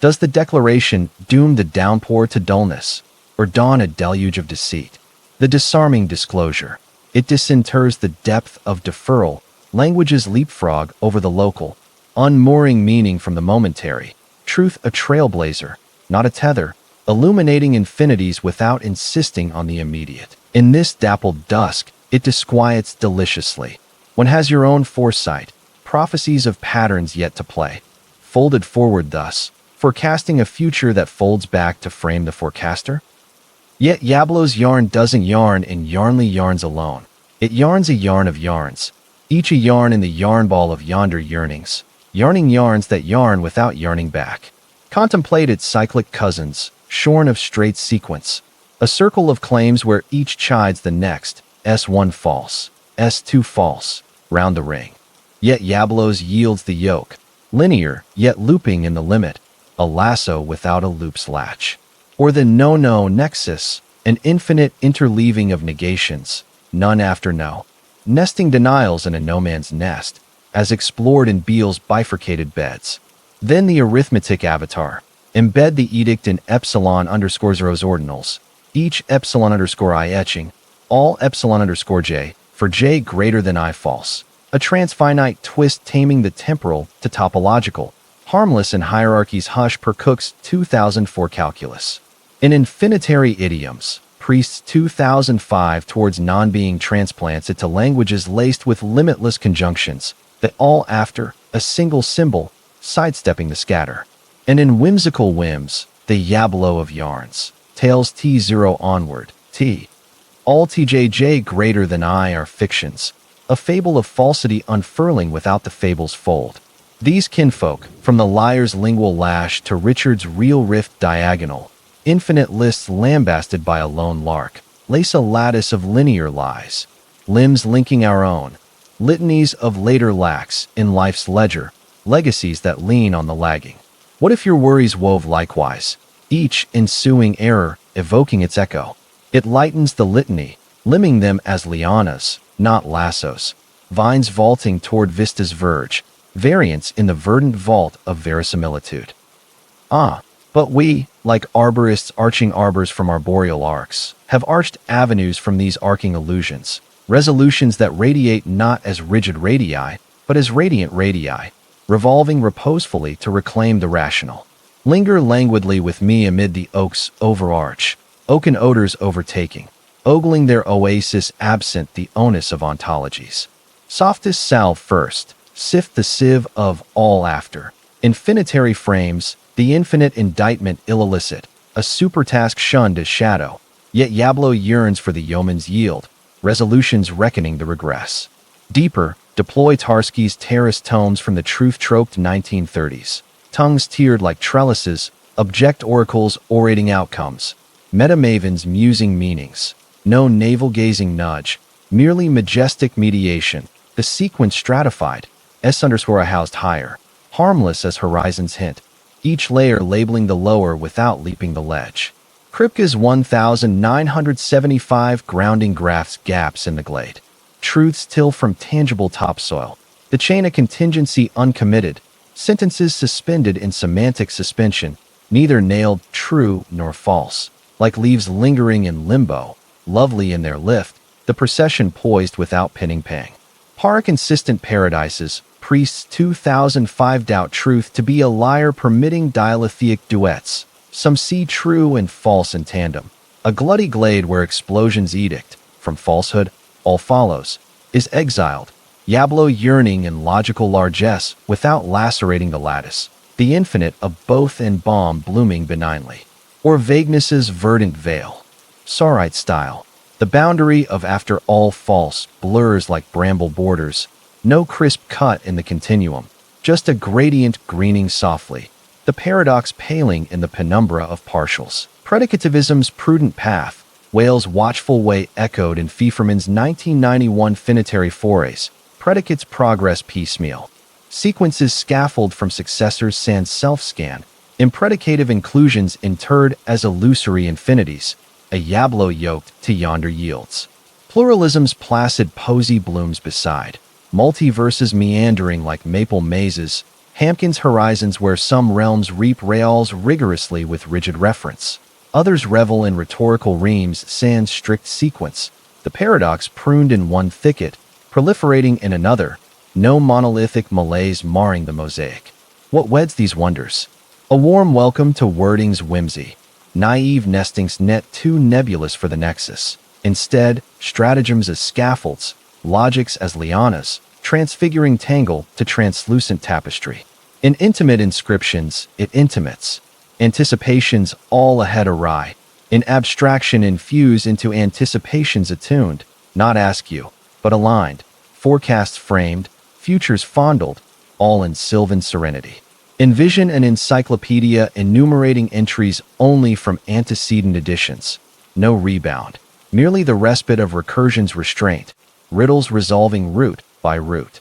Does the declaration doom the downpour to dullness, or dawn a deluge of deceit? The disarming disclosure. It disinters the depth of deferral. Languages leapfrog over the local, unmooring meaning from the momentary. Truth a trailblazer, not a tether, illuminating infinities without insisting on the immediate. In this dappled dusk, it disquiets deliciously. One has your own foresight, prophecies of patterns yet to play, folded forward thus, forecasting a future that folds back to frame the forecaster? Yet Yablo's yarn doesn't yarn in yarnly yarns alone. It yarns a yarn of yarns, each a yarn in the yarn ball of yonder yearnings, yarning yarns that yarn without yarning back. Contemplate its cyclic cousins, shorn of straight sequence, a circle of claims where each chides the next, S1 false, S2 false, round the ring. Yet Yablo's yields the yoke, linear yet looping in the limit, a lasso without a loop's latch. Or the no-no nexus, an infinite interleaving of negations, none after no, nesting denials in a no-man's nest, as explored in Beale's bifurcated beds. Then the arithmetic avatar. Embed the edict in epsilon underscore zeros ordinals, each epsilon underscore I etching, all epsilon underscore j, for j greater than I false. A transfinite twist taming the temporal to topological, harmless in hierarchies hush per Cook's 2004 calculus. In infinitary idioms, Priest's 2005 towards non-being transplants it to languages laced with limitless conjunctions, that all after, a single symbol, sidestepping the scatter. And in whimsical whims, the Yablo of yarns, tales T0 onward, T. All TJJ greater than I are fictions, a fable of falsity unfurling without the fable's fold. These kinfolk, from the liar's lingual lash to Richard's real rift diagonal, infinite lists lambasted by a lone lark, lace a lattice of linear lies, limbs linking our own, litanies of later lacks in life's ledger, legacies that lean on the lagging. What if your worries wove likewise, each ensuing error evoking its echo? It lightens the litany, limning them as lianas, not lassos, vines vaulting toward vista's verge, variants in the verdant vault of verisimilitude. But we, like arborists arching arbors from arboreal arcs, have arched avenues from these arcing illusions, resolutions that radiate not as rigid radii, but as radiant radii, revolving reposefully to reclaim the rational. Linger languidly with me amid the oaks overarch, oaken odors overtaking, ogling their oasis absent the onus of ontologies. Softest salve first, sift the sieve of all after. Infinitary frames, the infinite indictment ill illicit, a supertask shunned as shadow, yet Yablo yearns for the yeoman's yield, resolutions reckoning the regress. Deeper, deploy Tarski's terrace tomes from the truth-choked 1930s. Tongues tiered like trellises, object oracles orating outcomes. Metamavens musing meanings. No navel-gazing nudge, merely majestic mediation. The sequence stratified, S_a housed higher, harmless as horizons hint. Each layer labeling the lower without leaping the ledge. Kripke's 1975 grounding graphs gaps in the glade. Truths till from tangible topsoil. The chain of contingency uncommitted. Sentences suspended in semantic suspension, neither nailed true nor false. Like leaves lingering in limbo, lovely in their lift, the procession poised without pinning pang. Paraconsistent paradises, Priest's 2005 doubt truth to be a liar permitting dialethic duets. Some see true and false in tandem. A glutty glade where explosions edict, from falsehood, all follows, is exiled. Yablo yearning in logical largesse without lacerating the lattice. The infinite of both and balm blooming benignly. Or vagueness's verdant veil. Saurite style. The boundary of after all false blurs like bramble borders. No crisp cut in the continuum, just a gradient greening softly, the paradox paling in the penumbra of partials. Predicativism's prudent path, Whale's watchful way echoed in Fieferman's 1991 finitary forays, predicates progress piecemeal. Sequences scaffold from successors sans self-scan, impredicative inclusions interred as illusory infinities, a Yablo yoked to yonder yields. Pluralism's placid posy blooms beside, multiverses meandering like maple mazes, Hampkin's horizons where some realms reap reals rigorously with rigid reference. Others revel in rhetorical reams sans strict sequence, the paradox pruned in one thicket, proliferating in another, no monolithic malaise marring the mosaic. What weds these wonders? A warm welcome to wording's whimsy. Naive nestings net too nebulous for the nexus. Instead, stratagems as scaffolds, logics as lianas, transfiguring tangle to translucent tapestry. In intimate inscriptions, it intimates. Anticipations all ahead awry. In abstraction infuse into anticipations attuned, not askew, but aligned. Forecasts framed, futures fondled, all in sylvan serenity. Envision an encyclopedia enumerating entries only from antecedent editions. No rebound. Merely the respite of recursion's restraint, riddles resolving root by root.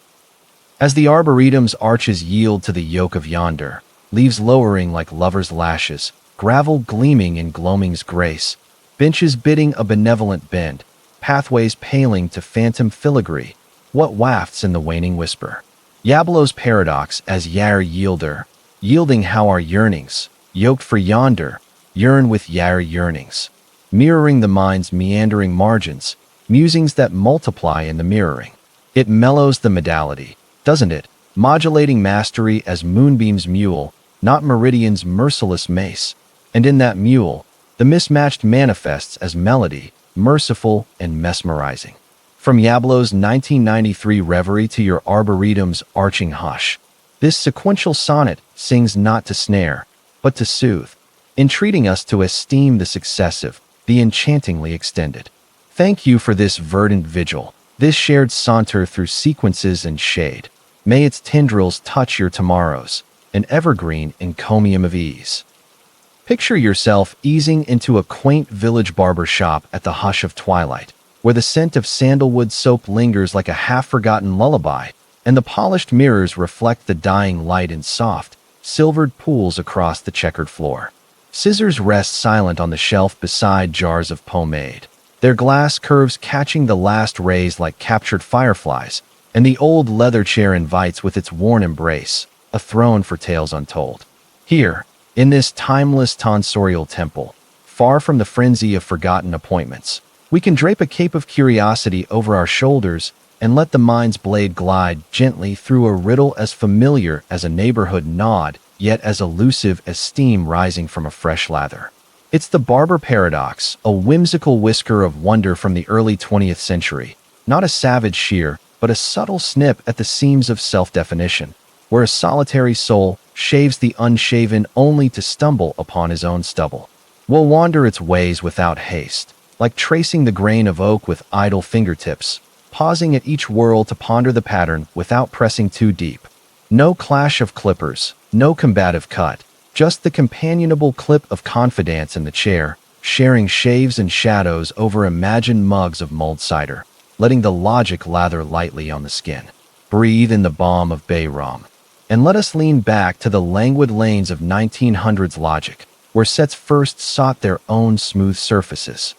As the arboretum's arches yield to the yoke of yonder, leaves lowering like lovers' lashes, gravel gleaming in gloaming's grace, benches bidding a benevolent bend, pathways paling to phantom filigree, what wafts in the waning whisper? Yablo's paradox as Yar yielder, yielding how our yearnings, yoked for yonder, yearn with Yar yearnings. Mirroring the mind's meandering margins, musings that multiply in the mirroring. It mellows the modality, doesn't it? Modulating mastery as moonbeam's mule, not meridian's merciless mace. And in that mule, the mismatched manifests as melody, merciful and mesmerizing. From Yablo's 1993 reverie to your arboretum's arching hush, this sequential sonnet sings not to snare, but to soothe, entreating us to esteem the successive, the enchantingly extended. Thank you for this verdant vigil, this shared saunter through sequences and shade. May its tendrils touch your tomorrows, an evergreen encomium of ease. Picture yourself easing into a quaint village barber shop at the hush of twilight, where the scent of sandalwood soap lingers like a half-forgotten lullaby, and the polished mirrors reflect the dying light in soft, silvered pools across the checkered floor. Scissors rest silent on the shelf beside jars of pomade, their glass curves catching the last rays like captured fireflies, and the old leather chair invites with its worn embrace, a throne for tales untold. Here, in this timeless tonsorial temple, far from the frenzy of forgotten appointments, we can drape a cape of curiosity over our shoulders and let the mind's blade glide gently through a riddle as familiar as a neighborhood nod, yet as elusive as steam rising from a fresh lather. It's the barber paradox, a whimsical whisker of wonder from the early 20th century, not a savage shear, but a subtle snip at the seams of self-definition, where a solitary soul shaves the unshaven only to stumble upon his own stubble. Will wander its ways without haste, like tracing the grain of oak with idle fingertips, pausing at each whirl to ponder the pattern without pressing too deep. No clash of clippers, no combative cut, just the companionable clip of confidence in the chair, sharing shaves and shadows over imagined mugs of mulled cider, letting the logic lather lightly on the skin. Breathe in the balm of bay rum, and let us lean back to the languid lanes of 1900s logic, where sets first sought their own smooth surfaces.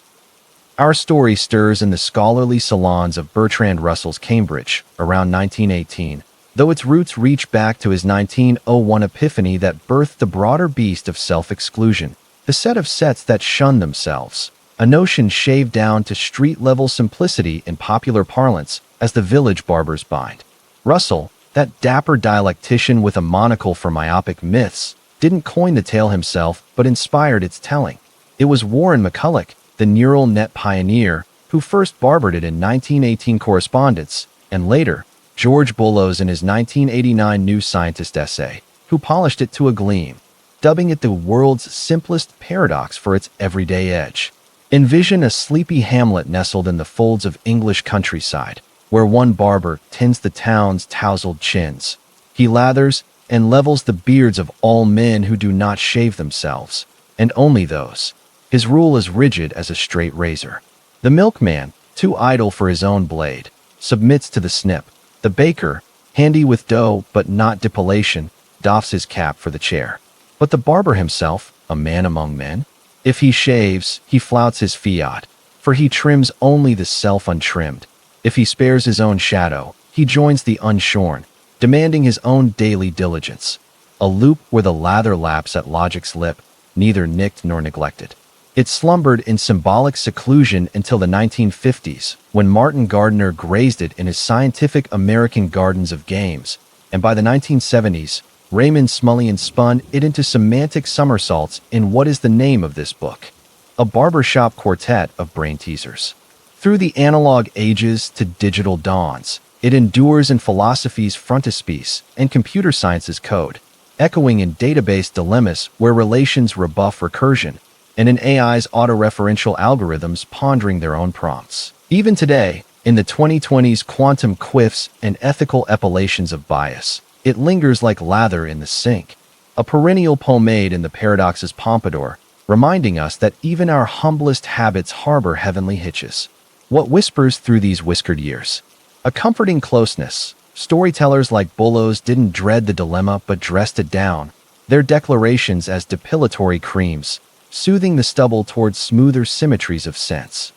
Our story stirs in the scholarly salons of Bertrand Russell's Cambridge around 1918, though its roots reach back to his 1901 epiphany that birthed the broader beast of self-exclusion, the set of sets that shun themselves, a notion shaved down to street-level simplicity in popular parlance as the village barbers bind. Russell, that dapper dialectician with a monocle for myopic myths, didn't coin the tale himself but inspired its telling. It was Warren McCulloch, the neural net pioneer, who first barbered it in 1918 Correspondence, and later, George Bullows in his 1989 New Scientist essay, who polished it to a gleam, dubbing it the world's simplest paradox for its everyday edge. Envision a sleepy hamlet nestled in the folds of English countryside, where one barber tends the town's tousled chins. He lathers and levels the beards of all men who do not shave themselves, and only those. His rule is rigid as a straight razor. The milkman, too idle for his own blade, submits to the snip. The baker, handy with dough but not depilation, doffs his cap for the chair. But the barber himself, a man among men, if he shaves, he flouts his fiat, for he trims only the self untrimmed. If he spares his own shadow, he joins the unshorn, demanding his own daily diligence. A loop where the lather laps at logic's lip, neither nicked nor neglected. It slumbered in symbolic seclusion until the 1950s, when Martin Gardner grazed it in his scientific American Gardens of Games, and by the 1970s, Raymond Smullyan spun it into semantic somersaults in what is the name of this book? A barbershop quartet of brain teasers. Through the analog ages to digital dawns, it endures in philosophy's frontispiece and computer science's code, echoing in database dilemmas where relations rebuff recursion, and in AI's autoreferential algorithms pondering their own prompts. Even today, in the 2020s quantum quiffs and ethical epilations of bias, it lingers like lather in the sink, a perennial pomade in the paradox's pompadour, reminding us that even our humblest habits harbor heavenly hitches. What whispers through these whiskered years? A comforting closeness. Storytellers like Bullo's didn't dread the dilemma but dressed it down, their declarations as depilatory creams, soothing the stubble towards smoother symmetries of sense.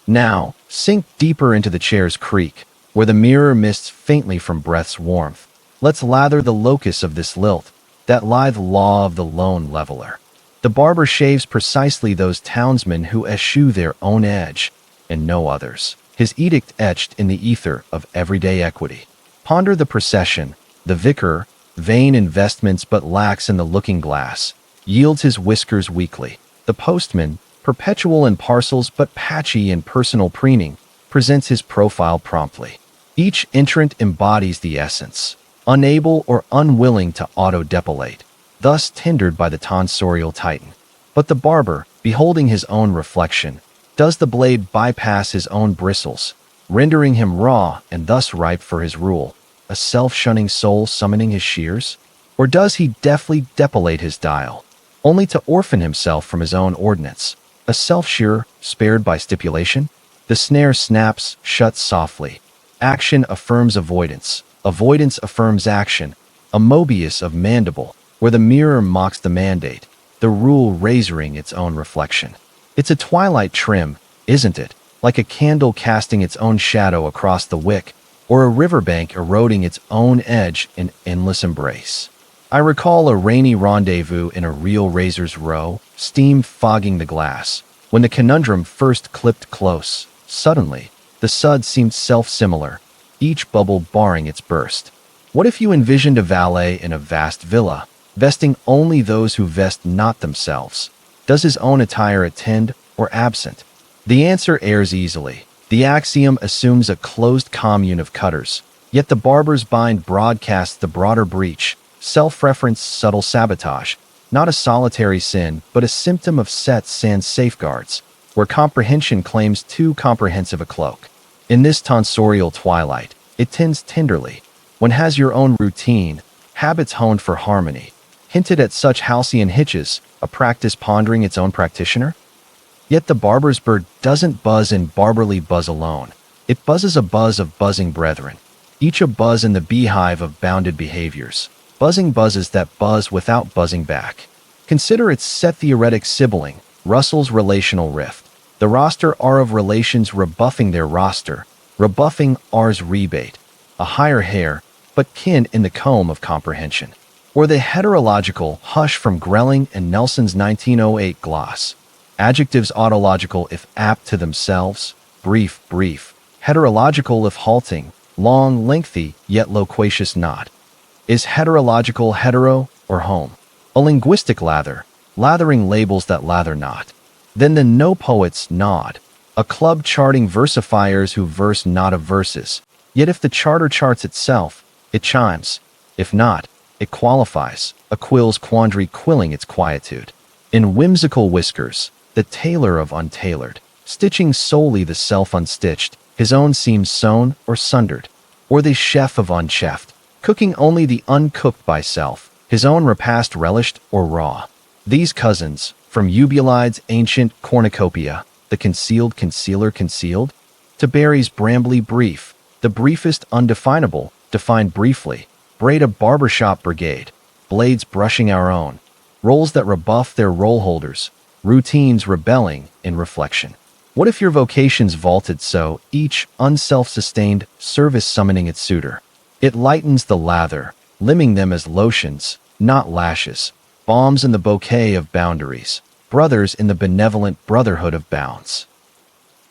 Now, sink deeper into the chair's creak, where the mirror mists faintly from breath's warmth. Let's lather the locus of this lilt, that lithe law of the lone leveler. The barber shaves precisely those townsmen who eschew their own edge, and no others. His edict etched in the ether of everyday equity. Ponder the procession. The vicar, vain in vestments but lax in the looking-glass, yields his whiskers weakly. The postman, perpetual in parcels but patchy in personal preening, presents his profile promptly. Each entrant embodies the essence, unable or unwilling to auto-depilate, thus tendered by the tonsorial titan. But the barber, beholding his own reflection, does the blade bypass his own bristles, rendering him raw and thus ripe for his rule, a self-shunning soul summoning his shears? Or does he deftly depilate his dial, only to orphan himself from his own ordinance, a self-shearer spared by stipulation? The snare snaps shut softly. Action affirms avoidance. Avoidance affirms action, a Mobius of mandible, where the mirror mocks the mandate, the rule razoring its own reflection. It's a twilight trim, isn't it? Like a candle casting its own shadow across the wick, or a riverbank eroding its own edge in endless embrace. I recall a rainy rendezvous in a real razor's row, steam fogging the glass. When the conundrum first clipped close, suddenly, the sud seemed self-similar, each bubble barring its burst. What if you envisioned a valet in a vast villa, vesting only those who vest not themselves? Does his own attire attend or absent? The answer airs easily. The axiom assumes a closed commune of cutters, yet the barber's bind broadcasts the broader breach, self-reference subtle sabotage, not a solitary sin, but a symptom of sets sans safeguards, where comprehension claims too comprehensive a cloak. In this tonsorial twilight, it tends tenderly. One has your own routine, habits honed for harmony, hinted at such halcyon hitches, a practice pondering its own practitioner? Yet the barber's bird doesn't buzz in barberly buzz alone. It buzzes a buzz of buzzing brethren, each a buzz in the beehive of bounded behaviors, buzzing buzzes that buzz without buzzing back. Consider its set theoretic sibling, Russell's relational rift. The roster R of relations rebuffing their roster, rebuffing R's rebate, a higher hair, but kin in the comb of comprehension. Or the heterological hush from Grelling and Nelson's 1908 gloss. Adjectives autological if apt to themselves, brief, heterological if halting, long, lengthy, yet loquacious not. Is heterological hetero or home? A linguistic lather, lathering labels that lather not. Then the no poets nod, a club charting versifiers who verse not of verses. Yet if the charter charts itself, it chimes. If not, it qualifies, a quill's quandary quilling its quietude. In whimsical whiskers, the tailor of untailored, stitching solely the self unstitched, his own seams sewn or sundered. Or the chef of unchefed, cooking only the uncooked by self, his own repast relished or raw. These cousins, from Eubulide's ancient cornucopia, the concealed concealer concealed, to Barry's brambly brief, the briefest undefinable, defined briefly, braid a barbershop brigade, blades brushing our own, roles that rebuff their role holders, routines rebelling in reflection. What if your vocation's vaulted so, each unself-sustained service summoning its suitor? It lightens the lather, limning them as lotions, not lashes, balms in the bouquet of boundaries, brothers in the benevolent brotherhood of bounds.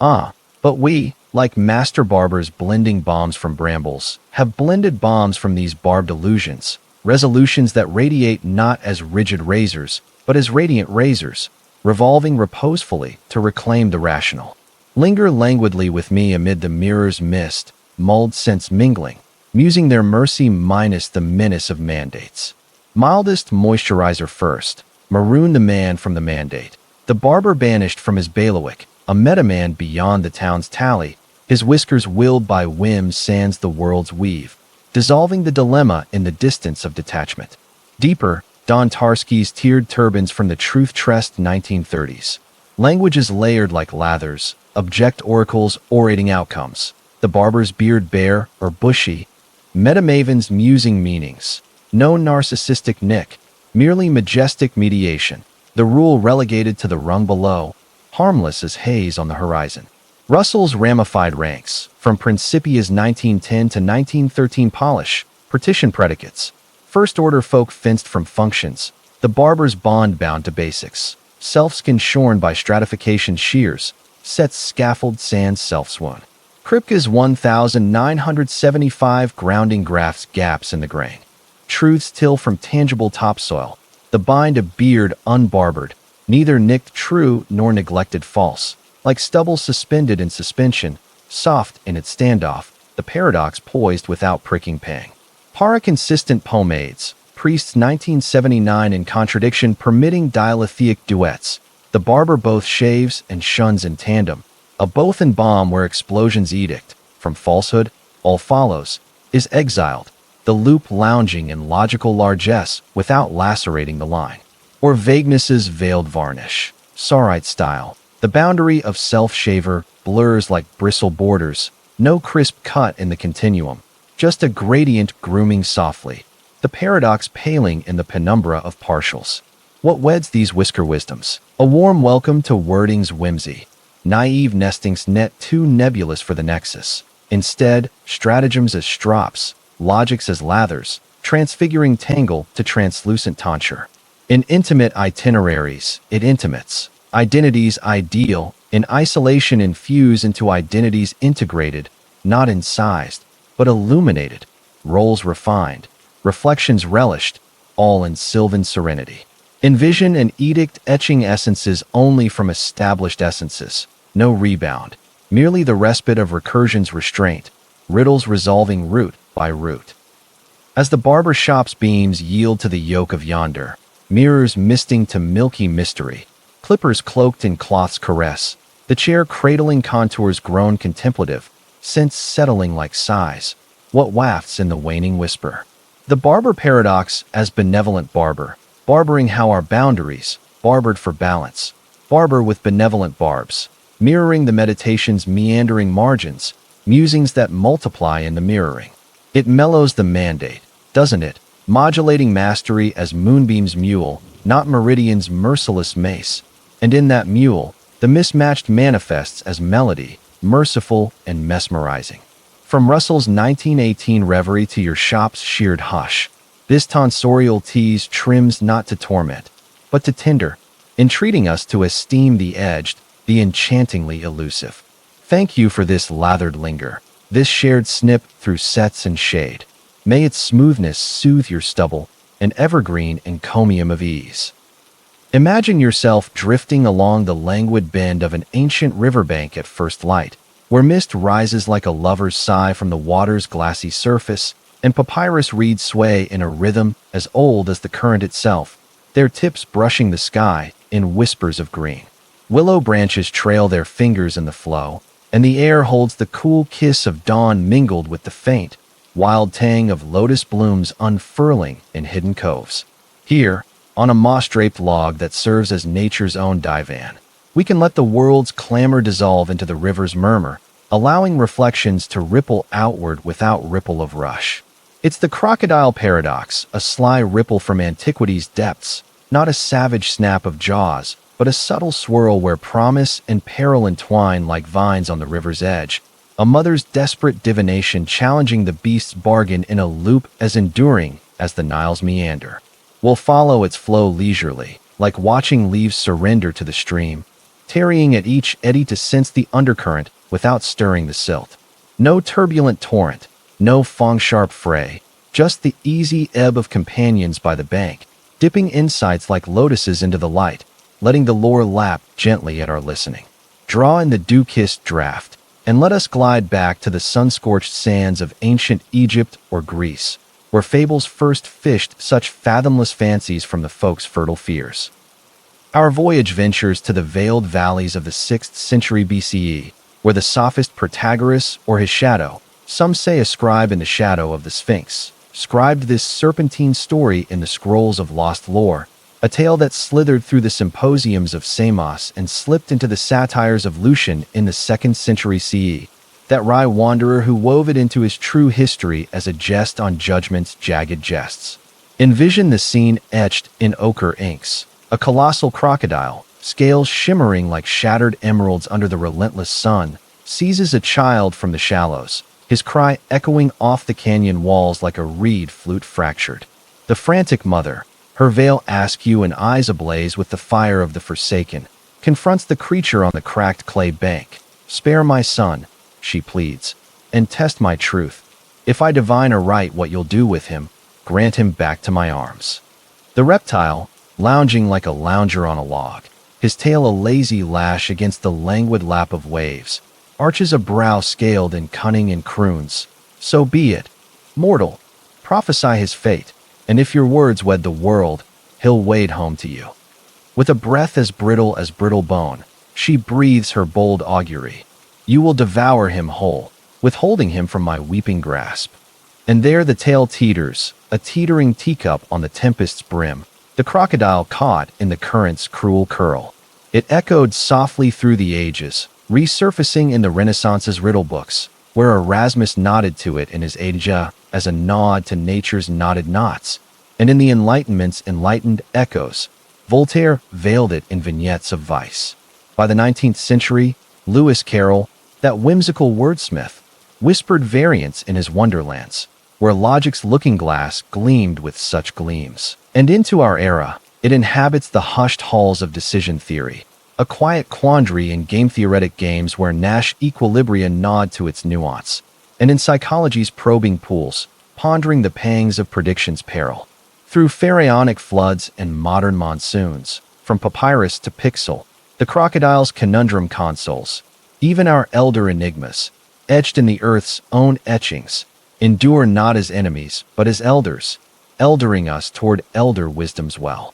But we, like master barbers blending balms from brambles, have blended balms from these barbed illusions, resolutions that radiate not as rigid razors, but as radiant razors, revolving reposefully to reclaim the rational. Linger languidly with me amid the mirror's mist, mulled scents mingling, musing their mercy minus the menace of mandates. Mildest moisturizer first, maroon the man from the mandate. The barber banished from his bailiwick, a metaman beyond the town's tally, his whiskers willed by whim sands the world's weave, dissolving the dilemma in the distance of detachment. Deeper, Don Tarski's tiered turbans from the truth-tressed 1930s. Language is layered like lathers, object oracles orating outcomes. The barber's beard bare or bushy, metamaven's musing meanings. No narcissistic nick, merely majestic mediation. The rule relegated to the rung below, harmless as haze on the horizon. Russell's ramified ranks, from Principia's 1910 to 1913 polish, partition predicates. First-order folk fenced from functions, the barber's bond bound to basics. Self-skin shorn by stratification shears, sets scaffold sans self-swoon. Kripke's 1975 grounding grafts gaps in the grain. Truths till from tangible topsoil, the bind a beard unbarbered, neither nicked true nor neglected false. Like stubble suspended in suspension, soft in its standoff, the paradox poised without pricking pang. Para-consistent pomades, Priest's 1979 in contradiction permitting dilithic duets. The barber both shaves and shuns in tandem. A both and bomb where explosions edict, from falsehood, all follows, is exiled. The loop lounging in logical largesse without lacerating the line. Or vagueness's veiled varnish, Sarite style. The boundary of self-shaver blurs like bristle borders, no crisp cut in the continuum, just a gradient grooming softly, the paradox paling in the penumbra of partials. What weds these whisker wisdoms? A warm welcome to wording's whimsy. Naive nestings net too nebulous for the nexus. Instead, stratagems as strops, logics as lathers, transfiguring tangle to translucent tonsure. In intimate itineraries, it intimates. Identities ideal, in isolation infuse into identities integrated, not incised, but illuminated, roles refined, reflections relished, all in sylvan serenity. Envision an edict etching essences only from established essences, no rebound, merely the respite of recursion's restraint, riddles resolving root by root. As the barber shop's beams yield to the yoke of yonder, mirrors misting to milky mystery, clippers cloaked in cloth's caress, the chair cradling contours grown contemplative, scents settling like sighs, what wafts in the waning whisper. The barber paradox as benevolent barber, barbering how our boundaries, barbered for balance, barber with benevolent barbs, mirroring the meditation's meandering margins, musings that multiply in the mirroring. It mellows the mandate, doesn't it? Modulating mastery as moonbeam's mule, not meridian's merciless mace. And in that mule, the mismatched manifests as melody, merciful and mesmerizing. From Russell's 1918 reverie to your shop's sheared hush, this tonsorial tease trims not to torment, but to tender, entreating us to esteem the edged, the enchantingly elusive. Thank you for this lathered linger, this shared snip through sets and shade. May its smoothness soothe your stubble, an evergreen encomium of ease. Imagine yourself drifting along the languid bend of an ancient riverbank at first light, where mist rises like a lover's sigh from the water's glassy surface, and papyrus reeds sway in a rhythm as old as the current itself, their tips brushing the sky in whispers of green. Willow branches trail their fingers in the flow, and the air holds the cool kiss of dawn mingled with the faint, wild tang of lotus blooms unfurling in hidden coves. Here, on a moss-draped log that serves as nature's own divan, we can let the world's clamor dissolve into the river's murmur, allowing reflections to ripple outward without ripple of rush. It's the crocodile paradox, a sly ripple from antiquity's depths, not a savage snap of jaws, but a subtle swirl where promise and peril entwine like vines on the river's edge, a mother's desperate divination challenging the beast's bargain in a loop as enduring as the Nile's meander. We'll follow its flow leisurely, like watching leaves surrender to the stream, tarrying at each eddy to sense the undercurrent without stirring the silt. No turbulent torrent, no fong-sharp fray, just the easy ebb of companions by the bank, dipping insights like lotuses into the light, letting the lore lap gently at our listening. Draw in the dew-kissed draft, and let us glide back to the sun-scorched sands of ancient Egypt or Greece, where fables first fished such fathomless fancies from the folks' fertile fears. Our voyage ventures to the veiled valleys of the 6th century BCE, where the sophist Protagoras, or his shadow, some say a scribe in the shadow of the Sphinx, scribed this serpentine story in the scrolls of lost lore, a tale that slithered through the symposiums of Samos and slipped into the satires of Lucian in the 2nd century CE, that wry wanderer who wove it into his true history as a jest on judgment's jagged jests. Envision the scene etched in ochre inks, a colossal crocodile, scales shimmering like shattered emeralds under the relentless sun, seizes a child from the shallows, his cry echoing off the canyon walls like a reed flute fractured. The frantic mother, her veil askew and eyes ablaze with the fire of the forsaken, confronts the creature on the cracked clay bank. "Spare my son," she pleads, "and test my truth. If I divine aright what you'll do with him, grant him back to my arms." The reptile, lounging like a lounger on a log, his tail a lazy lash against the languid lap of waves, arches a brow scaled in cunning and croons. "So be it, mortal, prophesy his fate, and if your words wed the world, he'll wade home to you." With a breath as brittle bone, she breathes her bold augury. "You will devour him whole, withholding him from my weeping grasp." And there the tale teeters, a teetering teacup on the tempest's brim, the crocodile caught in the current's cruel curl. It echoed softly through the ages, resurfacing in the Renaissance's riddle books, where Erasmus nodded to it in his Agia as a nod to nature's knotted knots, and in the Enlightenment's enlightened echoes, Voltaire veiled it in vignettes of vice. By the 19th century, Lewis Carroll, that whimsical wordsmith, whispered variants in his Wonderlands, where logic's looking-glass gleamed with such gleams. And into our era, it inhabits the hushed halls of decision theory, a quiet quandary in game-theoretic games where Nash equilibria nod to its nuance, and in psychology's probing pools, pondering the pangs of prediction's peril. Through pharaonic floods and modern monsoons, from papyrus to pixel, the crocodile's conundrum consoles, even our elder enigmas, etched in the earth's own etchings, endure not as enemies, but as elders, eldering us toward elder wisdom's well.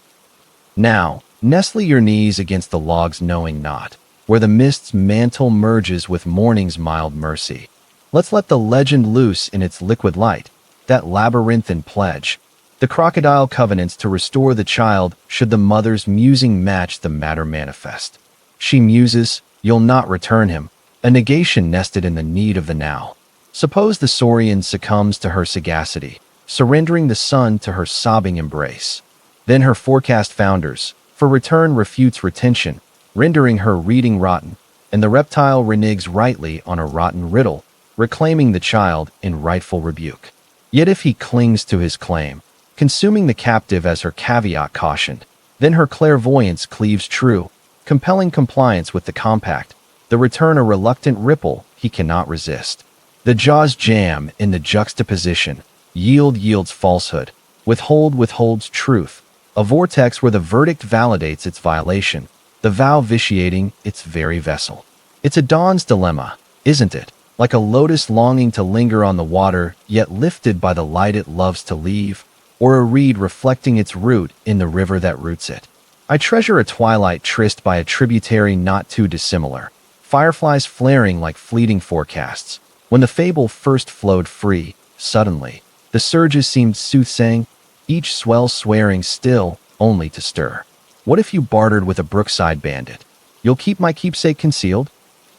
Now, nestle your knees against the log's knowing knot, where the mist's mantle merges with morning's mild mercy. Let's let the legend loose in its liquid light, that labyrinthine pledge, the crocodile covenants to restore the child should the mother's musing match the matter manifest. She muses, "You'll not return him," a negation nested in the need of the now. Suppose the saurian succumbs to her sagacity, surrendering the son to her sobbing embrace. Then her forecast founders, for return refutes retention, rendering her reading rotten, and the reptile reneges rightly on a rotten riddle, reclaiming the child in rightful rebuke. Yet if he clings to his claim, consuming the captive as her caveat cautioned, then her clairvoyance cleaves true, compelling compliance with the compact, the return a reluctant ripple he cannot resist. The jaws jam in the juxtaposition, yields falsehood, withholds truth, a vortex where the verdict validates its violation, the vow vitiating its very vessel. It's a dawn's dilemma, isn't it? Like a lotus longing to linger on the water, yet lifted by the light it loves to leave, or a reed reflecting its root in the river that roots it. I treasure a twilight tryst by a tributary not too dissimilar, fireflies flaring like fleeting forecasts. When the fable first flowed free, suddenly, the surges seemed soothsaying, each swell swearing still, only to stir. What if you bartered with a brookside bandit? "You'll keep my keepsake concealed?"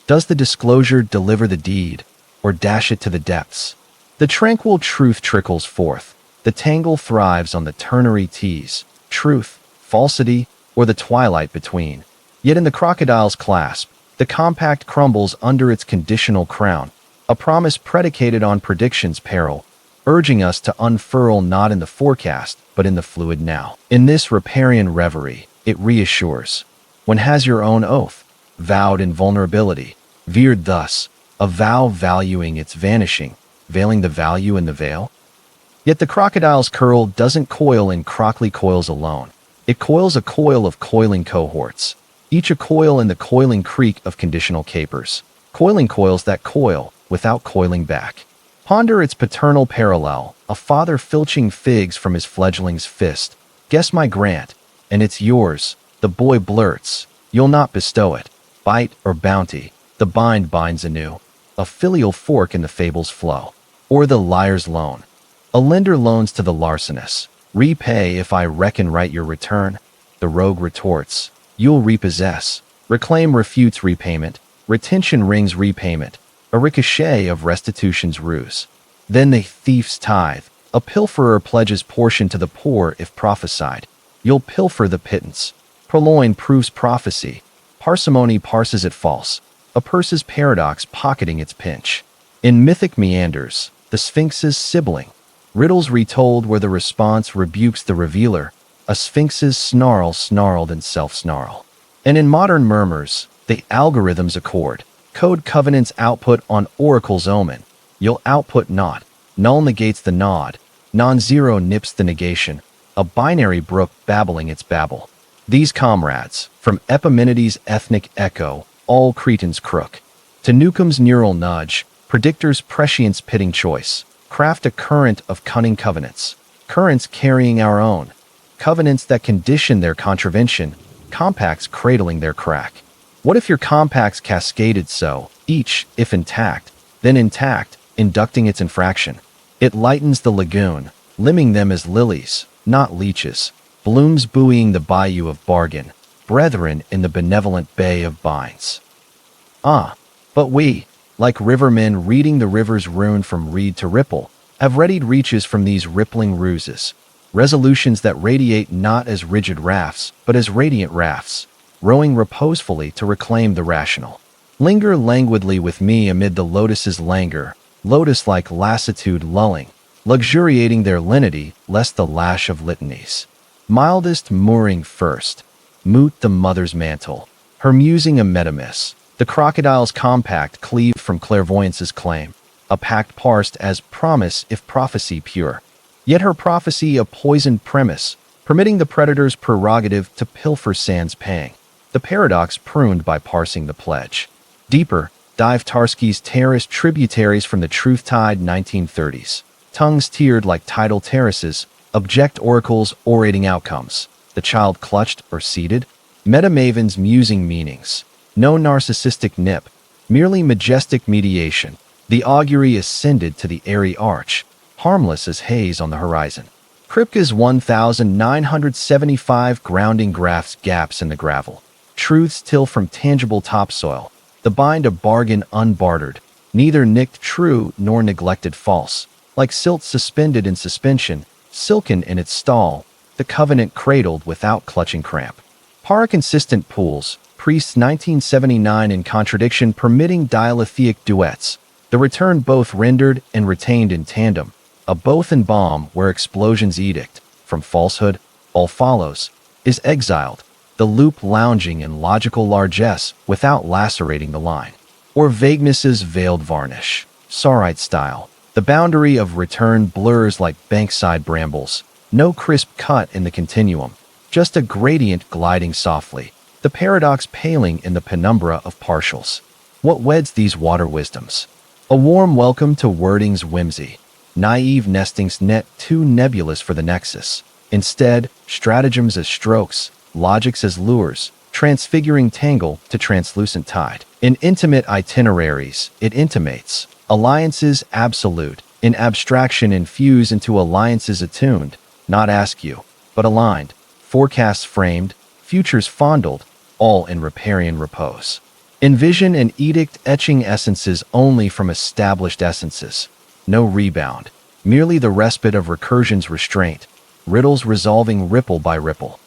Does the disclosure deliver the deed, or dash it to the depths? The tranquil truth trickles forth. The tangle thrives on the ternary tease, truth, falsity, or the twilight between. Yet in the crocodile's clasp, the compact crumbles under its conditional crown, a promise predicated on prediction's peril, urging us to unfurl not in the forecast, but in the fluid now. In this riparian reverie, it reassures. One has your own oath, vowed in vulnerability, veered thus, a vow valuing its vanishing, veiling the value in the veil. Yet the crocodile's curl doesn't coil in crocly coils alone. It coils a coil of coiling cohorts, each a coil in the coiling creek of conditional capers, coiling coils that coil without coiling back. Ponder its paternal parallel, a father filching figs from his fledgling's fist. Guess my grant, and it's yours. The boy blurts, you'll not bestow it. Bite or bounty, the bind binds anew. A filial fork in the fable's flow. Or the liar's loan. A lender loans to the larcenous. Repay if I reckon right your return. The rogue retorts, you'll repossess. Reclaim refutes repayment. Retention rings repayment. A ricochet of restitution's ruse. Then the thief's tithe. A pilferer pledges portion to the poor if prophesied. You'll pilfer the pittance. Purloin proves prophecy. Parsimony parses it false. A purse's paradox pocketing its pinch. In mythic meanders, the sphinx's sibling. Riddles retold where the response rebukes the revealer. A sphinx's snarl snarled in self-snarl. And in modern murmurs, the algorithms accord. Code covenants output on oracle's omen. You'll output not. Null negates the nod. Non-zero nips the negation. A binary brook babbling its babble. These comrades, from Epimenides' ethnic echo, all Cretans crook, to Newcomb's neural nudge, predictors prescience pitting choice, craft a current of cunning covenants, currents carrying our own, covenants that condition their contravention, compacts cradling their crack. What if your compacts cascaded so, each, if intact, then intact, inducting its infraction? It lightens the lagoon, limbing them as lilies, not leeches, blooms buoying the bayou of bargain, brethren in the benevolent bay of binds. But we, like rivermen reading the river's rune from reed to ripple, have readied reaches from these rippling ruses, resolutions that radiate not as rigid rafts, but as radiant rafts, rowing reposefully to reclaim the rational. Linger languidly with me amid the lotus's languor, lotus-like lassitude lulling, luxuriating their lenity lest the lash of litanies. Mildest mooring first, moot the mother's mantle, her musing a metamis, the crocodile's compact cleaved from clairvoyance's claim, a pact parsed as promise if prophecy pure, yet her prophecy a poisoned premise, permitting the predator's prerogative to pilfer sans pang, the paradox pruned by parsing the pledge. Deeper, dive Tarski's terraced tributaries from the truth-tide 1930s, tongues tiered like tidal terraces, object oracles orating outcomes, the child clutched or seated, meta-mavens musing meanings, no narcissistic nip, merely majestic mediation, the augury ascended to the airy arch, harmless as haze on the horizon. Kripke's 1,975 grounding graphs gaps in the gravel, truths till from tangible topsoil, the bind a bargain unbartered, neither nicked true nor neglected false, like silt suspended in suspension, silken in its stall, the covenant cradled without clutching cramp. Paraconsistent pools, Priest's 1979 in contradiction permitting dialitheic duets, the return both rendered and retained in tandem, a both and bomb where explosion's edict, from falsehood, all follows, is exiled, the loop lounging in logical largesse without lacerating the line. Or vagueness's veiled varnish, Sarite style, the boundary of return blurs like bankside brambles, no crisp cut in the continuum, just a gradient gliding softly, the paradox paling in the penumbra of partials. What weds these water wisdoms? A warm welcome to wording's whimsy, naive nesting's net too nebulous for the nexus. Instead, stratagems as strokes, logics as lures, transfiguring tangle to translucent tide. In intimate itineraries, it intimates alliances absolute, in abstraction infuse into alliances attuned, not askew, but aligned, forecasts framed, futures fondled, all in riparian repose. Envision an edict etching essences only from established essences. No rebound, merely the respite of recursion's restraint, riddles resolving ripple by ripple.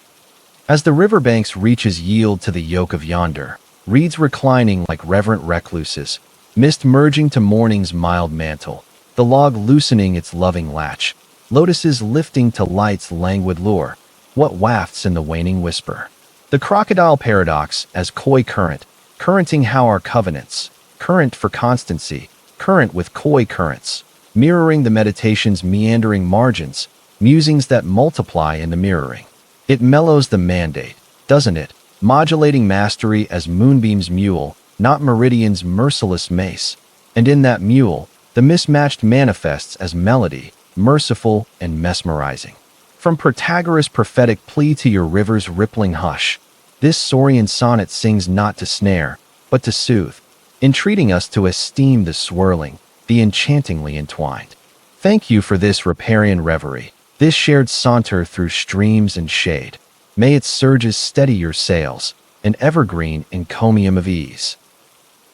As the riverbanks reaches yield to the yoke of yonder, reeds reclining like reverent recluses, mist merging to morning's mild mantle, the log loosening its loving latch, lotuses lifting to light's languid lure, what wafts in the waning whisper? The crocodile paradox as coy current, currenting how our covenants, current for constancy, current with coy currents, mirroring the meditation's meandering margins, musings that multiply in the mirroring. It mellows the mandate, doesn't it? Modulating mastery as moonbeam's mule, not meridian's merciless mace. And in that mule, the mismatched manifests as melody, merciful and mesmerizing. From Protagoras' prophetic plea to your river's rippling hush, this Saurian sonnet sings not to snare, but to soothe, entreating us to esteem the swirling, the enchantingly entwined. Thank you for this riparian reverie, this shared saunter through streams and shade. May its surges steady your sails, an evergreen encomium of ease.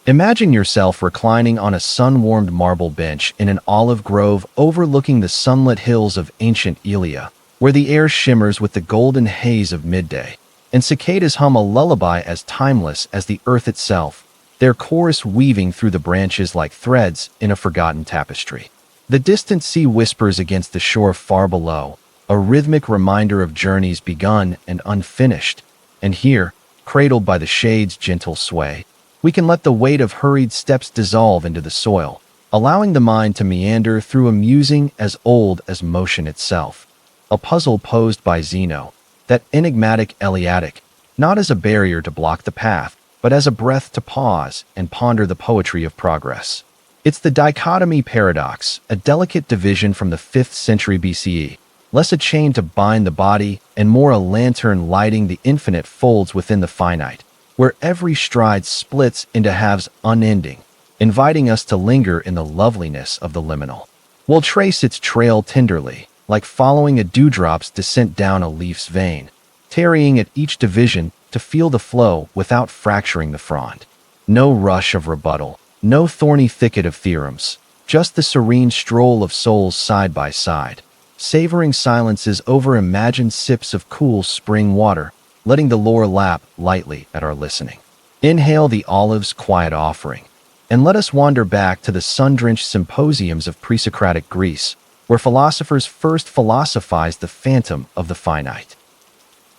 Imagine yourself reclining on a sun-warmed marble bench in an olive grove overlooking the sunlit hills of ancient Elia, where the air shimmers with the golden haze of midday, and cicadas hum a lullaby as timeless as the earth itself, their chorus weaving through the branches like threads in a forgotten tapestry. The distant sea whispers against the shore far below, a rhythmic reminder of journeys begun and unfinished. And here, cradled by the shade's gentle sway, we can let the weight of hurried steps dissolve into the soil, allowing the mind to meander through a musing as old as motion itself. A puzzle posed by Zeno, that enigmatic Eleatic, not as a barrier to block the path, but as a breath to pause and ponder the poetry of progress. It's the dichotomy paradox, a delicate division from the 5th century BCE, less a chain to bind the body and more a lantern lighting the infinite folds within the finite, where every stride splits into halves unending, inviting us to linger in the loveliness of the liminal. We'll trace its trail tenderly, like following a dewdrop's descent down a leaf's vein, tarrying at each division to feel the flow without fracturing the frond. No rush of rebuttal, no thorny thicket of theorems, just the serene stroll of souls side by side, savoring silences over imagined sips of cool spring water, letting the lore lap lightly at our listening. Inhale the olive's quiet offering, and let us wander back to the sun-drenched symposiums of pre-Socratic Greece, where philosophers first philosophized the phantom of the finite.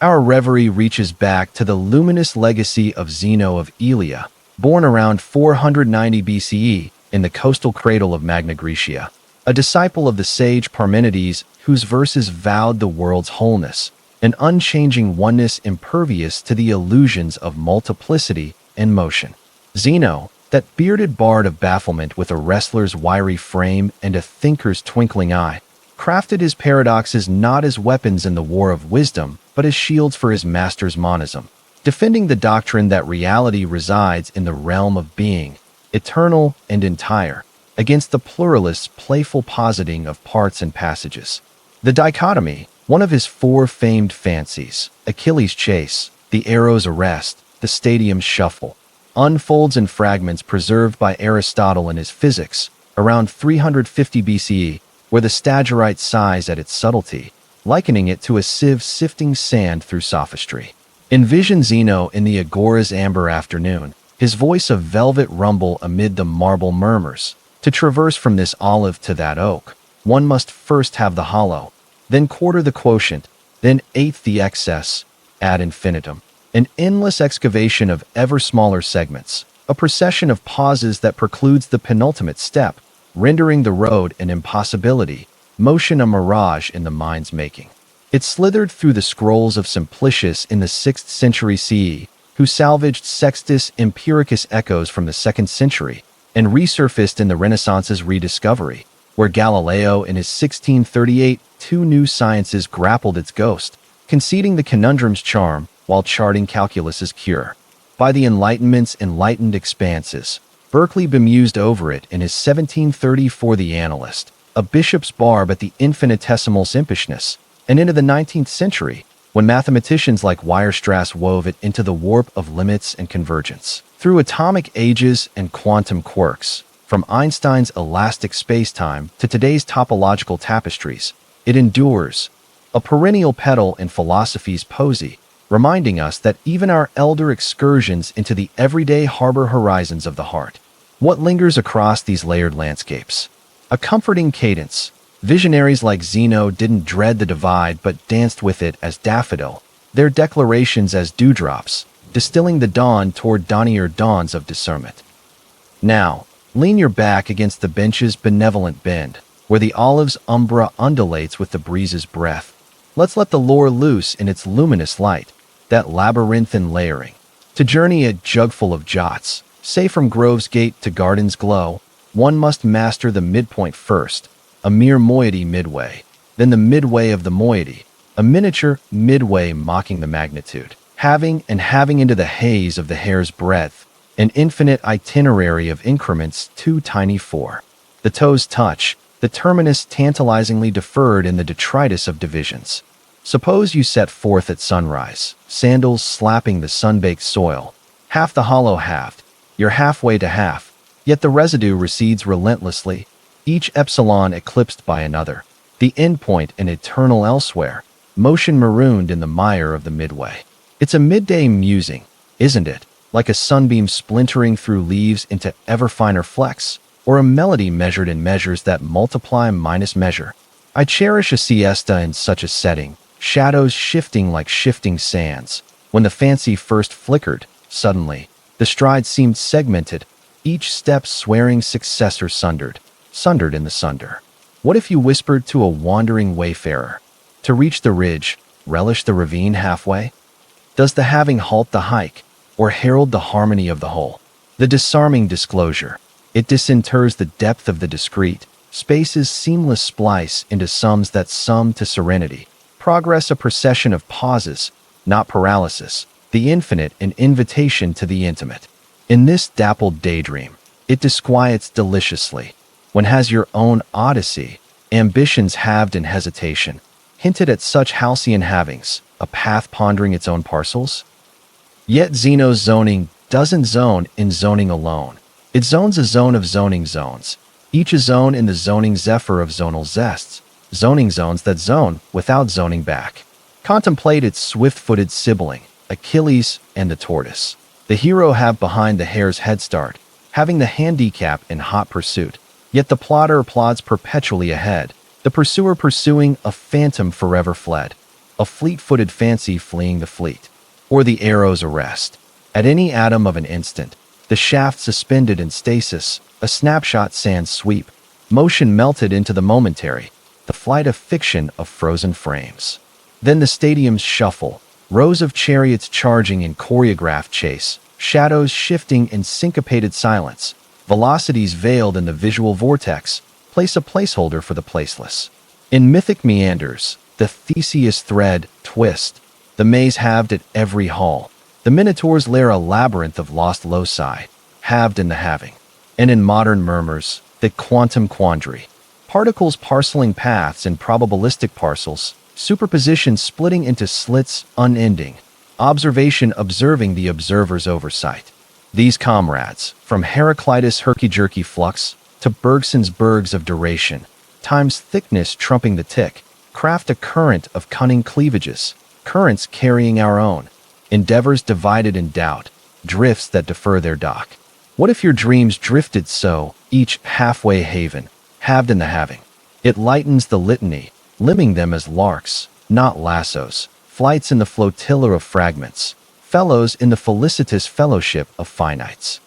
Our reverie reaches back to the luminous legacy of Zeno of Elia, born around 490 BCE in the coastal cradle of Magna Graecia, a disciple of the sage Parmenides whose verses vowed the world's wholeness, an unchanging oneness impervious to the illusions of multiplicity and motion. Zeno, that bearded bard of bafflement with a wrestler's wiry frame and a thinker's twinkling eye, crafted his paradoxes not as weapons in the war of wisdom, but as shields for his master's monism, defending the doctrine that reality resides in the realm of being, eternal and entire, against the pluralist's playful positing of parts and passages. The dichotomy, one of his 4 famed fancies, Achilles' chase, the arrow's arrest, the stadium's shuffle, unfolds in fragments preserved by Aristotle in his Physics, around 350 BCE, where the Stagirite sighs at its subtlety, likening it to a sieve sifting sand through sophistry. Envision Zeno in the agora's amber afternoon, his voice a velvet rumble amid the marble murmurs. To traverse from this olive to that oak, one must first have the hollow, then quarter the quotient, then eighth the excess, ad infinitum. An endless excavation of ever smaller segments, a procession of pauses that precludes the penultimate step, rendering the road an impossibility, motion a mirage in the mind's making. It slithered through the scrolls of Simplicius in the 6th century CE, who salvaged Sextus Empiricus echoes from the 2nd century, and resurfaced in the Renaissance's rediscovery, where Galileo in his 1638 2 New Sciences grappled its ghost, conceding the conundrum's charm while charting calculus's cure. By the Enlightenment's enlightened expanses, Berkeley bemused over it in his 1734 The Analyst, a bishop's barb at the infinitesimals impishness, and into the 19th century, when mathematicians like Weierstrass wove it into the warp of limits and convergence. Through atomic ages and quantum quirks, from Einstein's elastic spacetime to today's topological tapestries, it endures, a perennial petal in philosophy's posy, reminding us that even our elder excursions into the everyday harbor horizons of the heart. What lingers across these layered landscapes? A comforting cadence. Visionaries like Zeno didn't dread the divide but danced with it as daffodil, their declarations as dewdrops, distilling the dawn toward dawnier dawns of discernment. Now, lean your back against the bench's benevolent bend, where the olive's umbra undulates with the breeze's breath. Let's let the lore loose in its luminous light, that labyrinthine layering. To journey a jugful of jots, say from Grove's Gate to Garden's Glow, one must master the midpoint first, a mere moiety midway, then the midway of the moiety, a miniature midway mocking the magnitude, having into the haze of the hair's breadth, an infinite itinerary of increments too tiny for the toes touch, the terminus tantalizingly deferred in the detritus of divisions. Suppose you set forth at sunrise, sandals slapping the sun-baked soil, half the hollow halved, you're halfway to half, yet the residue recedes relentlessly, each epsilon eclipsed by another, the endpoint an eternal elsewhere, motion marooned in the mire of the midway. It's a midday musing, isn't it? Like a sunbeam splintering through leaves into ever finer flecks, or a melody measured in measures that multiply minus measure. I cherish a siesta in such a setting, shadows shifting like shifting sands. When the fancy first flickered, suddenly, the stride seemed segmented, each step swearing successor sundered in the sunder. What if you whispered to a wandering wayfarer, to reach the ridge, relish the ravine halfway? Does the having halt the hike, or herald the harmony of the whole? The disarming disclosure. It disinters the depth of the discrete, space's seamless splice into sums that sum to serenity. Progress a procession of pauses, not paralysis, the infinite an invitation to the intimate. In this dappled daydream, it disquiets deliciously. When has your own odyssey, ambitions halved in hesitation, hinted at such halcyon havings, a path pondering its own parcels? Yet Zeno's zoning doesn't zone in zoning alone. It zones a zone of zoning zones, each a zone in the zoning zephyr of zonal zests, zoning zones that zone without zoning back. Contemplate its swift-footed sibling, Achilles and the tortoise. The hero have behind the hare's head start, having the handicap in hot pursuit, yet the plotter plods perpetually ahead, the pursuer pursuing a phantom forever fled, a fleet-footed fancy fleeing the fleet, or the arrow's arrest. At any atom of an instant, the shaft suspended in stasis, a snapshot sans sweep, motion melted into the momentary, the flight of fiction of frozen frames. Then the stadium's shuffle, rows of chariots charging in choreographed chase, shadows shifting in syncopated silence, velocities veiled in the visual vortex, place a placeholder for the placeless. In mythic meanders, the Theseus thread twist, the maze halved at every hall, the Minotaur's lair a labyrinth of lost loci, halved in the having. And in modern murmurs, the quantum quandary, particles parceling paths in probabilistic parcels, superposition splitting into slits unending, observation observing the observer's oversight. These comrades, from Heraclitus' herky-jerky flux to Bergson's bergs of duration, time's thickness trumping the tick, craft a current of cunning cleavages, currents carrying our own, endeavors divided in doubt, drifts that defer their dock. What if your dreams drifted so, each halfway haven, halved in the having? It lightens the litany, limbing them as larks, not lassos, flights in the flotilla of fragments, fellows in the felicitous fellowship of finites.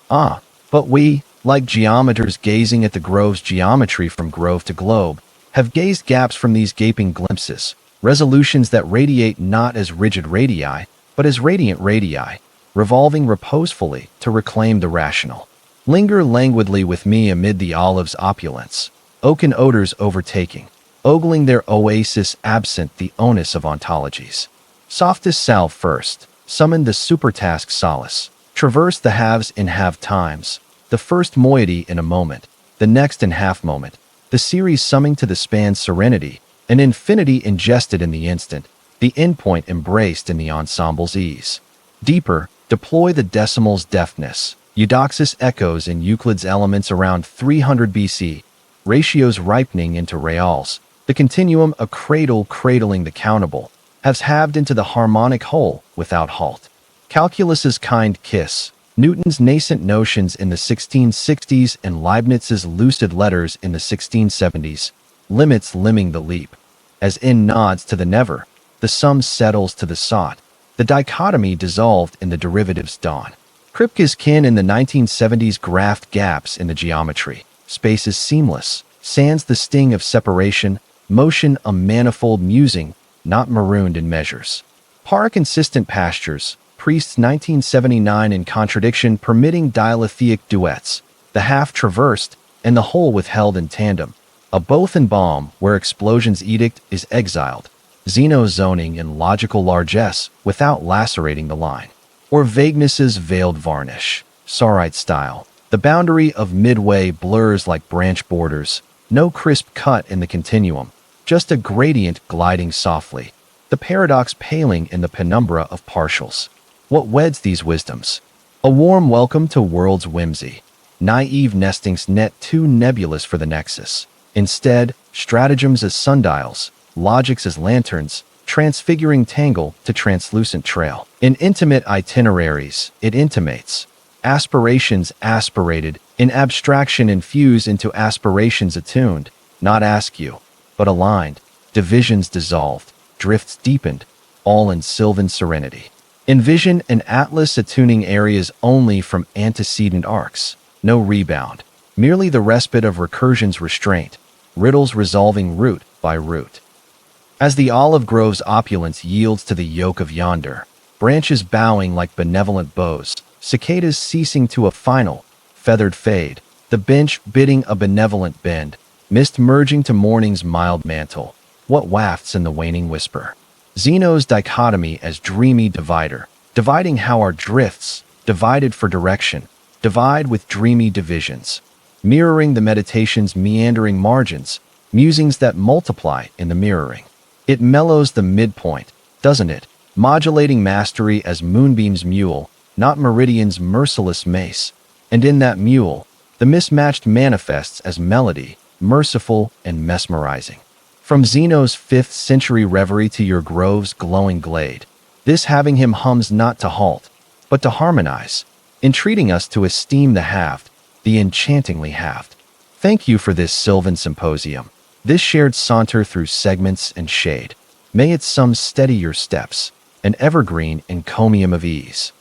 But we, like geometers gazing at the grove's geometry from grove to globe, have gazed gaps from these gaping glimpses, resolutions that radiate not as rigid radii, but as radiant radii, revolving reposefully to reclaim the rational. Linger languidly with me amid the olive's opulence, oaken odors overtaking, ogling their oasis absent the onus of ontologies. Softest salve first, summon the supertask solace, traverse the halves in half times, the first moiety in a moment, the next in half moment, the series summing to the span's serenity, an infinity ingested in the instant, the endpoint embraced in the ensemble's ease. Deeper, deploy the decimal's deftness, Eudoxus echoes in Euclid's elements around 300 BC, ratios ripening into reals, the continuum a cradle cradling the countable, has halved into the harmonic whole without halt. Calculus's kind kiss, Newton's nascent notions in the 1660s and Leibniz's lucid letters in the 1670s, limits limbing the leap. As in nods to the never, the sum settles to the sought. The dichotomy dissolved in the derivative's dawn. Kripke's kin in the 1970s graphed gaps in the geometry. Space is seamless, sans the sting of separation, motion a manifold musing, not marooned in measures. Paraconsistent pastures, Priest's 1979 in contradiction permitting dialetheic duets, the half traversed and the whole withheld in tandem. A both and balm where explosion's edict is exiled. Zeno's zoning in logical largesse without lacerating the line. Or vagueness's veiled varnish, Sarite style. The boundary of midway blurs like branch borders, no crisp cut in the continuum, just a gradient gliding softly, the paradox paling in the penumbra of partials. What weds these wisdoms? A warm welcome to world's whimsy. Naive nestings net too nebulous for the nexus. Instead, stratagems as sundials, logics as lanterns, transfiguring tangle to translucent trail. In intimate itineraries, it intimates. Aspirations aspirated, in abstraction infused into aspirations attuned, not askew, but aligned. Divisions dissolved, drifts deepened, all in sylvan serenity. Envision an atlas attuning areas only from antecedent arcs, no rebound, merely the respite of recursion's restraint, riddles resolving root by root. As the olive grove's opulence yields to the yoke of yonder, branches bowing like benevolent bows, cicadas ceasing to a final, feathered fade, the bench bidding a benevolent bend, mist merging to morning's mild mantle, what wafts in the waning whisper? Zeno's dichotomy as dreamy divider, dividing how our drifts, divided for direction, divide with dreamy divisions, mirroring the meditation's meandering margins, musings that multiply in the mirroring. It mellows the midpoint, doesn't it? Modulating mastery as moonbeam's mule, not meridian's merciless mace. And in that mule, the mismatched manifests as melody, merciful and mesmerizing. From Zeno's 5th century reverie to your grove's glowing glade, this having him hums not to halt, but to harmonize, entreating us to esteem the halved, the enchantingly halved. Thank you for this sylvan symposium, this shared saunter through segments and shade. May its sum steady your steps, an evergreen encomium of ease.